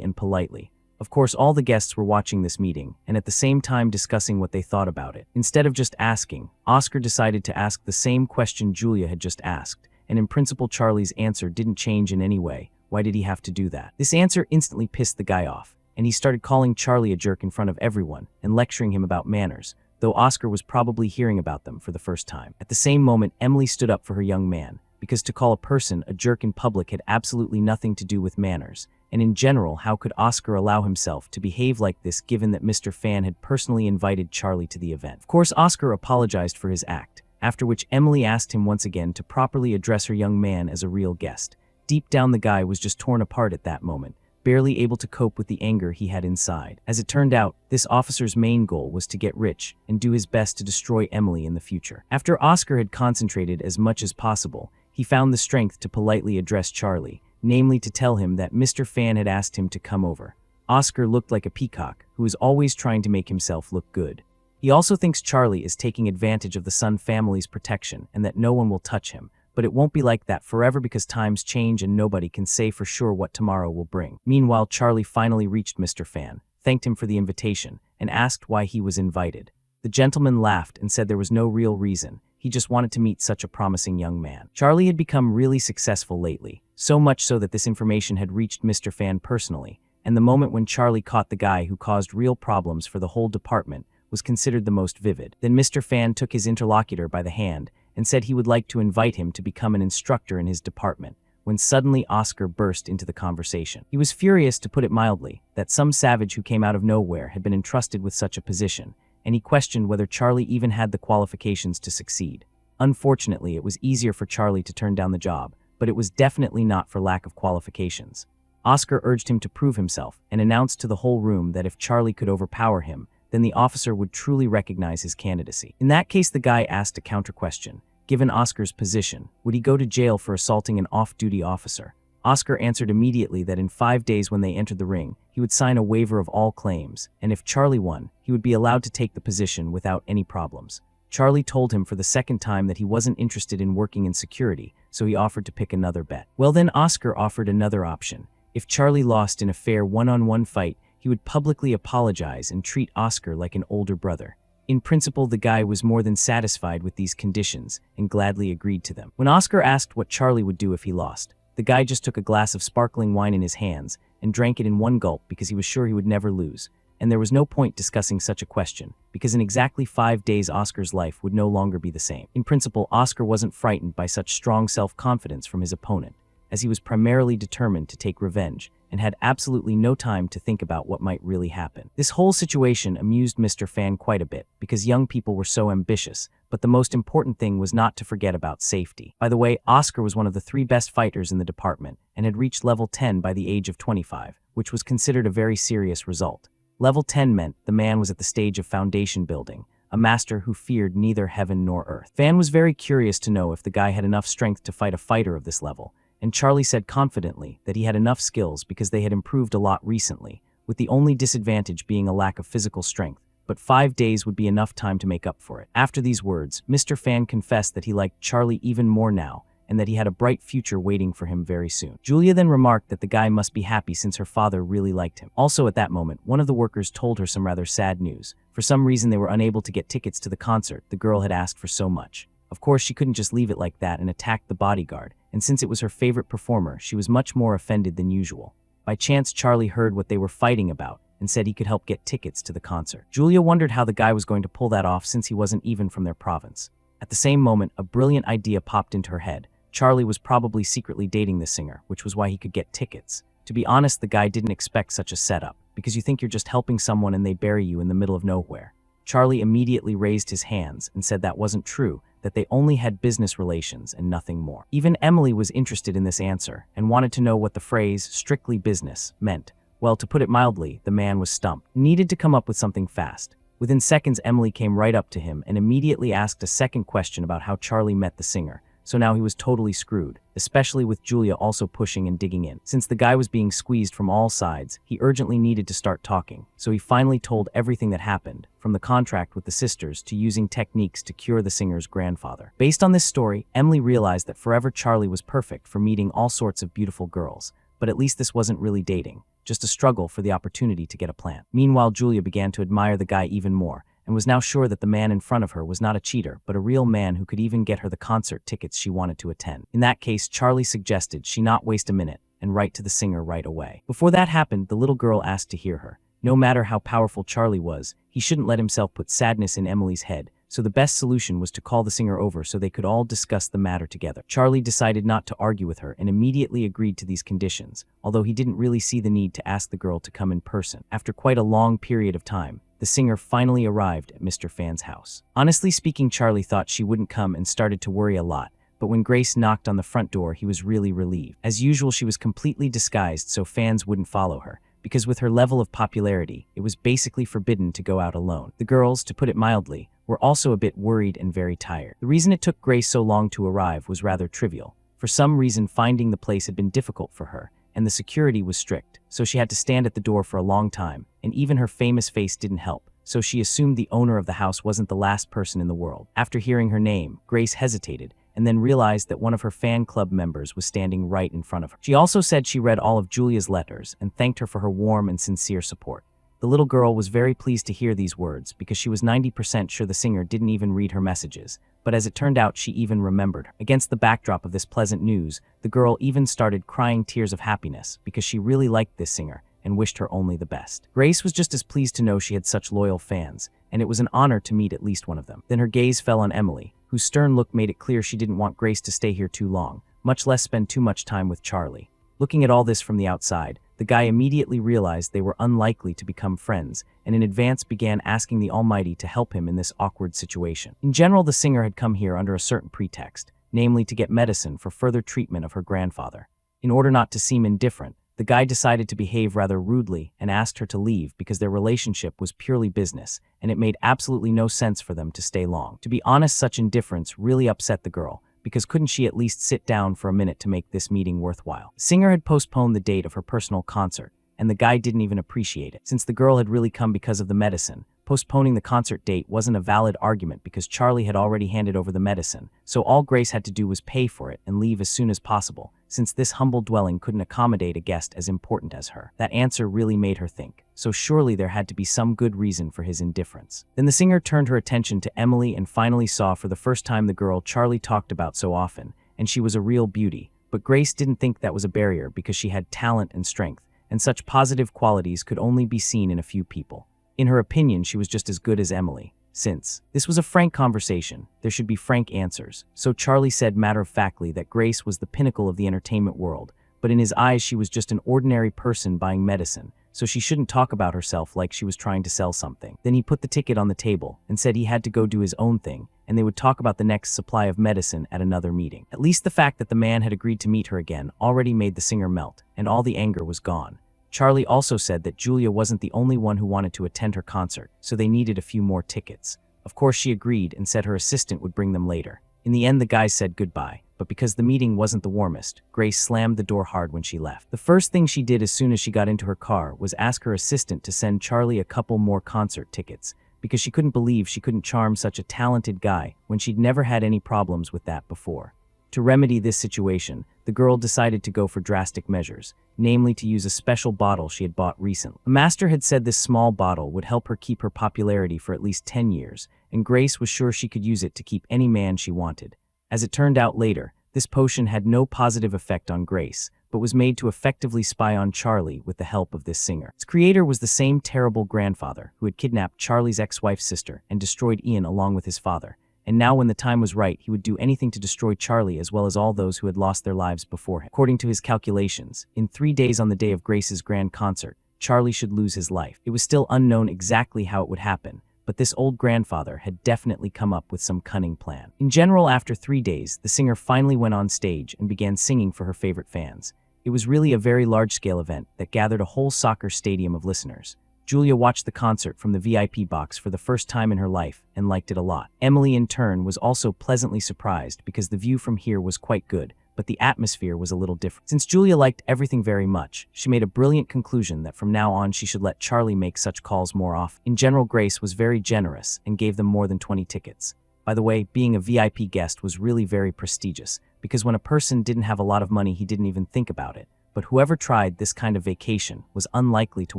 Speaker 1: and politely. Of course, all the guests were watching this meeting, and at the same time discussing what they thought about it. Instead of just asking, Oscar decided to ask the same question Julia had just asked, and in principle Charlie's answer didn't change in any way. Why did he have to do that? This answer instantly pissed the guy off, and he started calling Charlie a jerk in front of everyone and lecturing him about manners, though Oscar was probably hearing about them for the first time. At the same moment, Emily stood up for her young man, because to call a person a jerk in public had absolutely nothing to do with manners, and in general, how could Oscar allow himself to behave like this given that Mr. Fan had personally invited Charlie to the event? Of course, Oscar apologized for his act, after which Emily asked him once again to properly address her young man as a real guest. Deep down, the guy was just torn apart at that moment, barely able to cope with the anger he had inside. As it turned out, this officer's main goal was to get rich and do his best to destroy Emily in the future. After Oscar had concentrated as much as possible, he found the strength to politely address Charlie, namely to tell him that Mr. Fan had asked him to come over. Oscar looked like a peacock who is always trying to make himself look good. He also thinks Charlie is taking advantage of the Sun family's protection and that no one will touch him, but it won't be like that forever because times change and nobody can say for sure what tomorrow will bring. Meanwhile, Charlie finally reached Mr. Fan, thanked him for the invitation, and asked why he was invited. The gentleman laughed and said there was no real reason. He just wanted to meet such a promising young man. Charlie had become really successful lately, so much so that this information had reached Mr. Fan personally, and the moment when Charlie caught the guy who caused real problems for the whole department was considered the most vivid. Then Mr. Fan took his interlocutor by the hand and said he would like to invite him to become an instructor in his department, when suddenly Oscar burst into the conversation. He was furious, to put it mildly, that some savage who came out of nowhere had been entrusted with such a position, and he questioned whether Charlie even had the qualifications to succeed. Unfortunately, it was easier for Charlie to turn down the job, but it was definitely not for lack of qualifications. Oscar urged him to prove himself and announced to the whole room that if Charlie could overpower him, then the officer would truly recognize his candidacy. In that case, the guy asked a counter-question. Given Oscar's position, would he go to jail for assaulting an off-duty officer? Oscar answered immediately that in 5 days when they entered the ring, he would sign a waiver of all claims, and if Charlie won, he would be allowed to take the position without any problems. Charlie told him for the second time that he wasn't interested in working in security, so he offered to pick another bet. Well, then Oscar offered another option. If Charlie lost in a fair one-on-one fight, he would publicly apologize and treat Oscar like an older brother. In principle, the guy was more than satisfied with these conditions and gladly agreed to them. When Oscar asked what Charlie would do if he lost, the guy just took a glass of sparkling wine in his hands and drank it in one gulp because he was sure he would never lose. And there was no point discussing such a question, because in exactly 5 days Oscar's life would no longer be the same. In principle, Oscar wasn't frightened by such strong self-confidence from his opponent, as he was primarily determined to take revenge and had absolutely no time to think about what might really happen. This whole situation amused Mr. Fan quite a bit, because young people were so ambitious, but the most important thing was not to forget about safety. By the way, Oscar was one of the 3 best fighters in the department and had reached level 10 by the age of 25, which was considered a very serious result. Level 10 meant the man was at the stage of foundation building, a master who feared neither heaven nor earth. Fan was very curious to know if the guy had enough strength to fight a fighter of this level, and Charlie said confidently that he had enough skills because they had improved a lot recently, with the only disadvantage being a lack of physical strength, but 5 days would be enough time to make up for it. After these words, Mr. Fan confessed that he liked Charlie even more now, and that he had a bright future waiting for him very soon. Julia then remarked that the guy must be happy since her father really liked him. Also at that moment, one of the workers told her some rather sad news. For some reason they were unable to get tickets to the concert the girl had asked for so much. Of course, she couldn't just leave it like that and attack the bodyguard, and since it was her favorite performer, she was much more offended than usual. By chance, Charlie heard what they were fighting about and said he could help get tickets to the concert. Julia wondered how the guy was going to pull that off since he wasn't even from their province. At the same moment, a brilliant idea popped into her head. Charlie was probably secretly dating the singer, which was why he could get tickets. To be honest, the guy didn't expect such a setup, because you think you're just helping someone and they bury you in the middle of nowhere. Charlie immediately raised his hands and said that wasn't true, that they only had business relations and nothing more. Even Emily was interested in this answer and wanted to know what the phrase "strictly business" meant. Well, to put it mildly, the man was stumped. He needed to come up with something fast. Within seconds, Emily came right up to him and immediately asked a second question about how Charlie met the singer. So now he was totally screwed, especially with Julia also pushing and digging in. Since the guy was being squeezed from all sides, he urgently needed to start talking. So he finally told everything that happened, from the contract with the sisters to using techniques to cure the singer's grandfather. Based on this story, Emily realized that forever Charlie was perfect for meeting all sorts of beautiful girls. But at least this wasn't really dating, just a struggle for the opportunity to get a plant. Meanwhile, Julia began to admire the guy even more, and was now sure that the man in front of her was not a cheater, but a real man who could even get her the concert tickets she wanted to attend. In that case, Charlie suggested she not waste a minute and write to the singer right away. Before that happened, the little girl asked to hear her. No matter how powerful Charlie was, he shouldn't let himself put sadness in Emily's head, so the best solution was to call the singer over so they could all discuss the matter together. Charlie decided not to argue with her and immediately agreed to these conditions, although he didn't really see the need to ask the girl to come in person. After quite a long period of time, the singer finally arrived at Mr. Fan's house. Honestly speaking, Charlie thought she wouldn't come and started to worry a lot, but when Grace knocked on the front door, he was really relieved. As usual, she was completely disguised so fans wouldn't follow her, because with her level of popularity, it was basically forbidden to go out alone. The girls, to put it mildly, were also a bit worried and very tired. The reason it took Grace so long to arrive was rather trivial. For some reason, finding the place had been difficult for her, and the security was strict, so she had to stand at the door for a long time, and even her famous face didn't help, so she assumed the owner of the house wasn't the last person in the world. After hearing her name, Grace hesitated, and then realized that one of her fan club members was standing right in front of her. She also said she read all of Julia's letters and thanked her for her warm and sincere support. The little girl was very pleased to hear these words because she was 90% sure the singer didn't even read her messages, but as it turned out, she even remembered her. Against the backdrop of this pleasant news, the girl even started crying tears of happiness because she really liked this singer and wished her only the best. Grace was just as pleased to know she had such loyal fans, and it was an honor to meet at least one of them. Then her gaze fell on Emily, whose stern look made it clear she didn't want Grace to stay here too long, much less spend too much time with Charlie. Looking at all this from the outside, the guy immediately realized they were unlikely to become friends, and in advance began asking the Almighty to help him in this awkward situation. In general, the singer had come here under a certain pretext, namely to get medicine for further treatment of her grandfather. In order not to seem indifferent, the guy decided to behave rather rudely and asked her to leave because their relationship was purely business, and it made absolutely no sense for them to stay long. To be honest, such indifference really upset the girl, because couldn't she at least sit down for a minute to make this meeting worthwhile? The singer had postponed the date of her personal concert, and the guy didn't even appreciate it. Since the girl had really come because of the medicine, postponing the concert date wasn't a valid argument because Charlie had already handed over the medicine, so all Grace had to do was pay for it and leave as soon as possible, since this humble dwelling couldn't accommodate a guest as important as her. That answer really made her think, so surely there had to be some good reason for his indifference. Then the singer turned her attention to Emily and finally saw for the first time the girl Charlie talked about so often, and she was a real beauty, but Grace didn't think that was a barrier because she had talent and strength, and such positive qualities could only be seen in a few people. In her opinion, she was just as good as Emily. Since this was a frank conversation, there should be frank answers, so Charlie said matter-of-factly that Grace was the pinnacle of the entertainment world, but in his eyes she was just an ordinary person buying medicine, so she shouldn't talk about herself like she was trying to sell something. Then he put the ticket on the table and said he had to go do his own thing, and they would talk about the next supply of medicine at another meeting. At least the fact that the man had agreed to meet her again already made the singer melt, and all the anger was gone. Charlie also said that Julia wasn't the only one who wanted to attend her concert, so they needed a few more tickets. Of course she agreed and said her assistant would bring them later. In the end, the guys said goodbye, but because the meeting wasn't the warmest, Grace slammed the door hard when she left. The first thing she did as soon as she got into her car was ask her assistant to send Charlie a couple more concert tickets, because she couldn't believe she couldn't charm such a talented guy when she'd never had any problems with that before. To remedy this situation, the girl decided to go for drastic measures, namely to use a special bottle she had bought recently. The master had said this small bottle would help her keep her popularity for at least 10 years, and Grace was sure she could use it to keep any man she wanted. As it turned out later, this potion had no positive effect on Grace, but was made to effectively spy on Charlie with the help of this singer. Its creator was the same terrible grandfather who had kidnapped Charlie's ex-wife's sister and destroyed Ian along with his father. And now when the time was right, he would do anything to destroy Charlie as well as all those who had lost their lives before him. According to his calculations, in 3 days on the day of Grace's grand concert, Charlie should lose his life. It was still unknown exactly how it would happen, but this old grandfather had definitely come up with some cunning plan. In general, after 3 days, the singer finally went on stage and began singing for her favorite fans. It was really a very large-scale event that gathered a whole soccer stadium of listeners. Julia watched the concert from the VIP box for the first time in her life and liked it a lot. Emily, in turn, was also pleasantly surprised because the view from here was quite good, but the atmosphere was a little different. Since Julia liked everything very much, she made a brilliant conclusion that from now on she should let Charlie make such calls more often. In general, Grace was very generous and gave them more than 20 tickets. By the way, being a VIP guest was really very prestigious, because when a person didn't have a lot of money, he didn't even think about it. But whoever tried this kind of vacation was unlikely to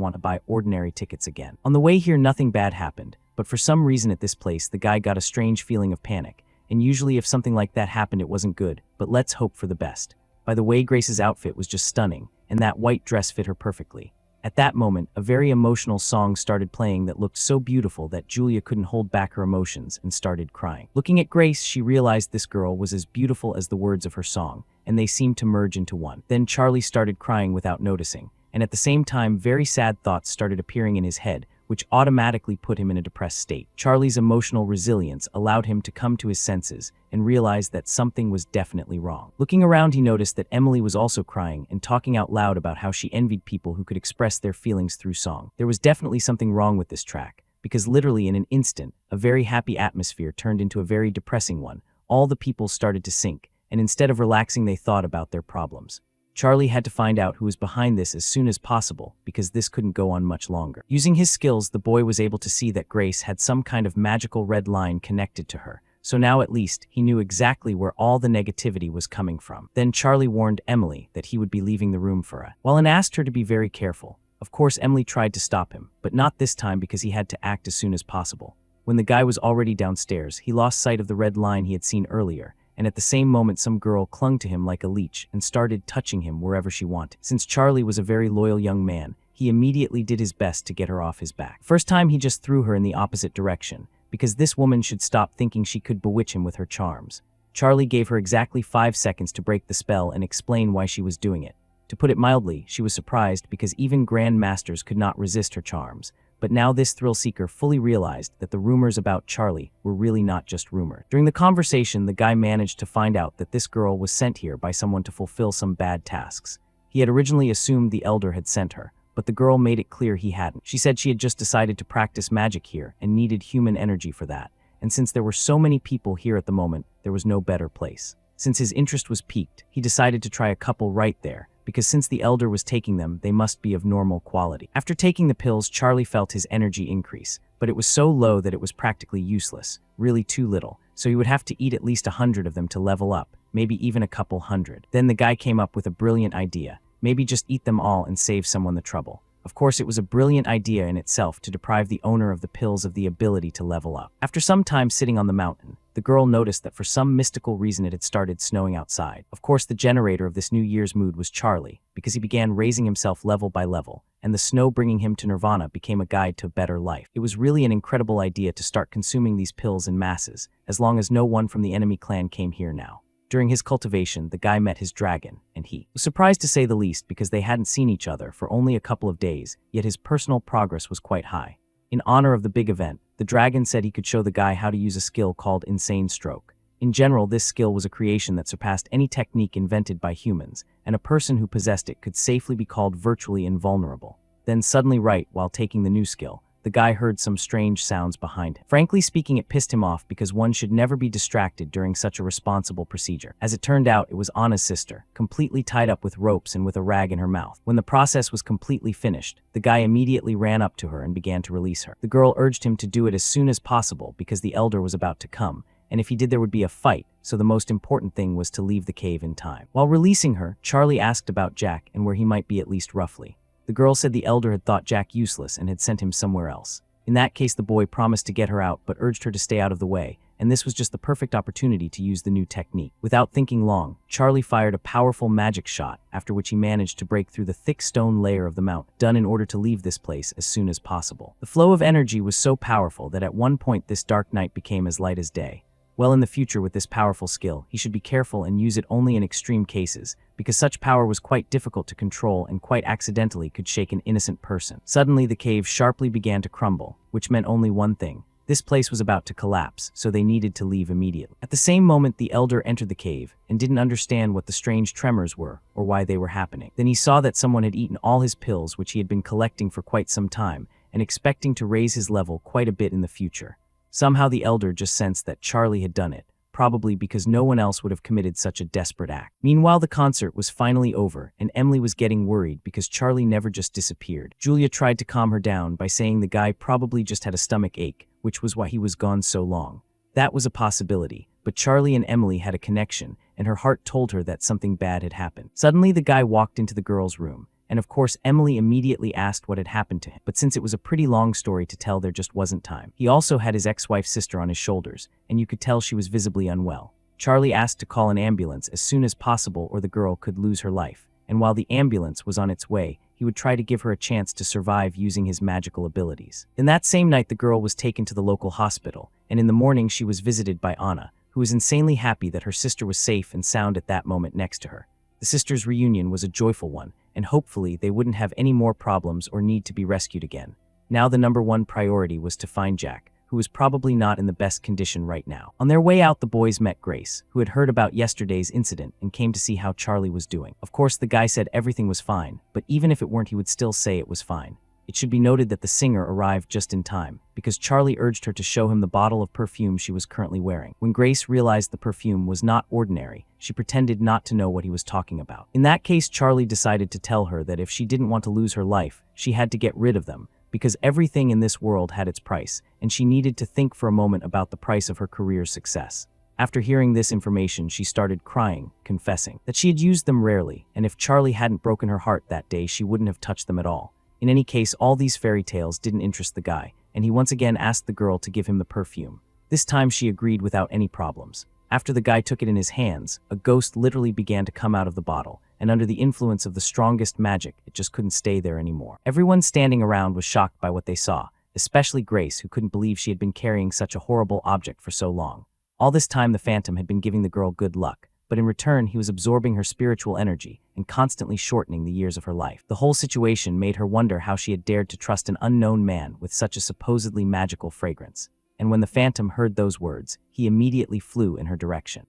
Speaker 1: want to buy ordinary tickets again. On the way here, nothing bad happened, but for some reason at this place, the guy got a strange feeling of panic. And usually if something like that happened, it wasn't good, but let's hope for the best. By the way, Grace's outfit was just stunning, and that white dress fit her perfectly. At that moment, a very emotional song started playing that looked so beautiful that Julia couldn't hold back her emotions and started crying. Looking at Grace, she realized this girl was as beautiful as the words of her song, and they seemed to merge into one. Then Charlie started crying without noticing, and at the same time, very sad thoughts started appearing in his head, which automatically put him in a depressed state. Charlie's emotional resilience allowed him to come to his senses and realize that something was definitely wrong. Looking around, he noticed that Emily was also crying and talking out loud about how she envied people who could express their feelings through song. There was definitely something wrong with this track, because literally in an instant, a very happy atmosphere turned into a very depressing one. All the people started to sink, and instead of relaxing, they thought about their problems. Charlie had to find out who was behind this as soon as possible, because this couldn't go on much longer. Using his skills, the boy was able to see that Grace had some kind of magical red line connected to her, so now at least he knew exactly where all the negativity was coming from. Then Charlie warned Emily that he would be leaving the room for a while and asked her to be very careful. Of course, Emily tried to stop him, but not this time because he had to act as soon as possible. When the guy was already downstairs, he lost sight of the red line he had seen earlier, and at the same moment some girl clung to him like a leech and started touching him wherever she wanted. Since Charlie was a very loyal young man, he immediately did his best to get her off his back. First time he just threw her in the opposite direction, because this woman should stop thinking she could bewitch him with her charms. Charlie gave her exactly 5 seconds to break the spell and explain why she was doing it. To put it mildly, she was surprised because even Grand Masters could not resist her charms. But now this thrill-seeker fully realized that the rumors about Charlie were really not just rumors. During the conversation, the guy managed to find out that this girl was sent here by someone to fulfill some bad tasks. He had originally assumed the elder had sent her, but the girl made it clear he hadn't. She said she had just decided to practice magic here and needed human energy for that. And since there were so many people here at the moment, there was no better place. Since his interest was piqued, he decided to try a couple right there, because since the elder was taking them, they must be of normal quality. After taking the pills, Charlie felt his energy increase, but it was so low that it was practically useless, really too little, so he would have to eat at least 100 of them to level up, maybe even a couple hundred. Then the guy came up with a brilliant idea, maybe just eat them all and save someone the trouble. Of course, it was a brilliant idea in itself to deprive the owner of the pills of the ability to level up. After some time sitting on the mountain, the girl noticed that for some mystical reason it had started snowing outside. Of course, the generator of this New Year's mood was Charlie, because he began raising himself level by level, and the snow bringing him to nirvana became a guide to a better life. It was really an incredible idea to start consuming these pills in masses, as long as no one from the enemy clan came here now. During his cultivation, the guy met his dragon, and he was surprised to say the least because they hadn't seen each other for only a couple of days, yet his personal progress was quite high. In honor of the big event, the dragon said he could show the guy how to use a skill called Insane Stroke. In general, this skill was a creation that surpassed any technique invented by humans, and a person who possessed it could safely be called virtually invulnerable. Then suddenly while taking the new skill, the guy heard some strange sounds behind him. Frankly speaking, it pissed him off because one should never be distracted during such a responsible procedure. As it turned out, it was Anna's sister, completely tied up with ropes and with a rag in her mouth. When the process was completely finished, the guy immediately ran up to her and began to release her. The girl urged him to do it as soon as possible because the elder was about to come, and if he did there would be a fight, so the most important thing was to leave the cave in time. While releasing her, Charlie asked about Jack and where he might be, at least roughly. The girl said the elder had thought Jack useless and had sent him somewhere else. In that case, the boy promised to get her out but urged her to stay out of the way, and this was just the perfect opportunity to use the new technique. Without thinking long, Charlie fired a powerful magic shot, after which he managed to break through the thick stone layer of the mountain, done in order to leave this place as soon as possible. The flow of energy was so powerful that at one point this dark night became as light as day. Well, in the future with this powerful skill, he should be careful and use it only in extreme cases, because such power was quite difficult to control and quite accidentally could shake an innocent person. Suddenly the cave sharply began to crumble, which meant only one thing. This place was about to collapse, so they needed to leave immediately. At the same moment, the elder entered the cave and didn't understand what the strange tremors were or why they were happening. Then he saw that someone had eaten all his pills, which he had been collecting for quite some time and expecting to raise his level quite a bit in the future. Somehow the elder just sensed that Charlie had done it, probably because no one else would have committed such a desperate act. Meanwhile, the concert was finally over, and Emily was getting worried because Charlie never just disappeared. Julia tried to calm her down by saying the guy probably just had a stomach ache, which was why he was gone so long. That was a possibility, but Charlie and Emily had a connection, and her heart told her that something bad had happened. Suddenly, the guy walked into the girl's room. And of course, Emily immediately asked what had happened to him. But since it was a pretty long story to tell, there just wasn't time. He also had his ex-wife's sister on his shoulders, and you could tell she was visibly unwell. Charlie asked to call an ambulance as soon as possible or the girl could lose her life. And while the ambulance was on its way, he would try to give her a chance to survive using his magical abilities. In that same night, the girl was taken to the local hospital, and in the morning she was visited by Anna, who was insanely happy that her sister was safe and sound at that moment next to her. The sisters' reunion was a joyful one, and hopefully they wouldn't have any more problems or need to be rescued again. Now the #1 priority was to find Jack, who was probably not in the best condition right now. On their way out, the boys met Grace, who had heard about yesterday's incident and came to see how Charlie was doing. Of course, the guy said everything was fine, but even if it weren't, he would still say it was fine. It should be noted that the singer arrived just in time, because Charlie urged her to show him the bottle of perfume she was currently wearing. When Grace realized the perfume was not ordinary, she pretended not to know what he was talking about. In that case, Charlie decided to tell her that if she didn't want to lose her life, she had to get rid of them, because everything in this world had its price, and she needed to think for a moment about the price of her career's success. After hearing this information, she started crying, confessing that she had used them rarely, and if Charlie hadn't broken her heart that day, she wouldn't have touched them at all. In any case, all these fairy tales didn't interest the guy, and he once again asked the girl to give him the perfume. This time she agreed without any problems. After the guy took it in his hands, a ghost literally began to come out of the bottle, and under the influence of the strongest magic, it just couldn't stay there anymore. Everyone standing around was shocked by what they saw, especially Grace, who couldn't believe she had been carrying such a horrible object for so long. All this time the Phantom had been giving the girl good luck, but in return he was absorbing her spiritual energy and constantly shortening the years of her life. The whole situation made her wonder how she had dared to trust an unknown man with such a supposedly magical fragrance. And when the Phantom heard those words, he immediately flew in her direction.